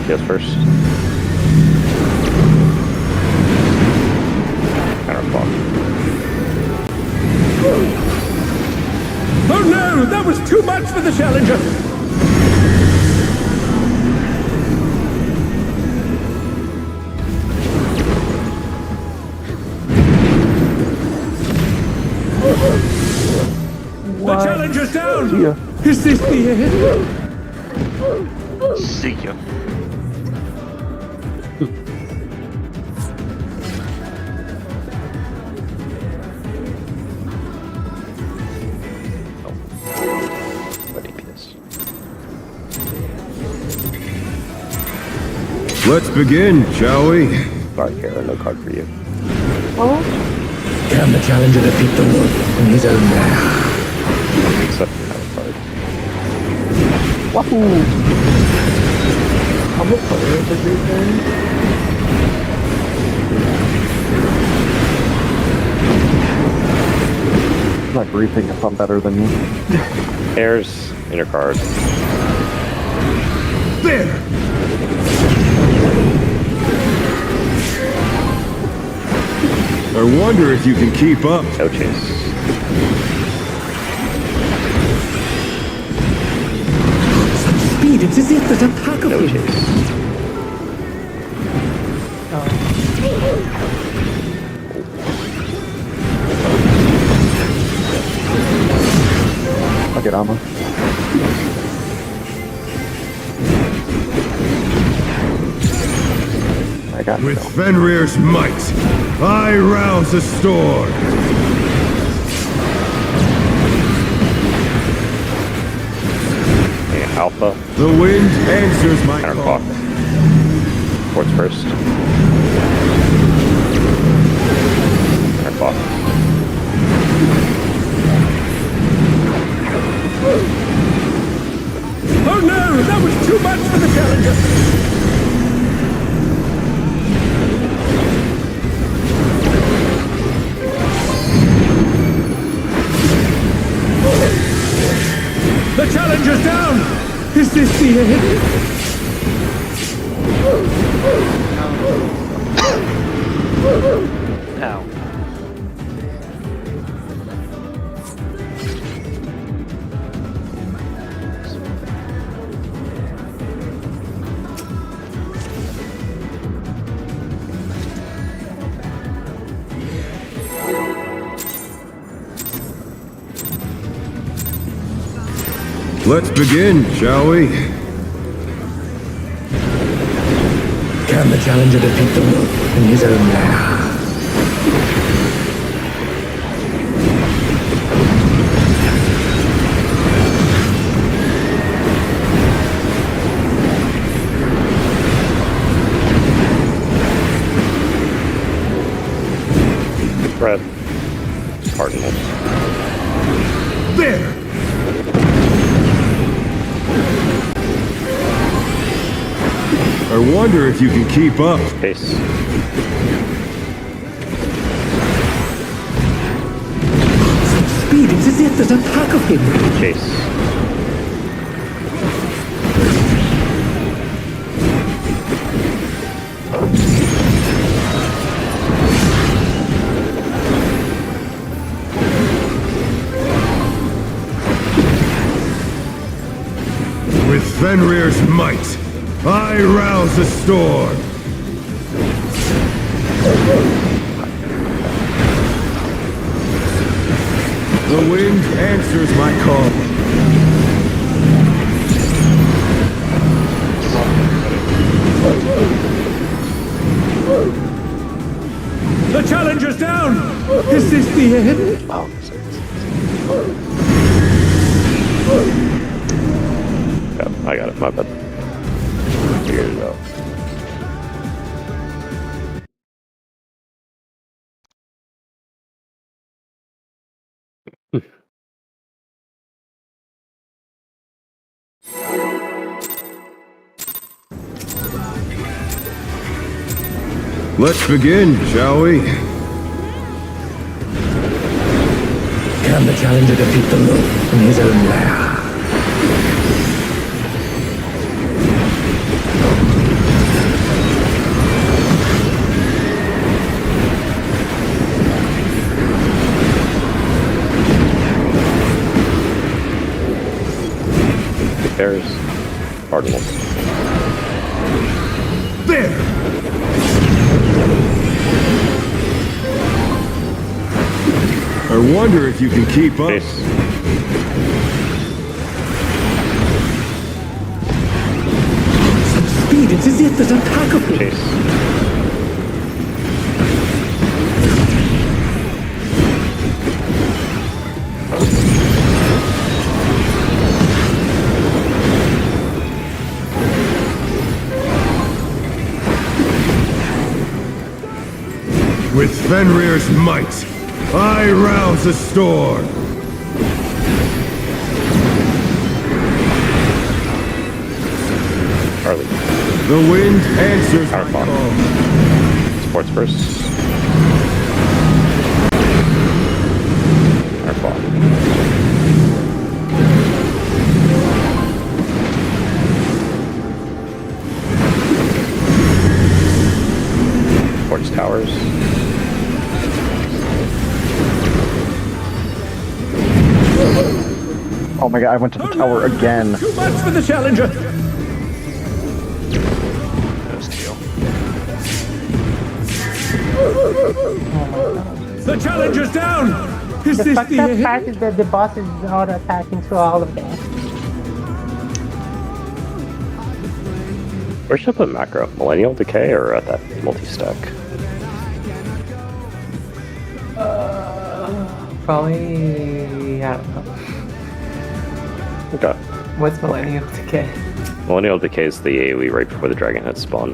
Speaker 4: Yes, first. Counterclock.
Speaker 6: Oh no, that was too much for the Challenger! The Challenger's down!
Speaker 1: See ya.
Speaker 6: Is this the end?
Speaker 9: See ya.
Speaker 4: What DPS?
Speaker 5: Let's begin, shall we?
Speaker 4: Sorry, Kara, no card for you.
Speaker 6: Can the Challenger defeat the wolf in his own lair?
Speaker 4: Except for that card.
Speaker 1: Wahoo!
Speaker 7: How much player is everything?
Speaker 1: I'm not briefing if I'm better than you.
Speaker 4: Airs, inner card.
Speaker 5: There! I wonder if you can keep up.
Speaker 4: No chase.
Speaker 6: Such speed, it's as if there's a pack of
Speaker 4: No
Speaker 6: him.
Speaker 4: chase.
Speaker 1: I'll get armor. I got
Speaker 5: With
Speaker 1: no.
Speaker 5: Fenrir's might, I rouse the storm.
Speaker 4: Okay, Alpha.
Speaker 5: The wind answers my call.
Speaker 4: Counterclock. Towards first. Counterclock.
Speaker 6: Oh no, that was too much for the Challenger! The Challenger's down! Is this the end?
Speaker 9: Ow.
Speaker 5: Let's begin, shall we?
Speaker 6: Can the Challenger defeat the wolf in his own lair?
Speaker 4: Red. Cardinal.
Speaker 5: There! I wonder if you can keep up.
Speaker 4: Case.
Speaker 6: Such speed, it's as if there's a pack of him.
Speaker 4: Chase.
Speaker 5: With Fenrir's might, I rouse the storm. The wind answers my call.
Speaker 6: The Challenger's down! Is this the end?
Speaker 4: Oh, yeah, I got it. My bad. Figured it out.
Speaker 5: Let's begin, shall we?
Speaker 6: Can the challenger defeat the wolf in his own lair?
Speaker 4: Bears. Cardinals.
Speaker 5: There! I wonder if you can keep up.
Speaker 4: Chase.
Speaker 6: Such speed, it's as if there's a pack of them.
Speaker 4: Chase.
Speaker 5: With Fenrir's might, I rouse the storm.
Speaker 4: Charlie.
Speaker 5: The wind answers
Speaker 4: Power
Speaker 5: my
Speaker 4: clock.
Speaker 5: call.
Speaker 4: Sports first. Power clock. Sports towers.
Speaker 1: Oh my god, I went to the tower again.
Speaker 6: Too much for the challenger.
Speaker 3: Those two.
Speaker 6: The challenger's down. Is
Speaker 8: The
Speaker 6: this
Speaker 8: fucked up part is that the boss is auto attacking through all of that.
Speaker 4: Where should I put macro? Millennial Decay or at that multi-stack?
Speaker 2: Probably, I don't know.
Speaker 4: Okay.
Speaker 2: What's Millennial Decay?
Speaker 4: Millennial Decay is the AoE right before the dragon head spawn.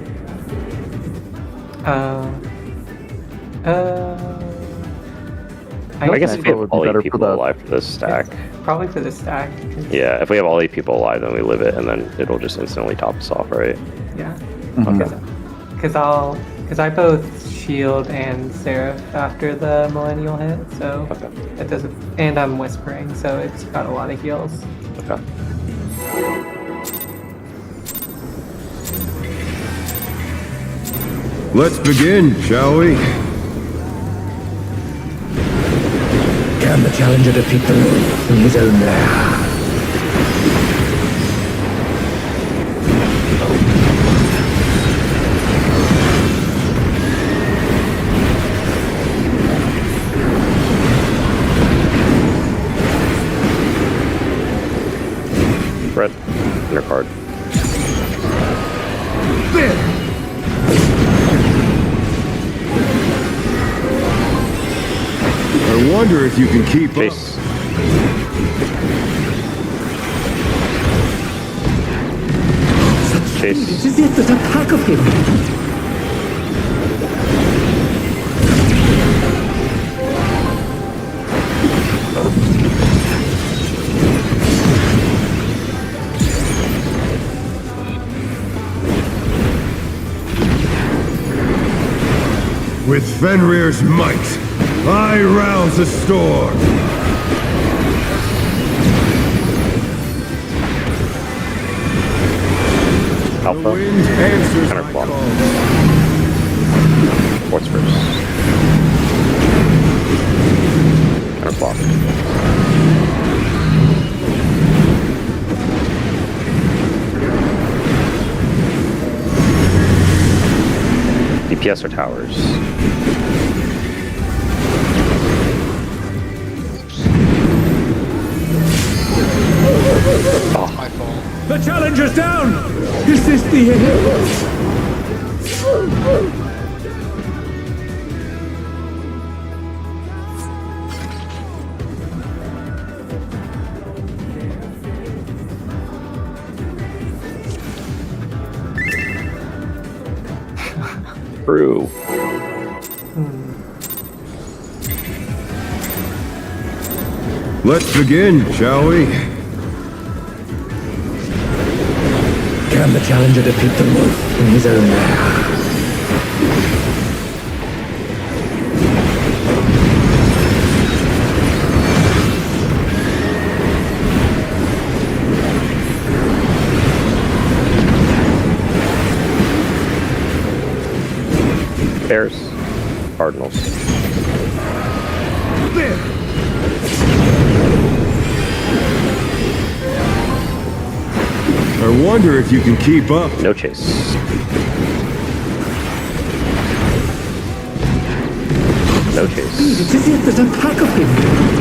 Speaker 4: I guess if we
Speaker 1: it would
Speaker 4: have
Speaker 1: be
Speaker 4: all
Speaker 1: better
Speaker 4: 8
Speaker 1: for
Speaker 4: people
Speaker 1: the-
Speaker 4: alive for this stack.
Speaker 2: Probably for the stack. 'Cause-
Speaker 4: Yeah, if we have all 8 people alive, then we live it, and then it'll just instantly top us off, right?
Speaker 2: Yeah.
Speaker 1: Mhm.
Speaker 2: Because I both shield and seraph after the millennial hit, so
Speaker 4: Okay.
Speaker 2: it doesn't. And I'm whispering, so it's got a lot of heals.
Speaker 4: Okay.
Speaker 5: Let's begin, shall we?
Speaker 6: Can the challenger defeat the wolf in his own lair?
Speaker 4: Red. Inner card.
Speaker 5: I wonder if you can keep up.
Speaker 4: Chase.
Speaker 6: It's
Speaker 4: Chase.
Speaker 6: as if there's a pack of him.
Speaker 5: With Fenrir's might, I rouse the storm. The
Speaker 4: Alpha.
Speaker 5: wind answers my
Speaker 4: Counterclock.
Speaker 5: call.
Speaker 4: Sports first. Counterclock. DPS or towers?
Speaker 3: My fault.
Speaker 6: The challenger's down. Is this the end?
Speaker 4: True.
Speaker 5: Let's begin, shall we?
Speaker 6: Can the challenger defeat the wolf in his own lair?
Speaker 4: Bears, Cardinals.
Speaker 5: I wonder if you can keep up.
Speaker 4: No chase. No chase.
Speaker 6: It's as if there's a pack of him.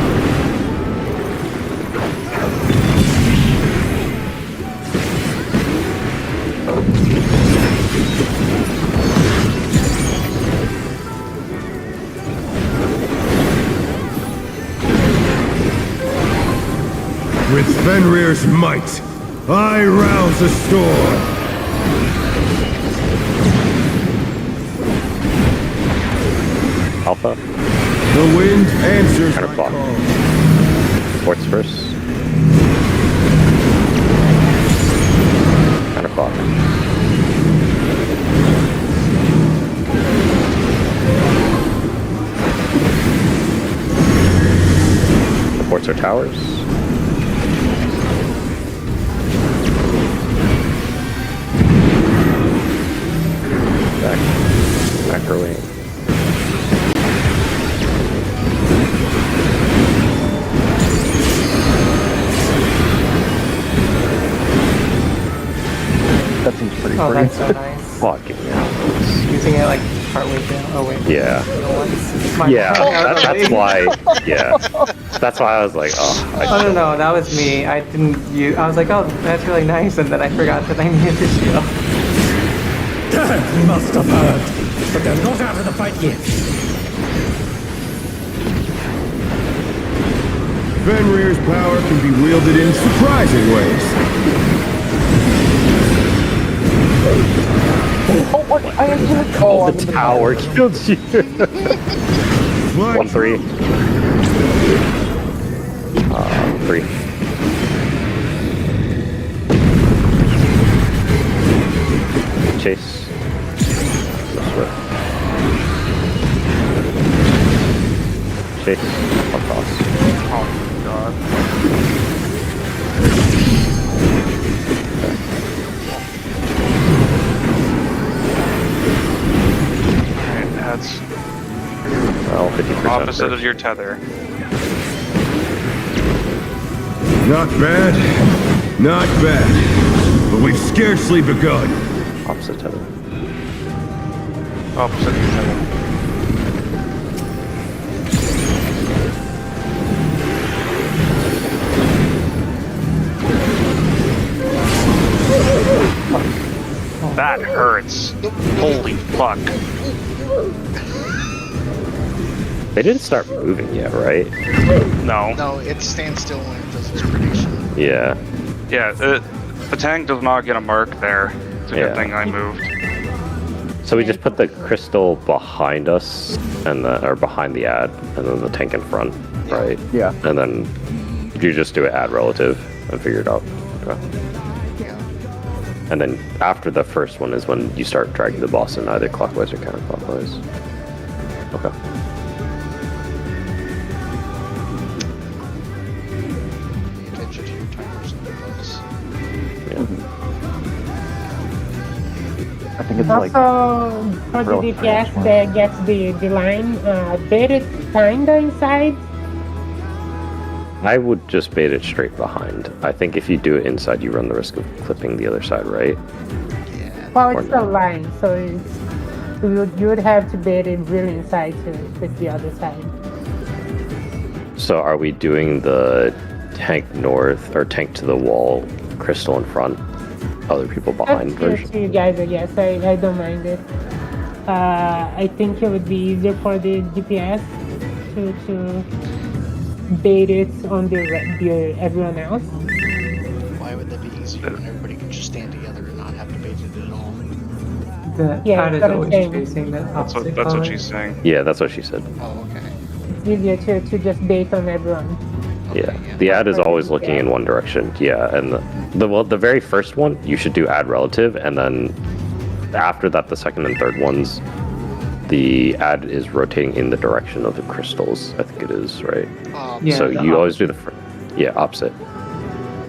Speaker 5: With Fenrir's might, I rouse the storm.
Speaker 4: Alpha.
Speaker 5: The wind answers my
Speaker 4: Counterclock.
Speaker 5: call.
Speaker 4: Ports first. Counterclock. The ports are towers. Macrowing.
Speaker 1: That seems pretty
Speaker 2: Oh,
Speaker 1: free.
Speaker 2: that's so nice.
Speaker 4: Fucking yeah.
Speaker 2: Using it like partway down. Oh wait.
Speaker 4: Yeah.
Speaker 2: My
Speaker 4: Yeah,
Speaker 2: bad.
Speaker 4: that's why. Yeah, that's why I was like, oh.
Speaker 2: Oh no, that was me. I didn't use. I was like, oh, that's really nice, and then I forgot that I needed to shield.
Speaker 6: Death must have heard, but they're not out of the fight yet.
Speaker 5: Fenrir's power can be wielded in surprising ways.
Speaker 1: Oh, what? I actually. Oh, I'm in
Speaker 4: The tower killed you.
Speaker 5: Like
Speaker 4: 1-3. 3. Chase. No sweat. Chase. One toss.
Speaker 9: Oh god. Alright, that's
Speaker 4: Well, 50%
Speaker 9: opposite
Speaker 4: first.
Speaker 9: of your tether.
Speaker 5: Not bad. Not bad. But we've scarcely begun.
Speaker 4: Opposite tether.
Speaker 9: Opposite of your tether. That hurts. Holy fuck.
Speaker 4: They didn't start moving yet, right?
Speaker 9: No.
Speaker 3: No, it stands still when it does its prediction.
Speaker 4: Yeah.
Speaker 9: Yeah, the tank does not get a mark there. It's a
Speaker 4: Yeah.
Speaker 9: good thing I moved.
Speaker 4: So we just put the crystal behind us, and or behind the ad, and then the tank in front, right?
Speaker 1: Yeah.
Speaker 4: And then you just do it ad relative and figure it out. Okay.
Speaker 3: Yeah.
Speaker 4: And then after the first one is when you start dragging the boss in either clockwise or counterclockwise. Okay.
Speaker 3: Pay attention to your timers and bugs.
Speaker 4: Yeah.
Speaker 1: I think it's like.
Speaker 8: Also, for the
Speaker 1: real
Speaker 8: DPS
Speaker 1: fast one.
Speaker 8: that gets the line, bait it kinda inside.
Speaker 4: I would just bait it straight behind. I think if you do it inside, you run the risk of clipping the other side, right?
Speaker 3: Yeah.
Speaker 8: Well,
Speaker 4: Or
Speaker 8: it's
Speaker 4: no.
Speaker 8: a line, so you would have to bait it really inside to fit the other side.
Speaker 4: So are we doing the tank north or tank to the wall, crystal in front, other people behind
Speaker 8: That's clear
Speaker 4: version?
Speaker 8: to you guys, I guess. I don't mind it. I think it would be easier for the DPS to bait it on the everyone else.
Speaker 3: Why would that be easier when everybody can just stand together and not have to bait it at all?
Speaker 2: The
Speaker 8: Yeah,
Speaker 2: ad is
Speaker 8: that's what I'm
Speaker 2: always
Speaker 8: saying.
Speaker 2: facing the
Speaker 9: That's
Speaker 2: opposite
Speaker 9: what
Speaker 2: color.
Speaker 9: she's saying.
Speaker 4: Yeah, that's what she said.
Speaker 3: Oh, okay.
Speaker 8: It's easier to just bait on everyone.
Speaker 4: Yeah, the ad is always looking in one direction. Yeah, and the very first one you should do ad relative, and then after that, the second and third ones, the ad is rotating in the direction of the crystals. I think it is right.
Speaker 2: Yeah,
Speaker 4: So
Speaker 2: the
Speaker 4: you always do the opposite.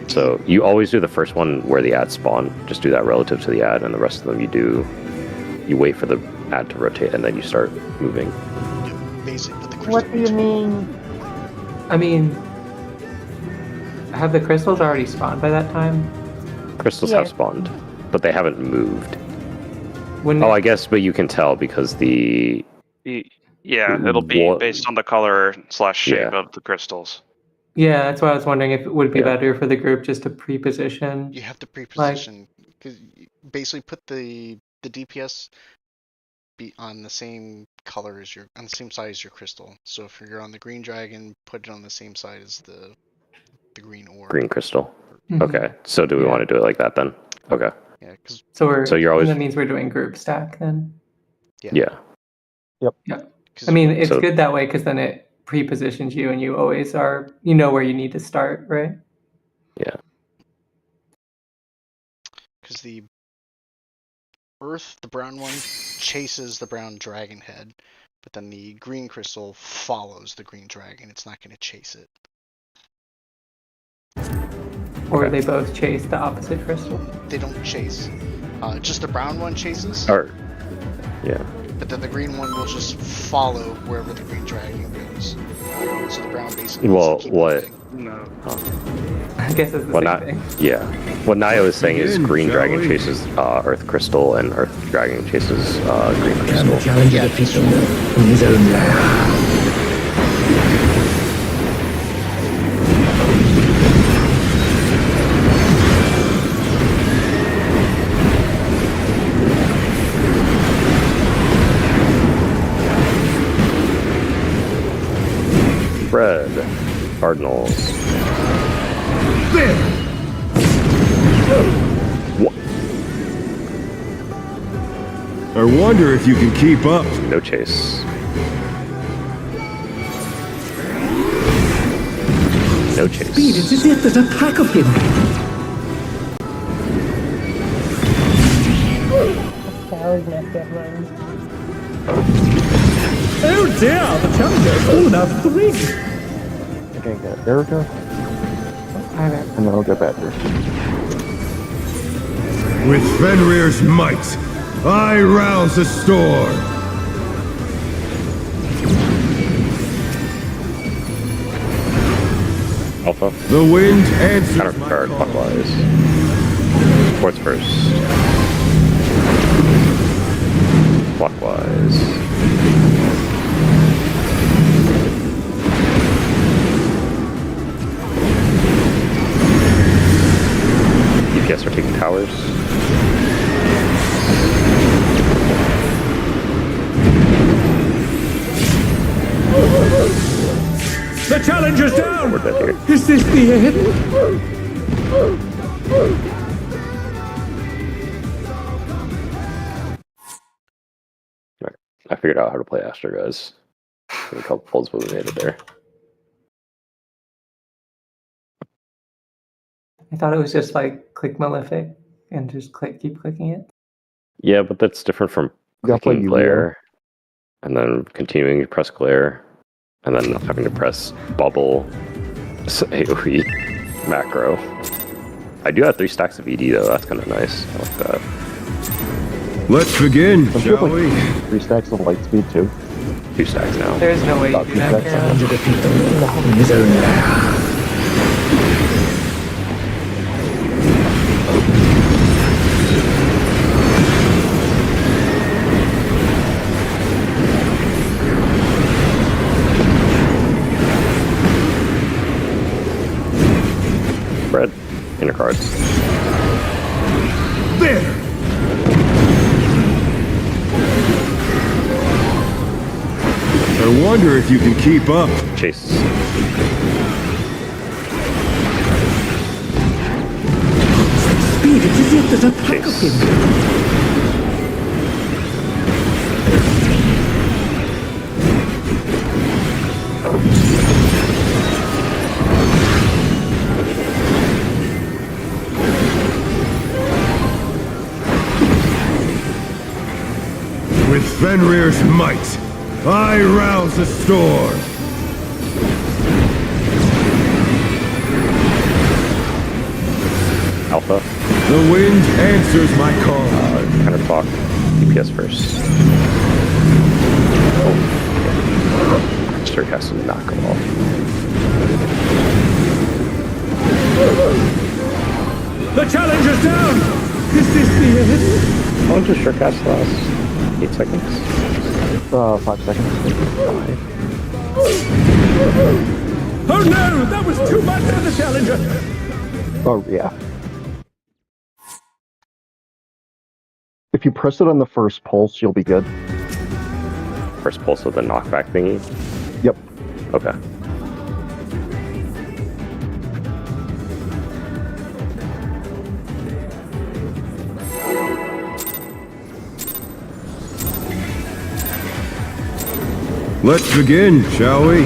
Speaker 4: So you always do the first one where the ads spawn. Just do that relative to the ad, and the rest of them you wait for the add to rotate, and then you start moving.
Speaker 3: Basically, put the crystal
Speaker 8: What do you mean?
Speaker 2: I mean, have the crystals already spawned by that time?
Speaker 4: Crystals
Speaker 8: Yeah.
Speaker 4: have spawned, but they haven't moved.
Speaker 2: Wouldn't
Speaker 4: Oh,
Speaker 2: it-
Speaker 4: I guess, but you can tell because the
Speaker 9: Yeah, it'll be
Speaker 4: What-
Speaker 9: based on the color / shape
Speaker 4: Yeah.
Speaker 9: of the crystals.
Speaker 2: Yeah, that's why I was wondering if it would be
Speaker 4: Yeah.
Speaker 2: better for the group just to pre-position.
Speaker 3: You have to pre-position because basically put the DPS be on the same color as on the same side as your crystal. So if you're on the green dragon, put it on the same side as the green orb.
Speaker 4: green crystal.
Speaker 2: Mhm.
Speaker 4: Okay, so do we
Speaker 2: Yeah.
Speaker 4: want to do it like that then? Okay,
Speaker 3: Yeah, because
Speaker 2: So
Speaker 4: you're always-
Speaker 2: that means we're doing group stack then.
Speaker 4: yeah.
Speaker 2: I mean, it's
Speaker 4: So-
Speaker 2: good that way because then it pre-positions you, and you always are. You know where you need to start, right?
Speaker 3: because the earth, the brown one, chases the brown dragon head, but then the green crystal follows the green dragon. It's not going to chase it.
Speaker 2: Or
Speaker 4: Okay.
Speaker 2: they both chase the opposite crystal.
Speaker 3: They don't chase. Just the brown one chases,
Speaker 4: Or yeah.
Speaker 3: but then the green one will just follow wherever the green dragon goes. So the brown basically
Speaker 4: Well,
Speaker 3: needs to keep
Speaker 4: what-
Speaker 3: moving.
Speaker 9: No.
Speaker 2: I guess it's the
Speaker 4: Well,
Speaker 2: same
Speaker 4: not
Speaker 2: thing.
Speaker 4: yeah. What Naya was saying is
Speaker 5: Begin,
Speaker 4: green
Speaker 5: shall
Speaker 4: dragon
Speaker 5: we?
Speaker 4: chases Earth crystal, and Earth dragon chases green
Speaker 6: Can
Speaker 4: crystal.
Speaker 6: the challenger defeat them in his own lair?
Speaker 4: Red Cardinals.
Speaker 5: There!
Speaker 4: What?
Speaker 5: I wonder if you can keep up.
Speaker 4: No chase. No chase.
Speaker 6: Speed, it's as if there's a pack of him.
Speaker 8: Coward messed up mine.
Speaker 6: Oh dear, the challenger has fallen out of the ring.
Speaker 1: I can get Erica,
Speaker 2: I haven't.
Speaker 1: and then I'll get Badger.
Speaker 5: With Fenrir's might, I rouse the storm.
Speaker 4: Alpha.
Speaker 5: The wind answers
Speaker 4: Counter
Speaker 5: my
Speaker 4: card
Speaker 5: call.
Speaker 4: clockwise. Fourth first. Clockwise. DPS are taking towers.
Speaker 6: The challenger's down.
Speaker 4: We're dead here.
Speaker 6: Is this the end?
Speaker 4: I figured out how to play Astra, guys. A couple pulls, but we made it there.
Speaker 2: I thought it was just like click Malefic and just keep clicking it.
Speaker 4: Yeah, but that's different from
Speaker 1: You gotta play
Speaker 4: clicking
Speaker 1: Yu-Gi-Oh.
Speaker 4: glare, and then continuing to press glare, and then having to press bubble, AoE, macro. I do have 3 stacks of ED though, that's kind of nice. I like that.
Speaker 5: Let's begin,
Speaker 1: Don't you have
Speaker 5: shall
Speaker 1: like
Speaker 5: we?
Speaker 1: 3 stacks of light speed too?
Speaker 4: 2 stacks now.
Speaker 2: There's no way you do that, Carol.
Speaker 6: Challenger defeat them in his own lair.
Speaker 4: Red, inner cards.
Speaker 5: There! I wonder if you can keep up.
Speaker 4: Chase.
Speaker 6: Speed, it's as if there's a pack of
Speaker 4: Chase.
Speaker 6: him.
Speaker 5: With Fenrir's might, I rouse the storm.
Speaker 4: Alpha.
Speaker 5: The wind answers my call.
Speaker 4: Counter clock. DPS first. Sure has to knock him off.
Speaker 5: The challenger's down! Is this the end?
Speaker 4: How long does sure cast last? 8 seconds?
Speaker 1: 5 seconds.
Speaker 5: Oh no! That was too much for the challenger!
Speaker 1: Oh, yeah. If you press it on the first pulse, you'll be good.
Speaker 4: First pulse of the knockback thingy?
Speaker 1: Yep.
Speaker 4: Okay.
Speaker 5: Let's begin, shall we?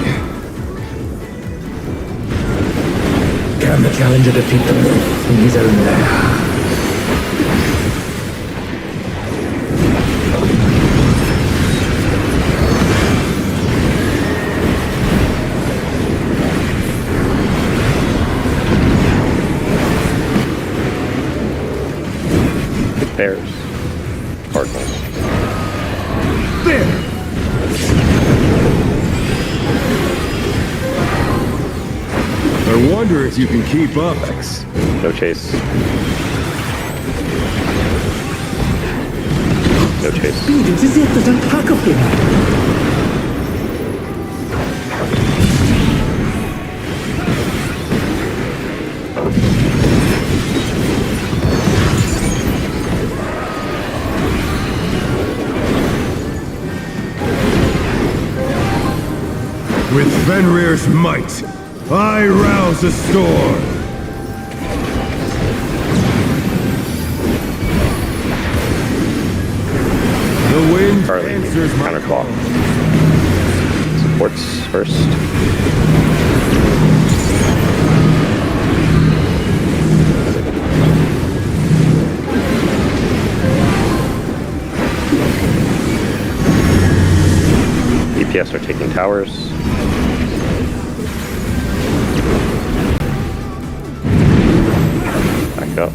Speaker 6: Can the challenger defeat the wolf in his own lair?
Speaker 4: Bears. Cardinals.
Speaker 5: There! I wonder if you can keep up.
Speaker 4: No chase. No chase.
Speaker 6: Speed is it that attack of him.
Speaker 5: With Fenrir's might, I rouse a storm! The wind
Speaker 4: Charlie,
Speaker 5: answers my
Speaker 4: counterclock.
Speaker 5: call.
Speaker 4: Supports first. DPS are taking towers. Back up.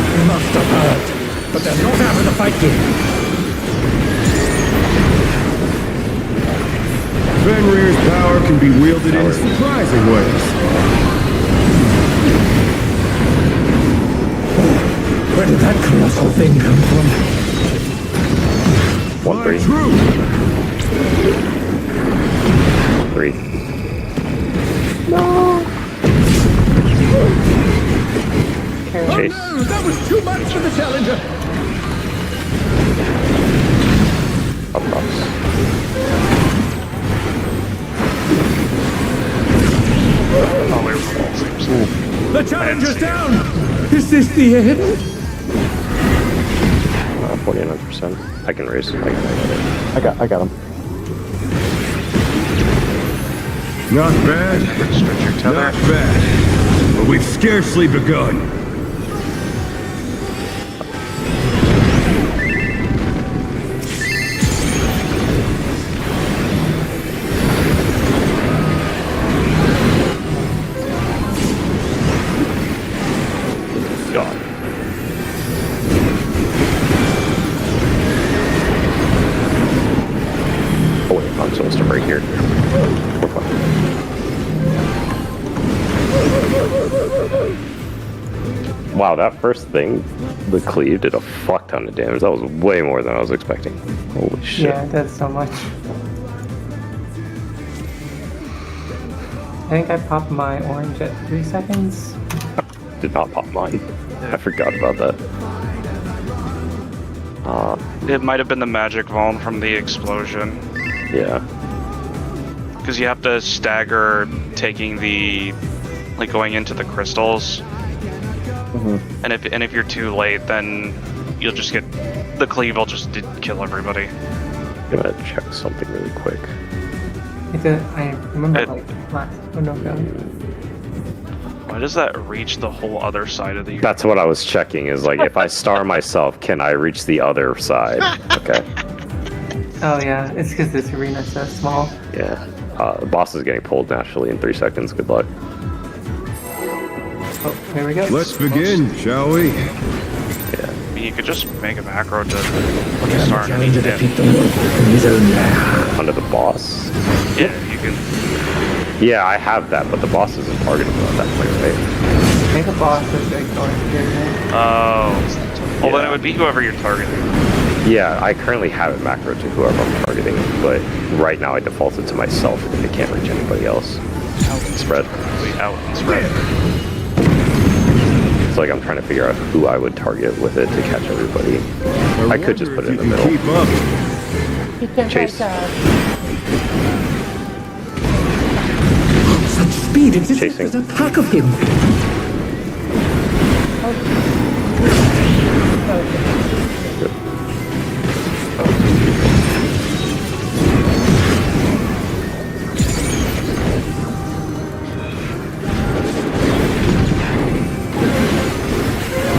Speaker 6: They must have heard, but they're not out of the fight yet.
Speaker 5: Fenrir's power can be wielded in surprising ways.
Speaker 6: Where did that colossal thing come from?
Speaker 4: 1-3.
Speaker 5: True!
Speaker 4: 3. Chase.
Speaker 5: Oh no, that was too much for the challenger!
Speaker 4: Up rocks.
Speaker 5: The challenger's down! Is this the end?
Speaker 4: 49%. I can raise.
Speaker 1: I got him.
Speaker 5: Not bad.
Speaker 9: Stretch your tether.
Speaker 5: Not bad. But we've scarcely begun.
Speaker 4: God. Oh wait, I'm supposed to break here. We're fine. Wow, that first thing, the cleave did a fuck ton of damage. That was way more than I was expecting. Holy shit.
Speaker 2: Yeah, it does so much. I think I popped my orange at 3 seconds.
Speaker 4: Did not pop mine. I forgot about that.
Speaker 9: It might have been the magic vault from the explosion.
Speaker 4: Yeah.
Speaker 9: Because you have to stagger taking the, like, going into the crystals.
Speaker 1: Mm-hmm.
Speaker 9: And if you're too late, then you'll just get, the cleave will just kill everybody.
Speaker 4: gonna check something really quick.
Speaker 2: I remember
Speaker 9: It-
Speaker 2: like last. Oh no, go.
Speaker 9: Why does that reach the whole other side of the?
Speaker 4: That's what I was checking. Is like if I star myself, can I reach the other side? Okay.
Speaker 2: Oh yeah, it's because this arena's so small.
Speaker 4: Yeah. The boss is getting pulled naturally in 3 seconds. Good luck.
Speaker 2: Oh, here we go.
Speaker 5: Let's begin, shall we?
Speaker 4: Yeah.
Speaker 9: I mean, you could just make a macro to
Speaker 6: Can the
Speaker 9: start
Speaker 6: challenger
Speaker 9: underneath
Speaker 6: defeat the
Speaker 9: him.
Speaker 6: wolf in his own lair?
Speaker 4: Under the boss.
Speaker 9: Yeah, you can.
Speaker 4: Yeah, I have that, but the boss isn't targetable at that point, right?
Speaker 2: Make a boss with the orange here.
Speaker 9: Oh. Well, then
Speaker 4: Yeah.
Speaker 9: it would be whoever you're targeting.
Speaker 4: Yeah, I currently have it macro to whoever I'm targeting, but right now I defaulted to myself if it can't reach anybody else. Spread.
Speaker 9: Completely out and spread.
Speaker 4: It's like I'm trying to figure out who I would target with it to catch everybody. I could just put it in the middle.
Speaker 5: Keep up.
Speaker 8: You can
Speaker 4: Chase.
Speaker 6: Such speed exists
Speaker 4: Chasing.
Speaker 6: as a pack of him.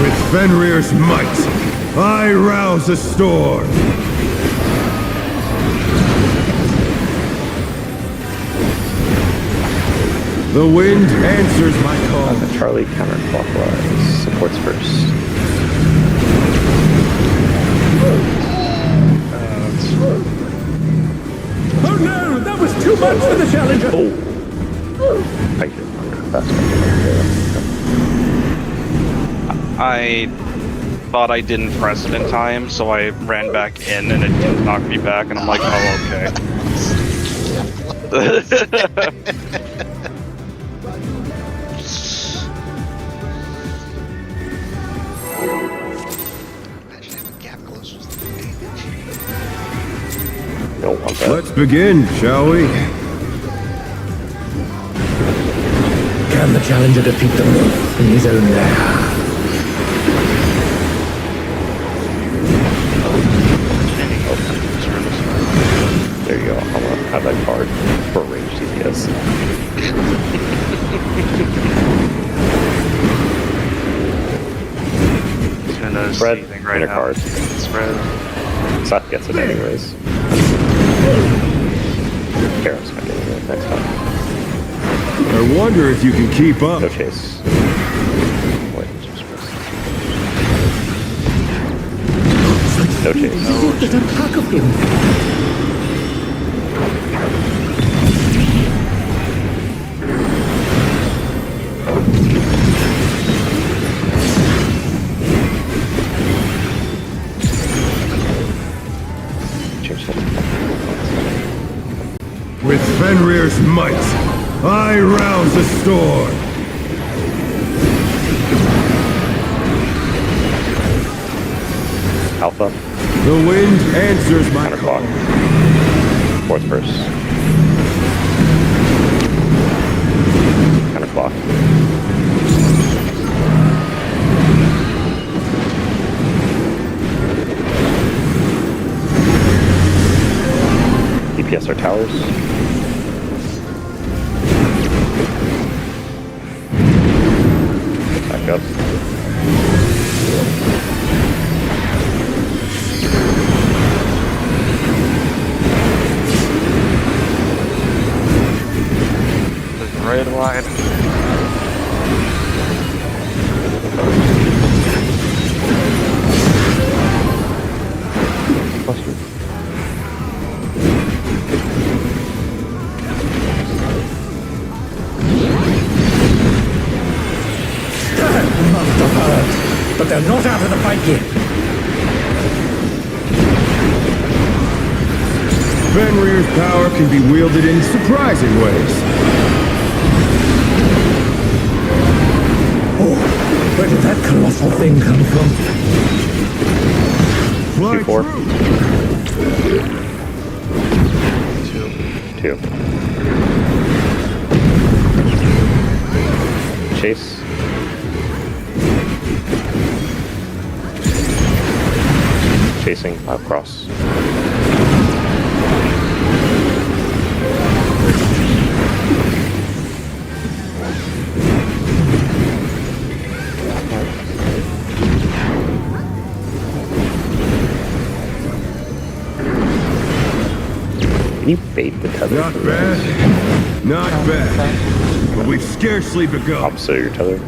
Speaker 5: With Fenrir's might, I rouse a storm. The wind answers my call.
Speaker 4: Charlie counterclockwise. Supports first.
Speaker 6: Oh no, that was too much for the challenger.
Speaker 4: I did fast.
Speaker 9: I thought I didn't press it in time, so I ran back in and it didn't knock me back, and I'm like, oh, okay.
Speaker 3: Imagine having gap close was the damage.
Speaker 4: Don't want that.
Speaker 5: Let's begin, shall we?
Speaker 6: Can the challenger defeat the wolf in his own lair?
Speaker 4: There you go. I'm gonna have that card for range DPS. Spread.
Speaker 9: Right
Speaker 4: Inner
Speaker 9: now.
Speaker 4: card.
Speaker 9: Spread.
Speaker 4: Seth gets it anyways. Karen's not getting it next time.
Speaker 5: I wonder if you can keep up.
Speaker 4: No chase. Wait, just press. No chase.
Speaker 6: There's a pack of him.
Speaker 4: Change something.
Speaker 5: With Fenrir's might, I rouse a storm.
Speaker 4: Alpha.
Speaker 5: The wind answers my call.
Speaker 4: Counterclock. Fourth first. Counterclock. DPS are towers. Back up.
Speaker 9: Right wide.
Speaker 1: Cluster.
Speaker 6: Must have hurt, but they're not out of the fight yet.
Speaker 5: Fenrir's power can be wielded in surprising ways.
Speaker 6: Oh, where did that colossal thing come from?
Speaker 5: Fly
Speaker 4: 2-4.
Speaker 5: true.
Speaker 4: 2. Chase. Chasing across. Can you bait the tether?
Speaker 5: Not bad. Not bad. But we've scarcely begun.
Speaker 4: Opposite of your tether.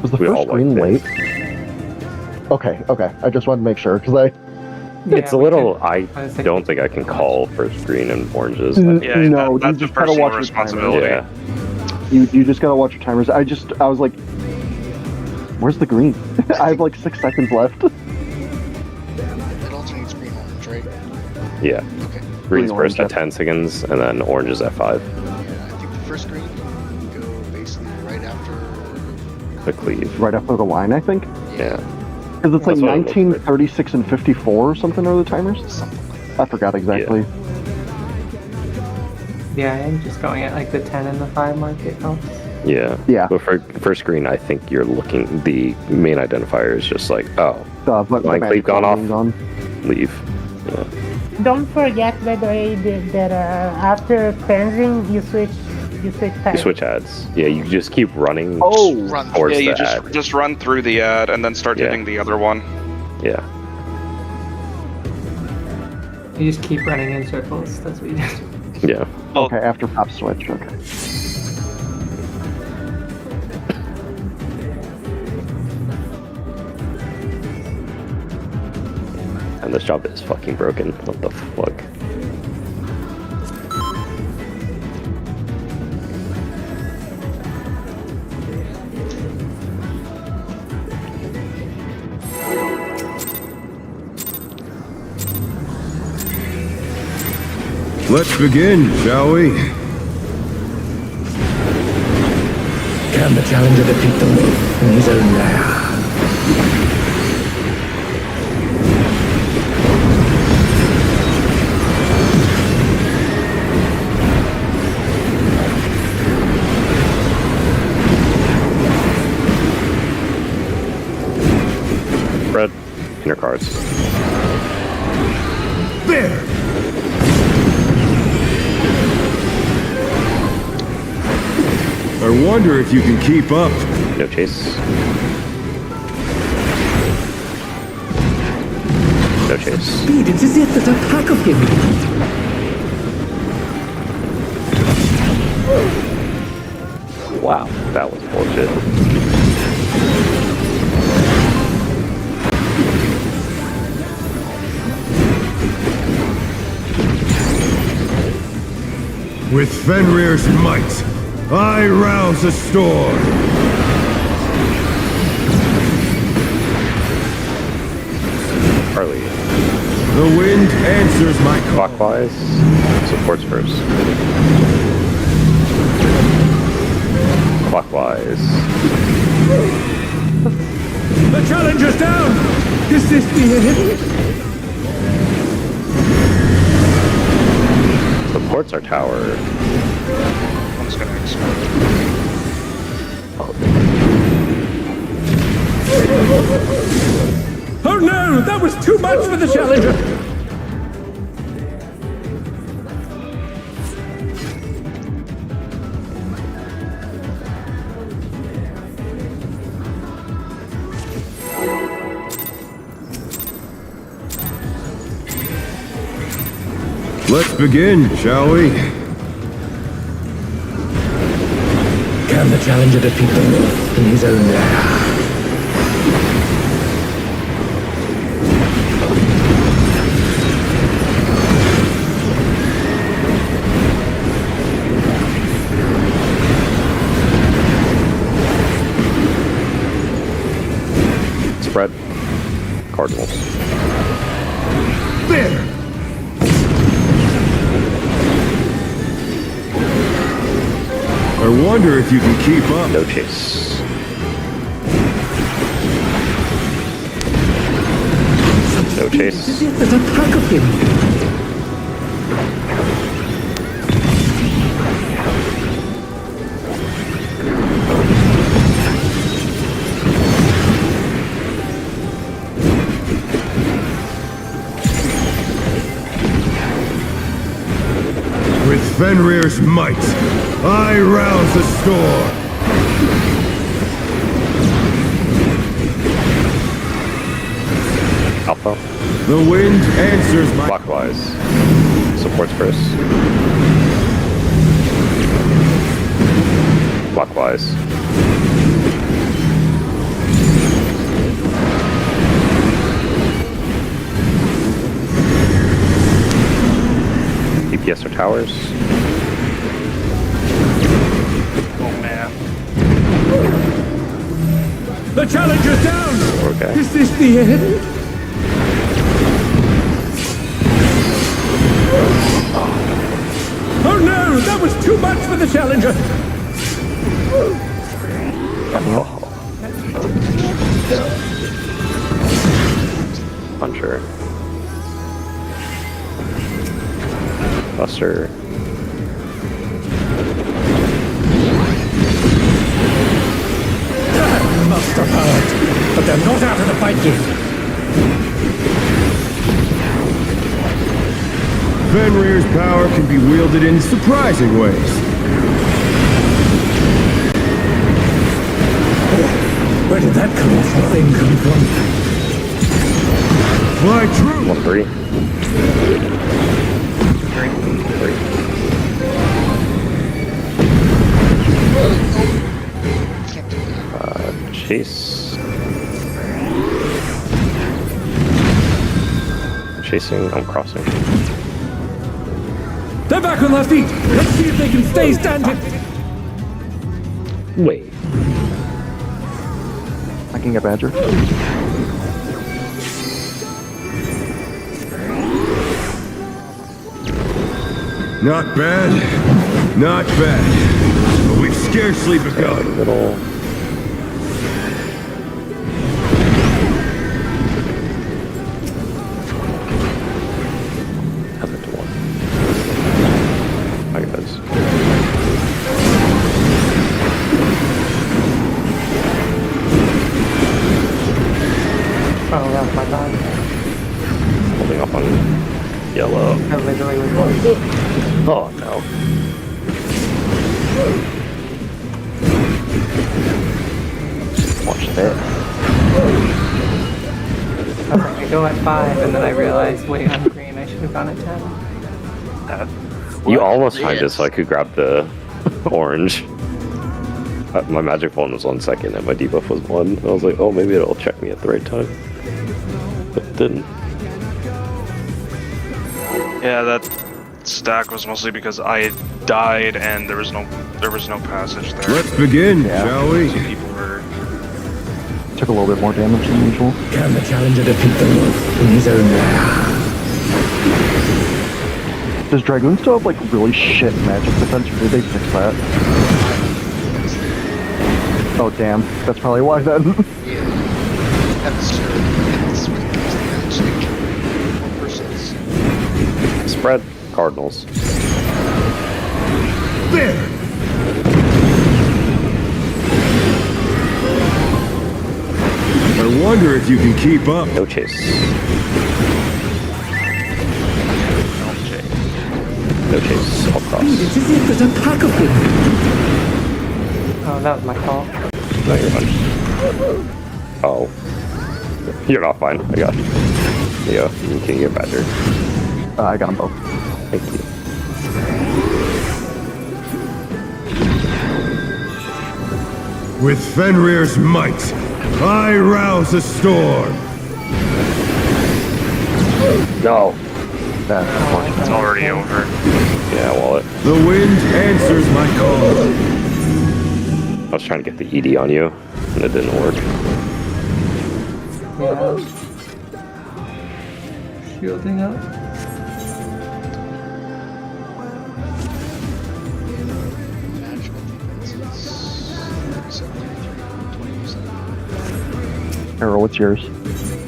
Speaker 1: Was the
Speaker 4: We all
Speaker 1: first green
Speaker 4: like
Speaker 1: late? Okay. I just wanted to make sure because
Speaker 4: It's a
Speaker 2: we
Speaker 4: little.
Speaker 2: can-
Speaker 4: I
Speaker 2: was thinking
Speaker 4: don't think I can call first green and oranges.
Speaker 9: Yeah,
Speaker 1: no,
Speaker 9: that's
Speaker 1: you
Speaker 9: a
Speaker 1: just gotta
Speaker 9: personal
Speaker 1: watch your timers.
Speaker 9: responsibility.
Speaker 4: Yeah.
Speaker 1: You just gotta watch your timers. I was like, where's the green? I have like 6 seconds left.
Speaker 3: It alternates green orange, right?
Speaker 4: Yeah.
Speaker 3: Okay.
Speaker 4: Green's
Speaker 1: Green,
Speaker 4: first at
Speaker 1: orange,
Speaker 4: 10 seconds, and then orange is at 5.
Speaker 3: Yeah, I think the first green go basically right after.
Speaker 4: The cleave.
Speaker 1: Right after the line, I think.
Speaker 4: Yeah.
Speaker 1: Because it's like
Speaker 4: That's what it looks
Speaker 1: 19,
Speaker 4: like.
Speaker 1: 36, and 54 or something are the timers.
Speaker 3: Something like that.
Speaker 1: I forgot exactly.
Speaker 2: Yeah, I'm just going at like the 10 and the 5 mark. It helps.
Speaker 4: Yeah.
Speaker 1: Yeah.
Speaker 4: But for first green, I think you're looking. The main identifier is just like, oh,
Speaker 1: But
Speaker 4: Line cleave gone off.
Speaker 1: gone.
Speaker 4: leave. Yeah.
Speaker 8: Don't forget, by the way, that after cleansing, you switch
Speaker 4: You
Speaker 8: types.
Speaker 4: switch ads. Yeah, you just keep running.
Speaker 1: Oh,
Speaker 3: Run.
Speaker 4: Towards
Speaker 9: Yeah, you
Speaker 4: the ad.
Speaker 9: just run through the ad and then start
Speaker 4: Yeah.
Speaker 9: hitting the other one.
Speaker 4: Yeah.
Speaker 2: You just keep running in circles. That's what you do.
Speaker 4: Yeah.
Speaker 9: Oh,
Speaker 1: okay, after pop switch. Okay.
Speaker 4: And this job is fucking broken. What the fuck?
Speaker 5: Let's begin, shall we?
Speaker 6: Can the challenger defeat the wolf in his own lair?
Speaker 4: Red. Inner cards.
Speaker 5: There! I wonder if you can keep up.
Speaker 4: No chase. No chase.
Speaker 6: Speed, it is it, there's a pack of him.
Speaker 4: Wow, that was bullshit.
Speaker 5: With Fenrir's might, I rouse a storm.
Speaker 4: Harley.
Speaker 5: The wind answers my call.
Speaker 4: Clockwise. Supports first. Clockwise.
Speaker 5: The challenger's down! Desist me!
Speaker 4: Supports our tower.
Speaker 9: one's gonna explode.
Speaker 6: Oh no, that was too much for the challenger.
Speaker 5: Let's begin, shall we?
Speaker 6: Can the challenger defeat the wolf in his own lair?
Speaker 4: Spread. Cardinals.
Speaker 5: There! I wonder if you can keep up.
Speaker 4: No chase. No chase.
Speaker 6: There's a pack of him.
Speaker 5: Fenrir's might, I rouse the storm.
Speaker 4: Alpha.
Speaker 5: The wind answers my...
Speaker 4: Clockwise. Supports first. Clockwise. DPS or towers.
Speaker 9: Oh man.
Speaker 5: The challenger's down!
Speaker 4: Okay.
Speaker 6: Is this the end?
Speaker 5: Oh no! That was too much for the challenger!
Speaker 4: Puncher. Buster.
Speaker 6: Must have hurt, but they're not out of the fight yet.
Speaker 5: Fenrir's power can be wielded in surprising ways.
Speaker 6: Where did that colossal thing come from?
Speaker 5: Fly true!
Speaker 4: 1-3. 3. Chase. Chasing, I'm crossing.
Speaker 6: They're back on their feet! Let's see if they can stay standing!
Speaker 4: Wait.
Speaker 1: I can get Badger.
Speaker 5: Not bad. Not bad. But we've scarcely begun.
Speaker 4: Little. Have it to 1. I guess.
Speaker 2: Oh, that's my bad.
Speaker 4: Holding up on yellow.
Speaker 2: I literally was going.
Speaker 4: Oh no. Watch that.
Speaker 2: I was like, I go at 5, and then I realized, wait, I'm green. I should have gone at 10.
Speaker 4: You almost timed it so I could grab the orange. My magic phone was 1 second and my debuff was 1. I was like, oh, maybe it'll check me at the right time. But it didn't.
Speaker 9: Yeah, that stack was mostly because I died and there was no passage there.
Speaker 5: Let's begin,
Speaker 1: Yeah.
Speaker 5: shall we?
Speaker 9: People were
Speaker 1: Took a little bit more damage than usual.
Speaker 6: Can the challenger defeat the wolf in his own lair?
Speaker 1: Does Dragoon still have like really shit magic defense, or did they fix that? Oh damn, that's probably why then.
Speaker 3: Yeah. That's true. It's when it comes to magic. One person's.
Speaker 4: Spread Cardinals.
Speaker 5: There! I wonder if you can keep up.
Speaker 4: No chase. No chase. I'll cross.
Speaker 6: It's as if there's a pack of them.
Speaker 2: Oh, that was my fault.
Speaker 4: No, you're fine. Oh. You're not fine. I got you. Yeah, you can get better.
Speaker 1: I got them both.
Speaker 4: Thank you.
Speaker 5: With Fenrir's might, I rouse a storm.
Speaker 4: No.
Speaker 1: That's unfortunate.
Speaker 9: it's already over.
Speaker 4: Yeah, wallet.
Speaker 5: The wind answers my call.
Speaker 4: I was trying to get the ED on you, and it didn't work.
Speaker 2: Yeah. Shielding up.
Speaker 3: Magical defenses. 20%.
Speaker 1: Arrow, what's yours?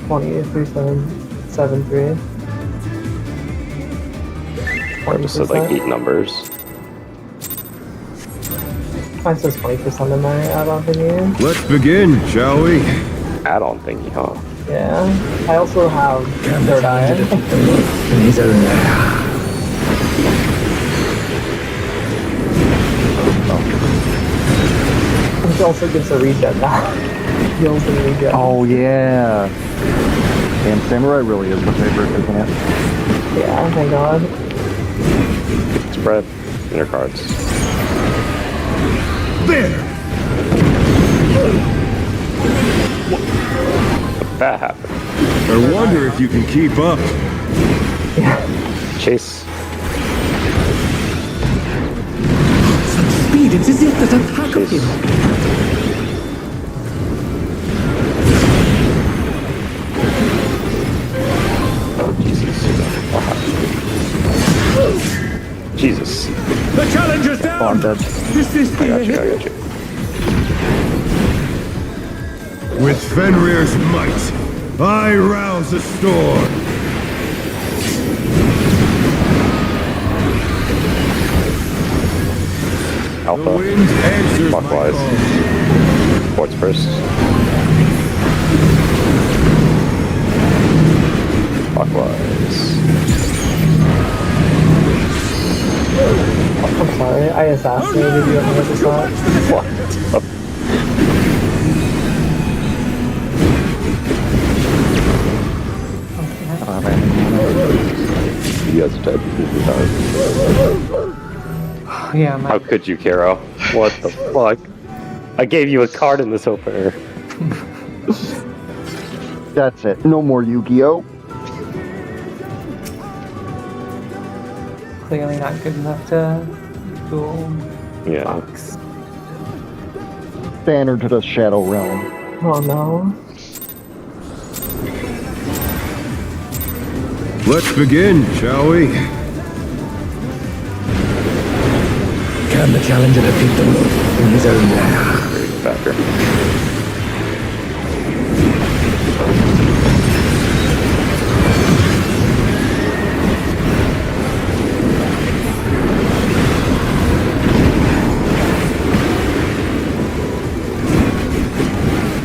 Speaker 7: 203773.
Speaker 4: I just said like 8 numbers.
Speaker 7: Mine says 20% in my add-on thingy.
Speaker 5: Let's begin, shall we?
Speaker 4: Add-on thingy, huh?
Speaker 7: Yeah. I also have
Speaker 6: Can the
Speaker 7: third
Speaker 6: challenger
Speaker 7: eye.
Speaker 6: defeat the wolf in his own lair?
Speaker 7: Which also gives a regen now. Heals and regen.
Speaker 1: Oh yeah. And Samurai really is the favorite, isn't it?
Speaker 7: Yeah, thank god.
Speaker 4: Spread. Inner cards.
Speaker 5: There!
Speaker 4: That happened.
Speaker 5: I wonder if you can keep up.
Speaker 4: Chase.
Speaker 6: Such speed, it's as if there's a pack of him.
Speaker 4: Jesus.
Speaker 5: The challenger's
Speaker 1: Oh, I'm
Speaker 5: down!
Speaker 1: dead.
Speaker 6: Resist
Speaker 4: I got you.
Speaker 5: With Fenrir's might, I rouse the storm. The
Speaker 4: Alpha.
Speaker 5: wind answers my
Speaker 4: Clockwise.
Speaker 5: call.
Speaker 4: Ports first. Clockwise.
Speaker 7: I'm sorry, I assassinated you 100%.
Speaker 4: What? You guys are dead.
Speaker 2: Yeah, my
Speaker 4: How could you, Karo? What the fuck? I gave you a card in this opener.
Speaker 1: That's it. No more Yu-Gi-Oh!
Speaker 2: clearly not good enough to duel
Speaker 4: Yeah.
Speaker 2: box.
Speaker 1: Banner to the Shadow Realm.
Speaker 7: Oh no.
Speaker 5: Let's begin, shall we?
Speaker 6: Can the challenger defeat the wolf in his own lair?
Speaker 4: Factor.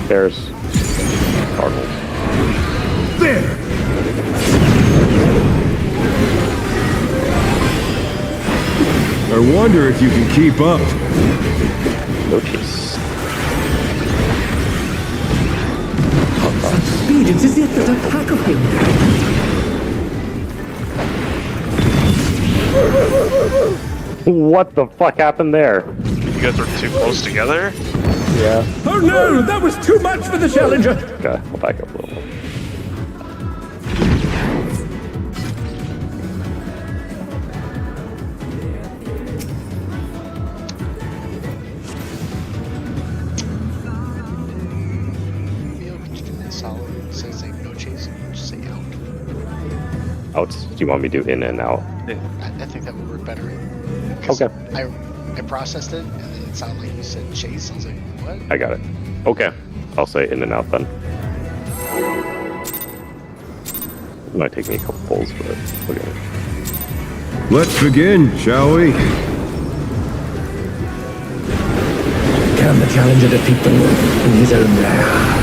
Speaker 4: Bears. Cardinals.
Speaker 5: There! I wonder if you can keep up.
Speaker 4: No chase.
Speaker 6: Such speed, it's as if there's a pack of him.
Speaker 4: What the fuck happened there?
Speaker 9: You guys are too close together?
Speaker 1: Yeah.
Speaker 5: Oh no, that was too much for the challenger!
Speaker 4: Okay, I'll back up a little more.
Speaker 3: Solid says like no chasing, just say out.
Speaker 4: Outs. Do you want me to do in and out?
Speaker 3: I think that would work better.
Speaker 4: Okay.
Speaker 3: I processed it and then it sounded like you said chase. I was like, what?
Speaker 4: I got it. Okay. I'll say in and out then. It might take me a couple pulls, but okay.
Speaker 5: Let's begin, shall we?
Speaker 6: Can the challenger defeat the wolf in his own lair?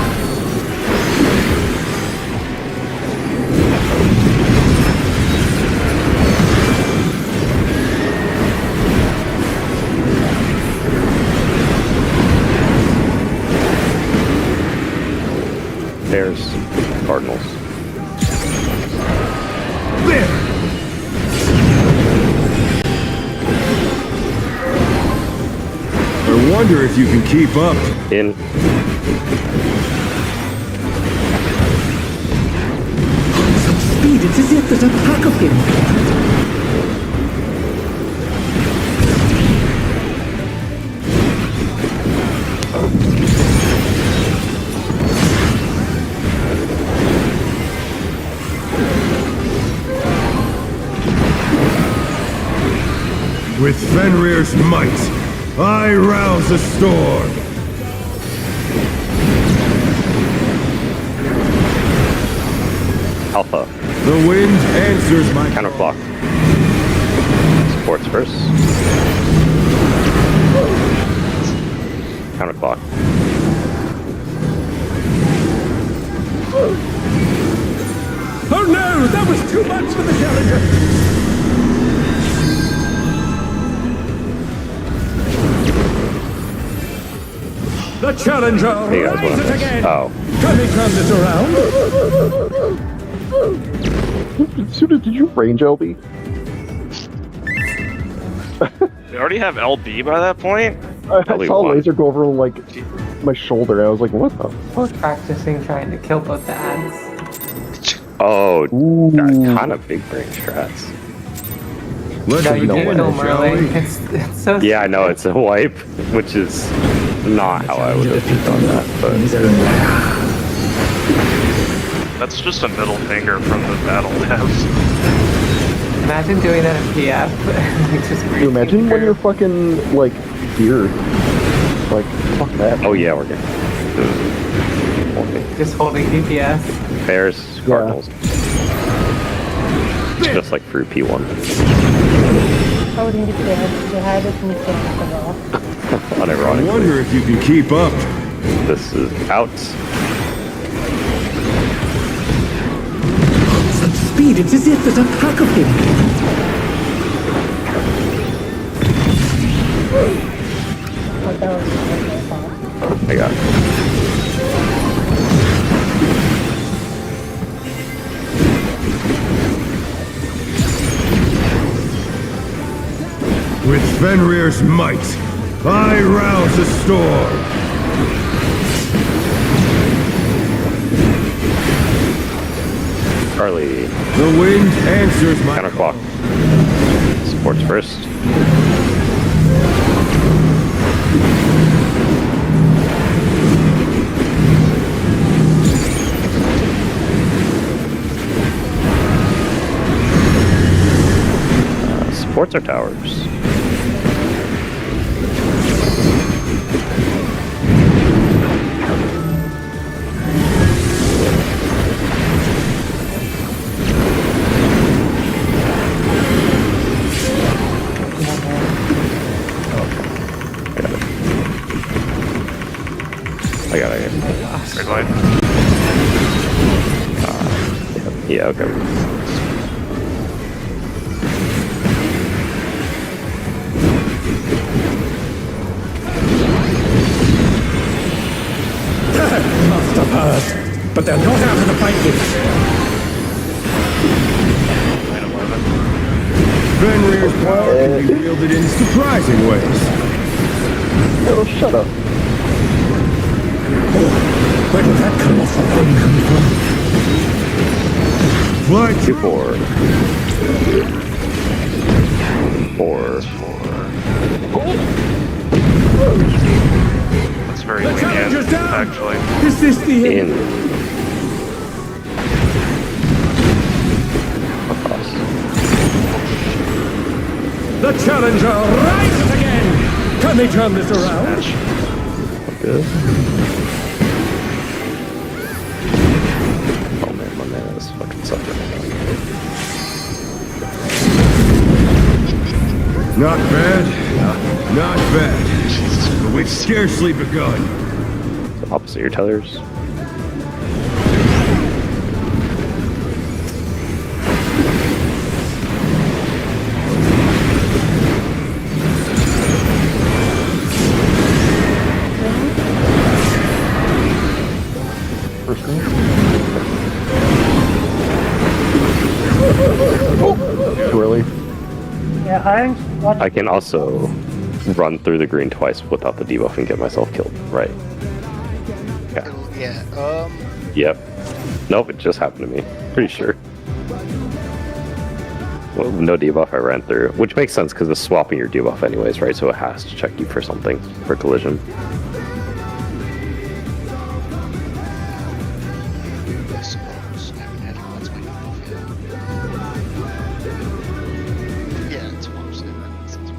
Speaker 4: Bears. Cardinals.
Speaker 5: There! I wonder if you can keep up.
Speaker 4: In.
Speaker 6: Such speed, it's as if there's a pack of him.
Speaker 5: With Fenrir's might, I rouse the storm.
Speaker 4: Alpha.
Speaker 5: The wind answers my
Speaker 4: Counterclock. Sports first. Counterclock.
Speaker 5: Oh no, that was too much for the challenger.
Speaker 6: The challenger
Speaker 4: Hey guys, what
Speaker 6: rises
Speaker 4: is
Speaker 6: again.
Speaker 4: Oh,
Speaker 6: Can we turn this around?
Speaker 1: Suda, did you range LB?
Speaker 9: We already have LB by that point?
Speaker 1: I
Speaker 4: Only
Speaker 1: saw a
Speaker 4: one.
Speaker 1: laser go over like my shoulder. I was like, what the fuck?
Speaker 2: Practicing trying to kill both the ads.
Speaker 4: oh,
Speaker 1: Ooh.
Speaker 4: kind of big brain strats.
Speaker 5: Let's
Speaker 2: No, you
Speaker 1: no
Speaker 2: can't
Speaker 1: way,
Speaker 2: kill them
Speaker 5: shall
Speaker 2: early.
Speaker 5: we?
Speaker 2: It's so
Speaker 4: Yeah, I know, it's a wipe, which is not how I would have done that, but
Speaker 6: In his own lair.
Speaker 9: That's just a middle finger from the battle labs.
Speaker 2: Imagine doing that in PF. Like, just
Speaker 1: Can you imagine when
Speaker 2: breathing
Speaker 1: you're
Speaker 2: through.
Speaker 1: fucking like geared? Like, fuck that.
Speaker 4: oh yeah, we're good.
Speaker 2: Just holding DPS.
Speaker 4: Bears, Cardinals. It's just like through P1.
Speaker 8: How did you say they had it in the center
Speaker 5: I
Speaker 4: Unironically,
Speaker 5: wonder if you can keep up.
Speaker 4: this is out.
Speaker 6: Such speed, it's as if there's a pack of him.
Speaker 8: But that was my fault.
Speaker 4: I got it.
Speaker 5: With Fenrir's might, I rouse the storm.
Speaker 4: Charlie,
Speaker 5: The wind answers my
Speaker 4: counterclock. Supports first. Supports our towers. I got it.
Speaker 9: Red line.
Speaker 4: Yeah, okay.
Speaker 6: Must have heard. But they're not out of the fight yet.
Speaker 9: 9/11.
Speaker 5: Fenrir's power can be wielded in surprising ways.
Speaker 1: Oh, shut up.
Speaker 6: Where did that come off from?
Speaker 5: Flight
Speaker 4: 2, 4. 4.
Speaker 9: That's very
Speaker 6: The challenge is
Speaker 9: lenient,
Speaker 6: down.
Speaker 9: actually.
Speaker 6: Is this the end?
Speaker 4: In. Across.
Speaker 6: The challenger rises again. Can they turn this around?
Speaker 9: Match.
Speaker 4: Good. Oh man, my man is fucking suffering.
Speaker 5: Not bad. Not bad. But we've scarcely begun.
Speaker 4: Opposite your tethers.
Speaker 1: First screen. Too early.
Speaker 8: Yeah, I'm watching.
Speaker 4: I can also run through the green twice without the debuff and get myself killed. Right.
Speaker 3: Yeah,
Speaker 4: Yep. Nope, it just happened to me. Pretty sure. Well, no debuff I ran through, which makes sense because it's swapping your debuff anyways, right? So it has to check you for something, for collision.
Speaker 3: I suppose. I haven't had what's my debuff yet. Yeah, it's mostly that. Sounds okay.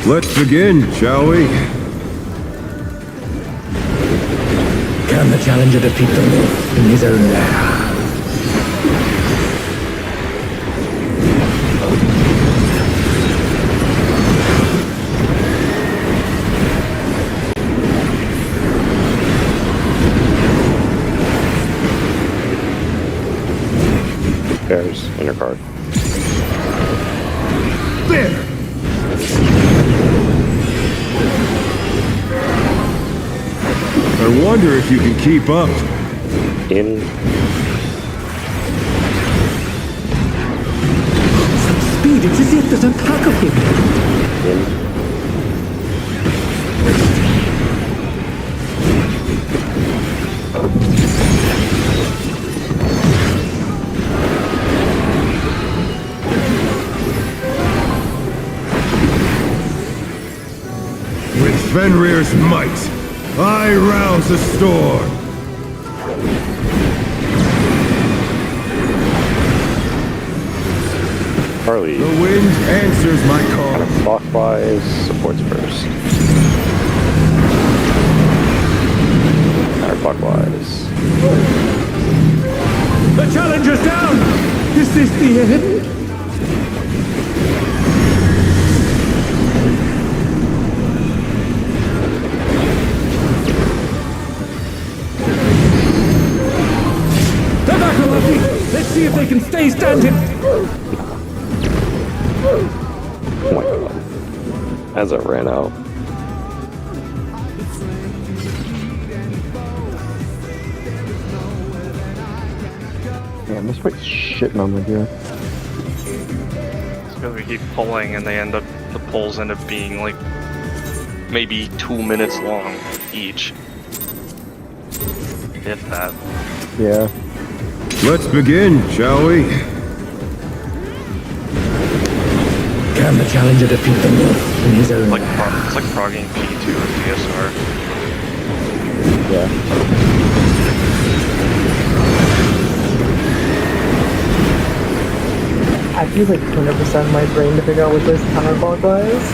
Speaker 5: Let's begin, shall we?
Speaker 6: Can the challenger defeat them in his own lair?
Speaker 4: Bears, inner card.
Speaker 6: There! I wonder if you can keep up.
Speaker 4: In.
Speaker 6: Speed, it's as if there's a pack of him.
Speaker 4: In.
Speaker 6: With Fenrir's might, I rouse the storm.
Speaker 4: Harley.
Speaker 6: The wind answers my call.
Speaker 4: Counterclockwise, supports first. Counterclockwise.
Speaker 6: The challenger's down! Is this the end? They're back on their feet! Let's see if they can stay standing!
Speaker 4: Oh my god. As it ran out.
Speaker 1: Man, this fight's shitting on the gear.
Speaker 9: It's because we keep pulling and the pulls end up being like maybe 2 minutes long each. If that.
Speaker 1: Yeah.
Speaker 6: Let's begin, shall we? Can the challenger defeat the wolf in his own
Speaker 9: It's like progging P2 of DSR.
Speaker 1: Yeah.
Speaker 7: I use like 100% my brain to figure out which way is counterclockwise.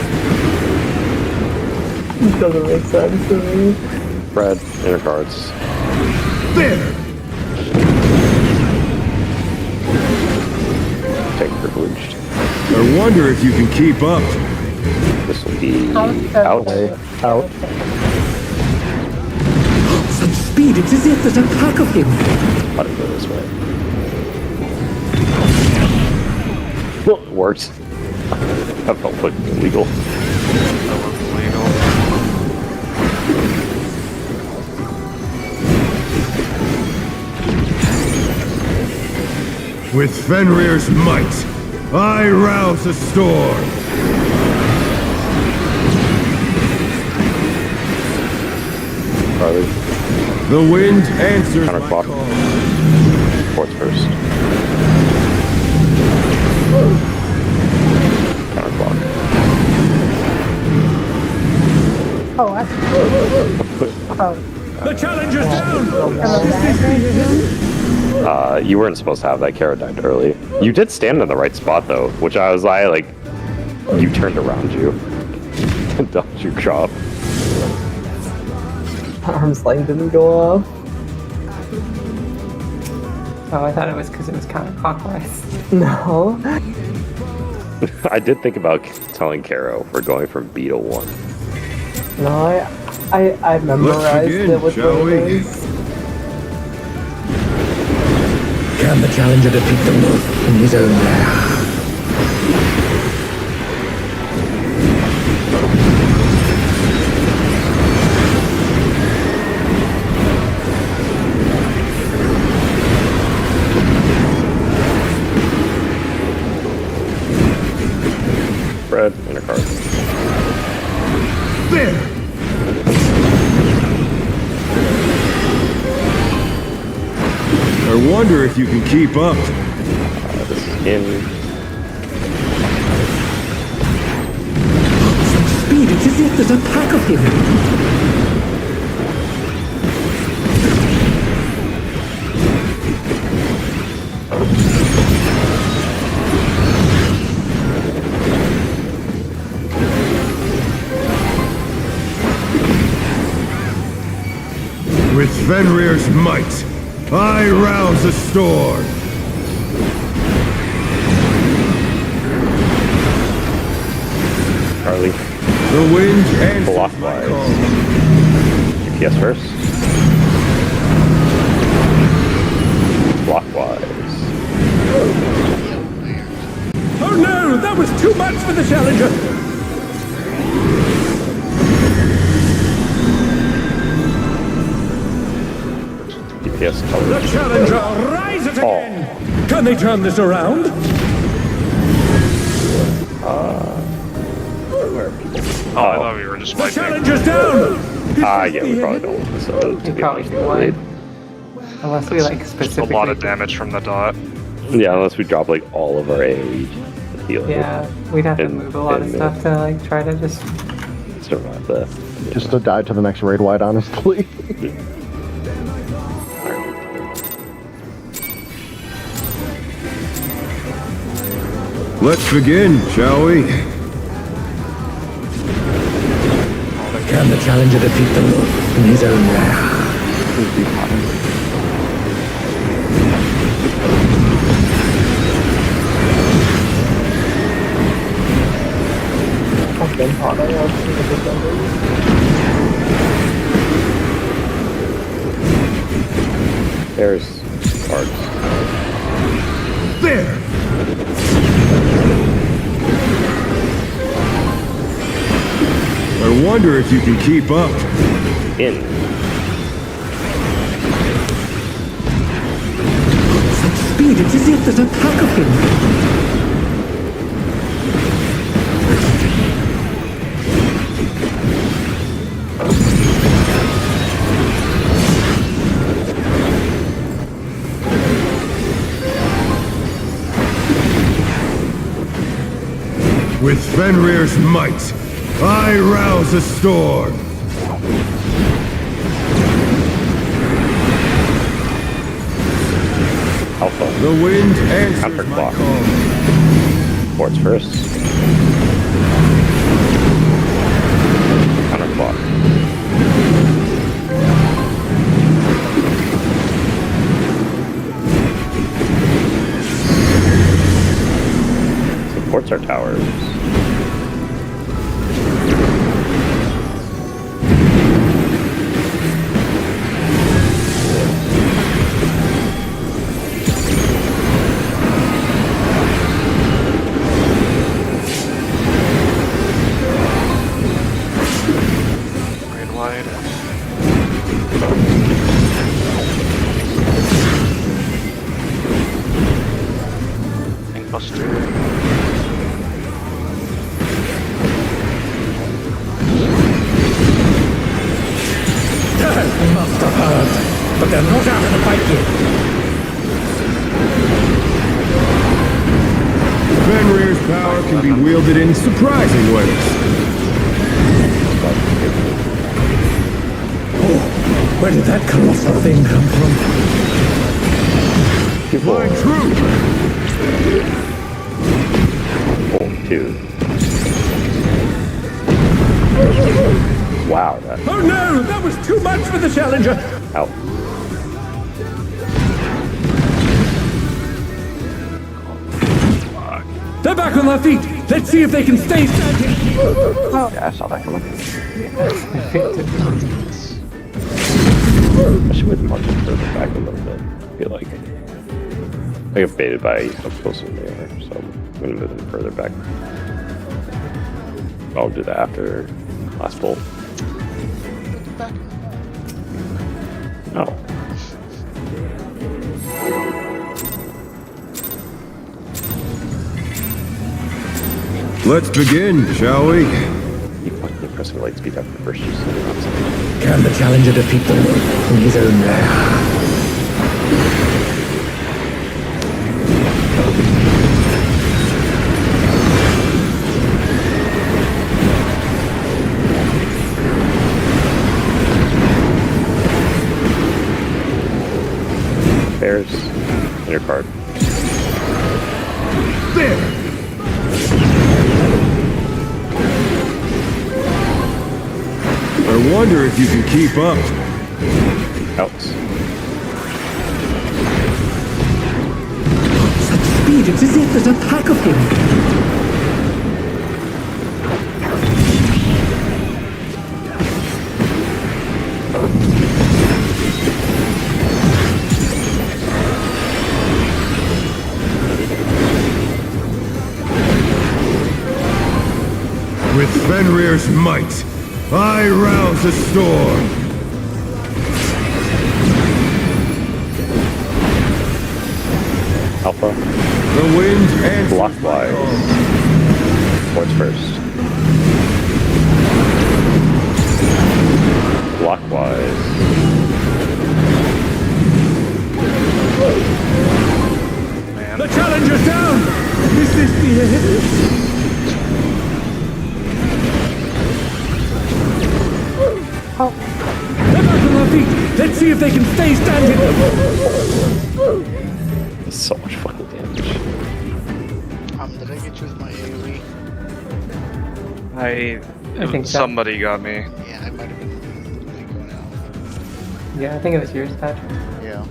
Speaker 7: It doesn't make sense to me.
Speaker 4: Red, inner cards.
Speaker 6: There!
Speaker 4: Take privileged.
Speaker 6: I wonder if you can keep up.
Speaker 4: This will be out.
Speaker 1: Out.
Speaker 6: Such speed, it's as if there's a pack of him.
Speaker 4: How to go this way. Well, it worked. That felt like illegal.
Speaker 9: That was illegal.
Speaker 6: With Fenrir's might, I rouse the storm.
Speaker 4: Harley.
Speaker 6: The wind answers my
Speaker 4: Counterclock.
Speaker 6: call.
Speaker 4: Supports first. Counterclock.
Speaker 8: Oh, that's
Speaker 6: The challenger's down!
Speaker 4: You weren't supposed to have that carrot died early. You did stand in the right spot though, which I was like, you turned around you. Don't you drop.
Speaker 7: Arm's length didn't go off.
Speaker 2: Oh, I thought it was because it was counterclockwise.
Speaker 7: No.
Speaker 4: I did think about telling Caro we're going from B to 1.
Speaker 7: No, I memorized
Speaker 6: begin,
Speaker 7: it with
Speaker 6: shall we?
Speaker 7: waves.
Speaker 6: Can the challenger defeat the wolf in his own lair?
Speaker 4: Red, inner card.
Speaker 6: There! I wonder if you can keep up.
Speaker 4: This is in.
Speaker 6: Such speed, it's as if there's a pack of him. With Fenrir's might, I rouse the storm.
Speaker 4: Harley.
Speaker 6: The wind answers my
Speaker 4: Clockwise.
Speaker 6: call.
Speaker 4: GPS first. Clockwise.
Speaker 6: Oh no, that was too much for the Challenger!
Speaker 4: DPS
Speaker 6: The
Speaker 4: coverage.
Speaker 6: Challenger rises again! Can they turn this around?
Speaker 4: Where are people?
Speaker 9: Oh, I thought we were just
Speaker 6: The
Speaker 9: fighting.
Speaker 6: Challenger's down!
Speaker 4: Yeah, we probably don't want this. To
Speaker 2: You
Speaker 4: be
Speaker 2: probably
Speaker 4: honest,
Speaker 2: would. Unless we like
Speaker 9: A
Speaker 2: specifically.
Speaker 9: lot of damage from the dot.
Speaker 4: yeah, unless we drop like all of our AoE to heal it.
Speaker 2: Yeah, we'd have to
Speaker 4: And-
Speaker 2: move a lot of
Speaker 4: and,
Speaker 2: stuff to like try to just.
Speaker 4: Survive that.
Speaker 1: Just to die to the next raid wide, honestly.
Speaker 5: Let's begin, shall we?
Speaker 6: Can the Challenger defeat them in his own wrath?
Speaker 7: I've been hot. I want to see the defenders.
Speaker 4: There's cards.
Speaker 5: There! I wonder if you can keep up.
Speaker 4: In.
Speaker 6: Such speed, it's as if there's a pack of him!
Speaker 5: With Fenrir's might, I rouse a storm.
Speaker 4: Alpha.
Speaker 5: The wind answers
Speaker 4: Counter
Speaker 5: my
Speaker 4: clock.
Speaker 5: call.
Speaker 4: Ports first. Counter clock. Supports our towers.
Speaker 9: Raid wide. Buster.
Speaker 6: Must have heard, but they're not out of the fight yet.
Speaker 5: Fenrir's power can be wielded in surprising ways.
Speaker 6: Oh, where did that colossal thing come from?
Speaker 5: My true!
Speaker 4: Oh, 2. Wow, that
Speaker 6: Oh no, that was too much for the Challenger!
Speaker 4: out.
Speaker 6: They're back on their feet! Let's see if they can stay standing!
Speaker 1: Yeah, I saw that coming.
Speaker 4: I should move the margin further back a little bit. I feel like I get baited by how close they are, so I'm gonna move them further back. I'll do that after last pull.
Speaker 3: Back.
Speaker 4: Oh.
Speaker 5: Let's begin, shall we?
Speaker 4: Keep fucking pressing light speed after the first use of the outside.
Speaker 6: Can the Challenger defeat them in his own wrath?
Speaker 4: Bears, inner card.
Speaker 5: There! I wonder if you can keep up.
Speaker 4: Outs.
Speaker 6: Such speed, it's as if there's a pack of him!
Speaker 5: Fenrir's might, I rouse the storm.
Speaker 4: Alpha.
Speaker 5: The wind and
Speaker 4: Clockwise. What's first? Clockwise.
Speaker 5: the challenger's down. Is this the end? They're back on their feet. Let's see if they can stay standing.
Speaker 4: That's so much fucking damage.
Speaker 3: Did I get you with my AoE?
Speaker 2: I think so.
Speaker 9: Somebody got me.
Speaker 3: Yeah, I might have been like going out.
Speaker 2: Yeah, I think it was yours, Patrick.
Speaker 3: Yeah.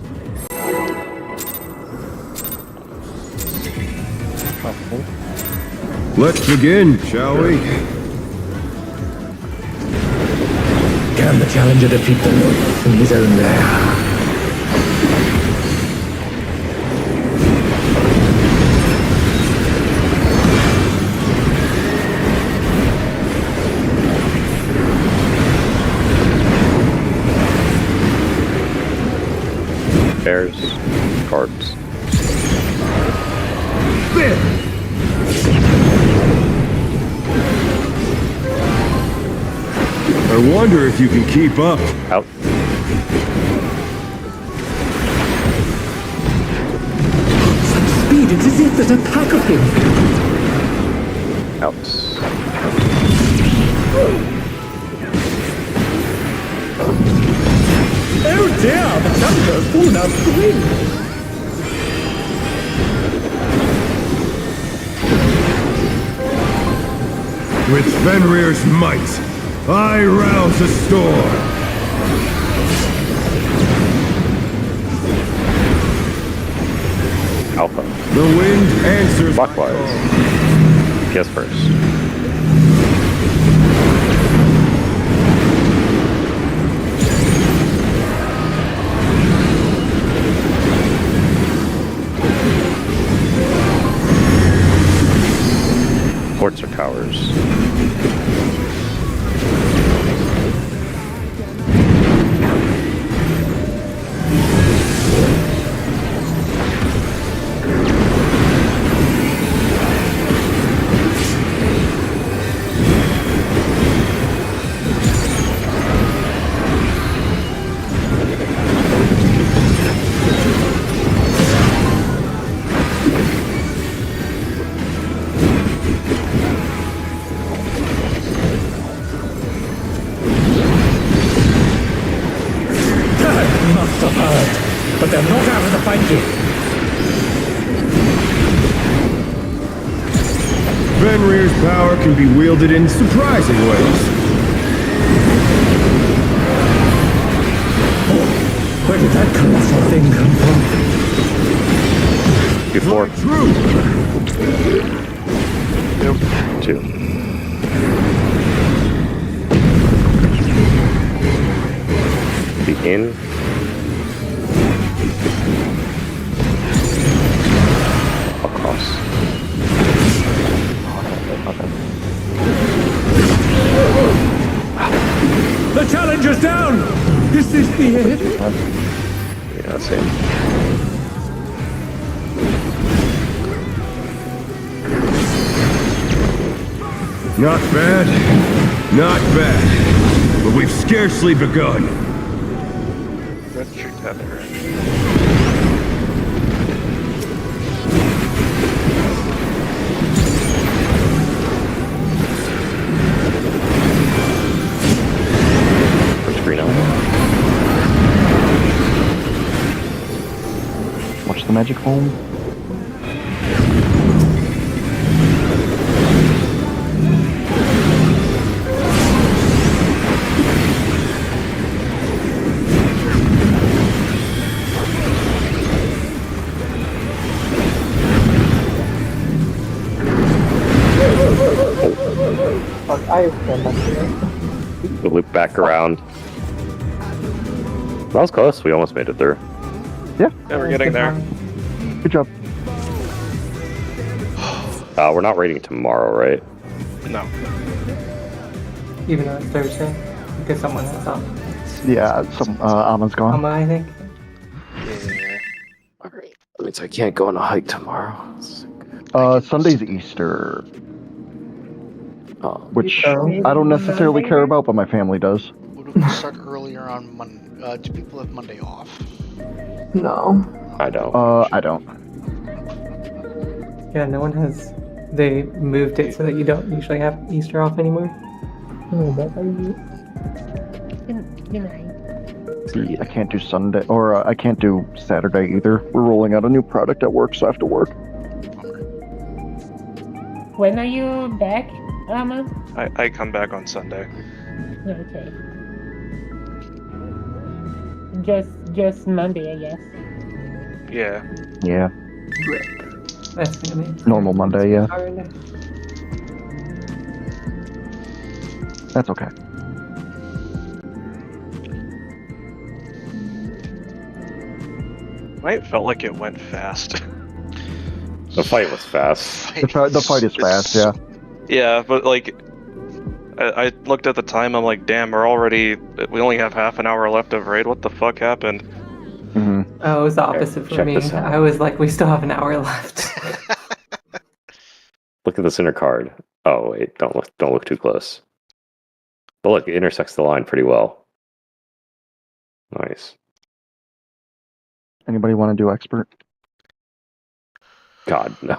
Speaker 5: Let's begin, shall we?
Speaker 6: Can the challenger defeat the North in his own lair?
Speaker 4: Pairs. Cards.
Speaker 5: I wonder if you can keep up.
Speaker 4: Out.
Speaker 6: Such speed, it's as if there's a pack of him.
Speaker 4: Out.
Speaker 6: Oh dear, the challenger's fallen out of the wind.
Speaker 5: With Fenrir's might, I rouse the storm.
Speaker 4: Alpha.
Speaker 5: The wind answers.
Speaker 4: Clockwise. Guess first. Forts or towers?
Speaker 6: Must have heard, but they're not out of the fight yet.
Speaker 5: Fenrir's power can be wielded in surprising ways.
Speaker 6: Where did that colossal thing come from?
Speaker 4: Before.
Speaker 5: True.
Speaker 4: Two. Begin. Across.
Speaker 5: The challenger's down. Is this the end?
Speaker 4: Yeah, same.
Speaker 5: Not bad. Not bad. But we've scarcely begun.
Speaker 9: That's your tether.
Speaker 4: Where's green out?
Speaker 1: Watch the magic foam.
Speaker 7: Fuck, I've done that today.
Speaker 4: We'll loop back around. That was close. We almost made it through.
Speaker 1: Yeah,
Speaker 9: Yeah, we're getting there.
Speaker 1: good job.
Speaker 4: We're not raiding tomorrow, right?
Speaker 9: No.
Speaker 2: even though it's Thursday, because someone has off.
Speaker 1: Yeah, some Amon's gone.
Speaker 2: Alma, I think.
Speaker 3: Yeah.
Speaker 4: Alright. That means I can't go on a hike tomorrow.
Speaker 1: Sunday's Easter, which
Speaker 7: Oh.
Speaker 1: I don't necessarily
Speaker 8: Monday
Speaker 1: care
Speaker 8: then?
Speaker 1: about, but my family does.
Speaker 3: Would we start earlier on Monday? Do people have Monday off?
Speaker 7: No.
Speaker 4: I don't.
Speaker 1: I don't.
Speaker 2: Yeah, no one has. They moved it so that you don't usually have Easter off anymore.
Speaker 7: Oh, that are you?
Speaker 8: Good night.
Speaker 1: I can't do Sunday, or I can't do Saturday either. We're rolling out a new product at work, so I have to work.
Speaker 3: Bummer.
Speaker 8: When are you back, Amma?
Speaker 9: I come back on Sunday.
Speaker 8: Okay. Just Monday, I guess.
Speaker 9: Yeah.
Speaker 1: Yeah,
Speaker 2: That's gonna be
Speaker 1: normal Monday, yeah.
Speaker 2: hard.
Speaker 1: That's okay.
Speaker 9: It felt like it went fast.
Speaker 4: The fight was fast.
Speaker 1: The fight is fast, yeah.
Speaker 9: Yeah, but like, I looked at the time. I'm like, damn, we only have half an hour left of raid. What the fuck happened?
Speaker 1: Hmm.
Speaker 2: Oh, it was the opposite for
Speaker 4: check
Speaker 2: me.
Speaker 4: this out.
Speaker 2: I was like, we still have an hour left.
Speaker 4: Look at the center card. Oh wait, don't look too close. But look, it intersects the line pretty well. Nice.
Speaker 1: Anybody want to do expert?
Speaker 4: God, no.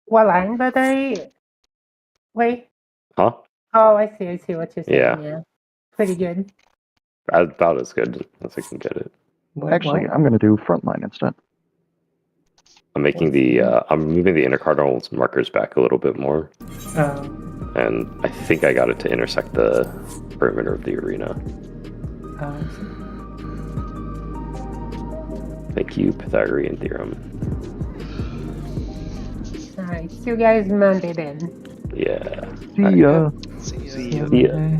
Speaker 8: Well, but wait.
Speaker 4: Huh?
Speaker 8: Oh, I see what you're saying.
Speaker 4: Yeah.
Speaker 8: Yeah. Pretty good.
Speaker 4: About as good as I can get it.
Speaker 1: Actually, I'm going to do frontline instead.
Speaker 4: I'm making I'm moving the intercardinal markers back a little bit more. And I think I got it to intersect the perimeter of the arena. Thank you, Pythagorean theorem.
Speaker 8: Alright, see you guys Monday then.
Speaker 4: Yeah.
Speaker 1: See ya.
Speaker 3: See ya.
Speaker 4: Yeah.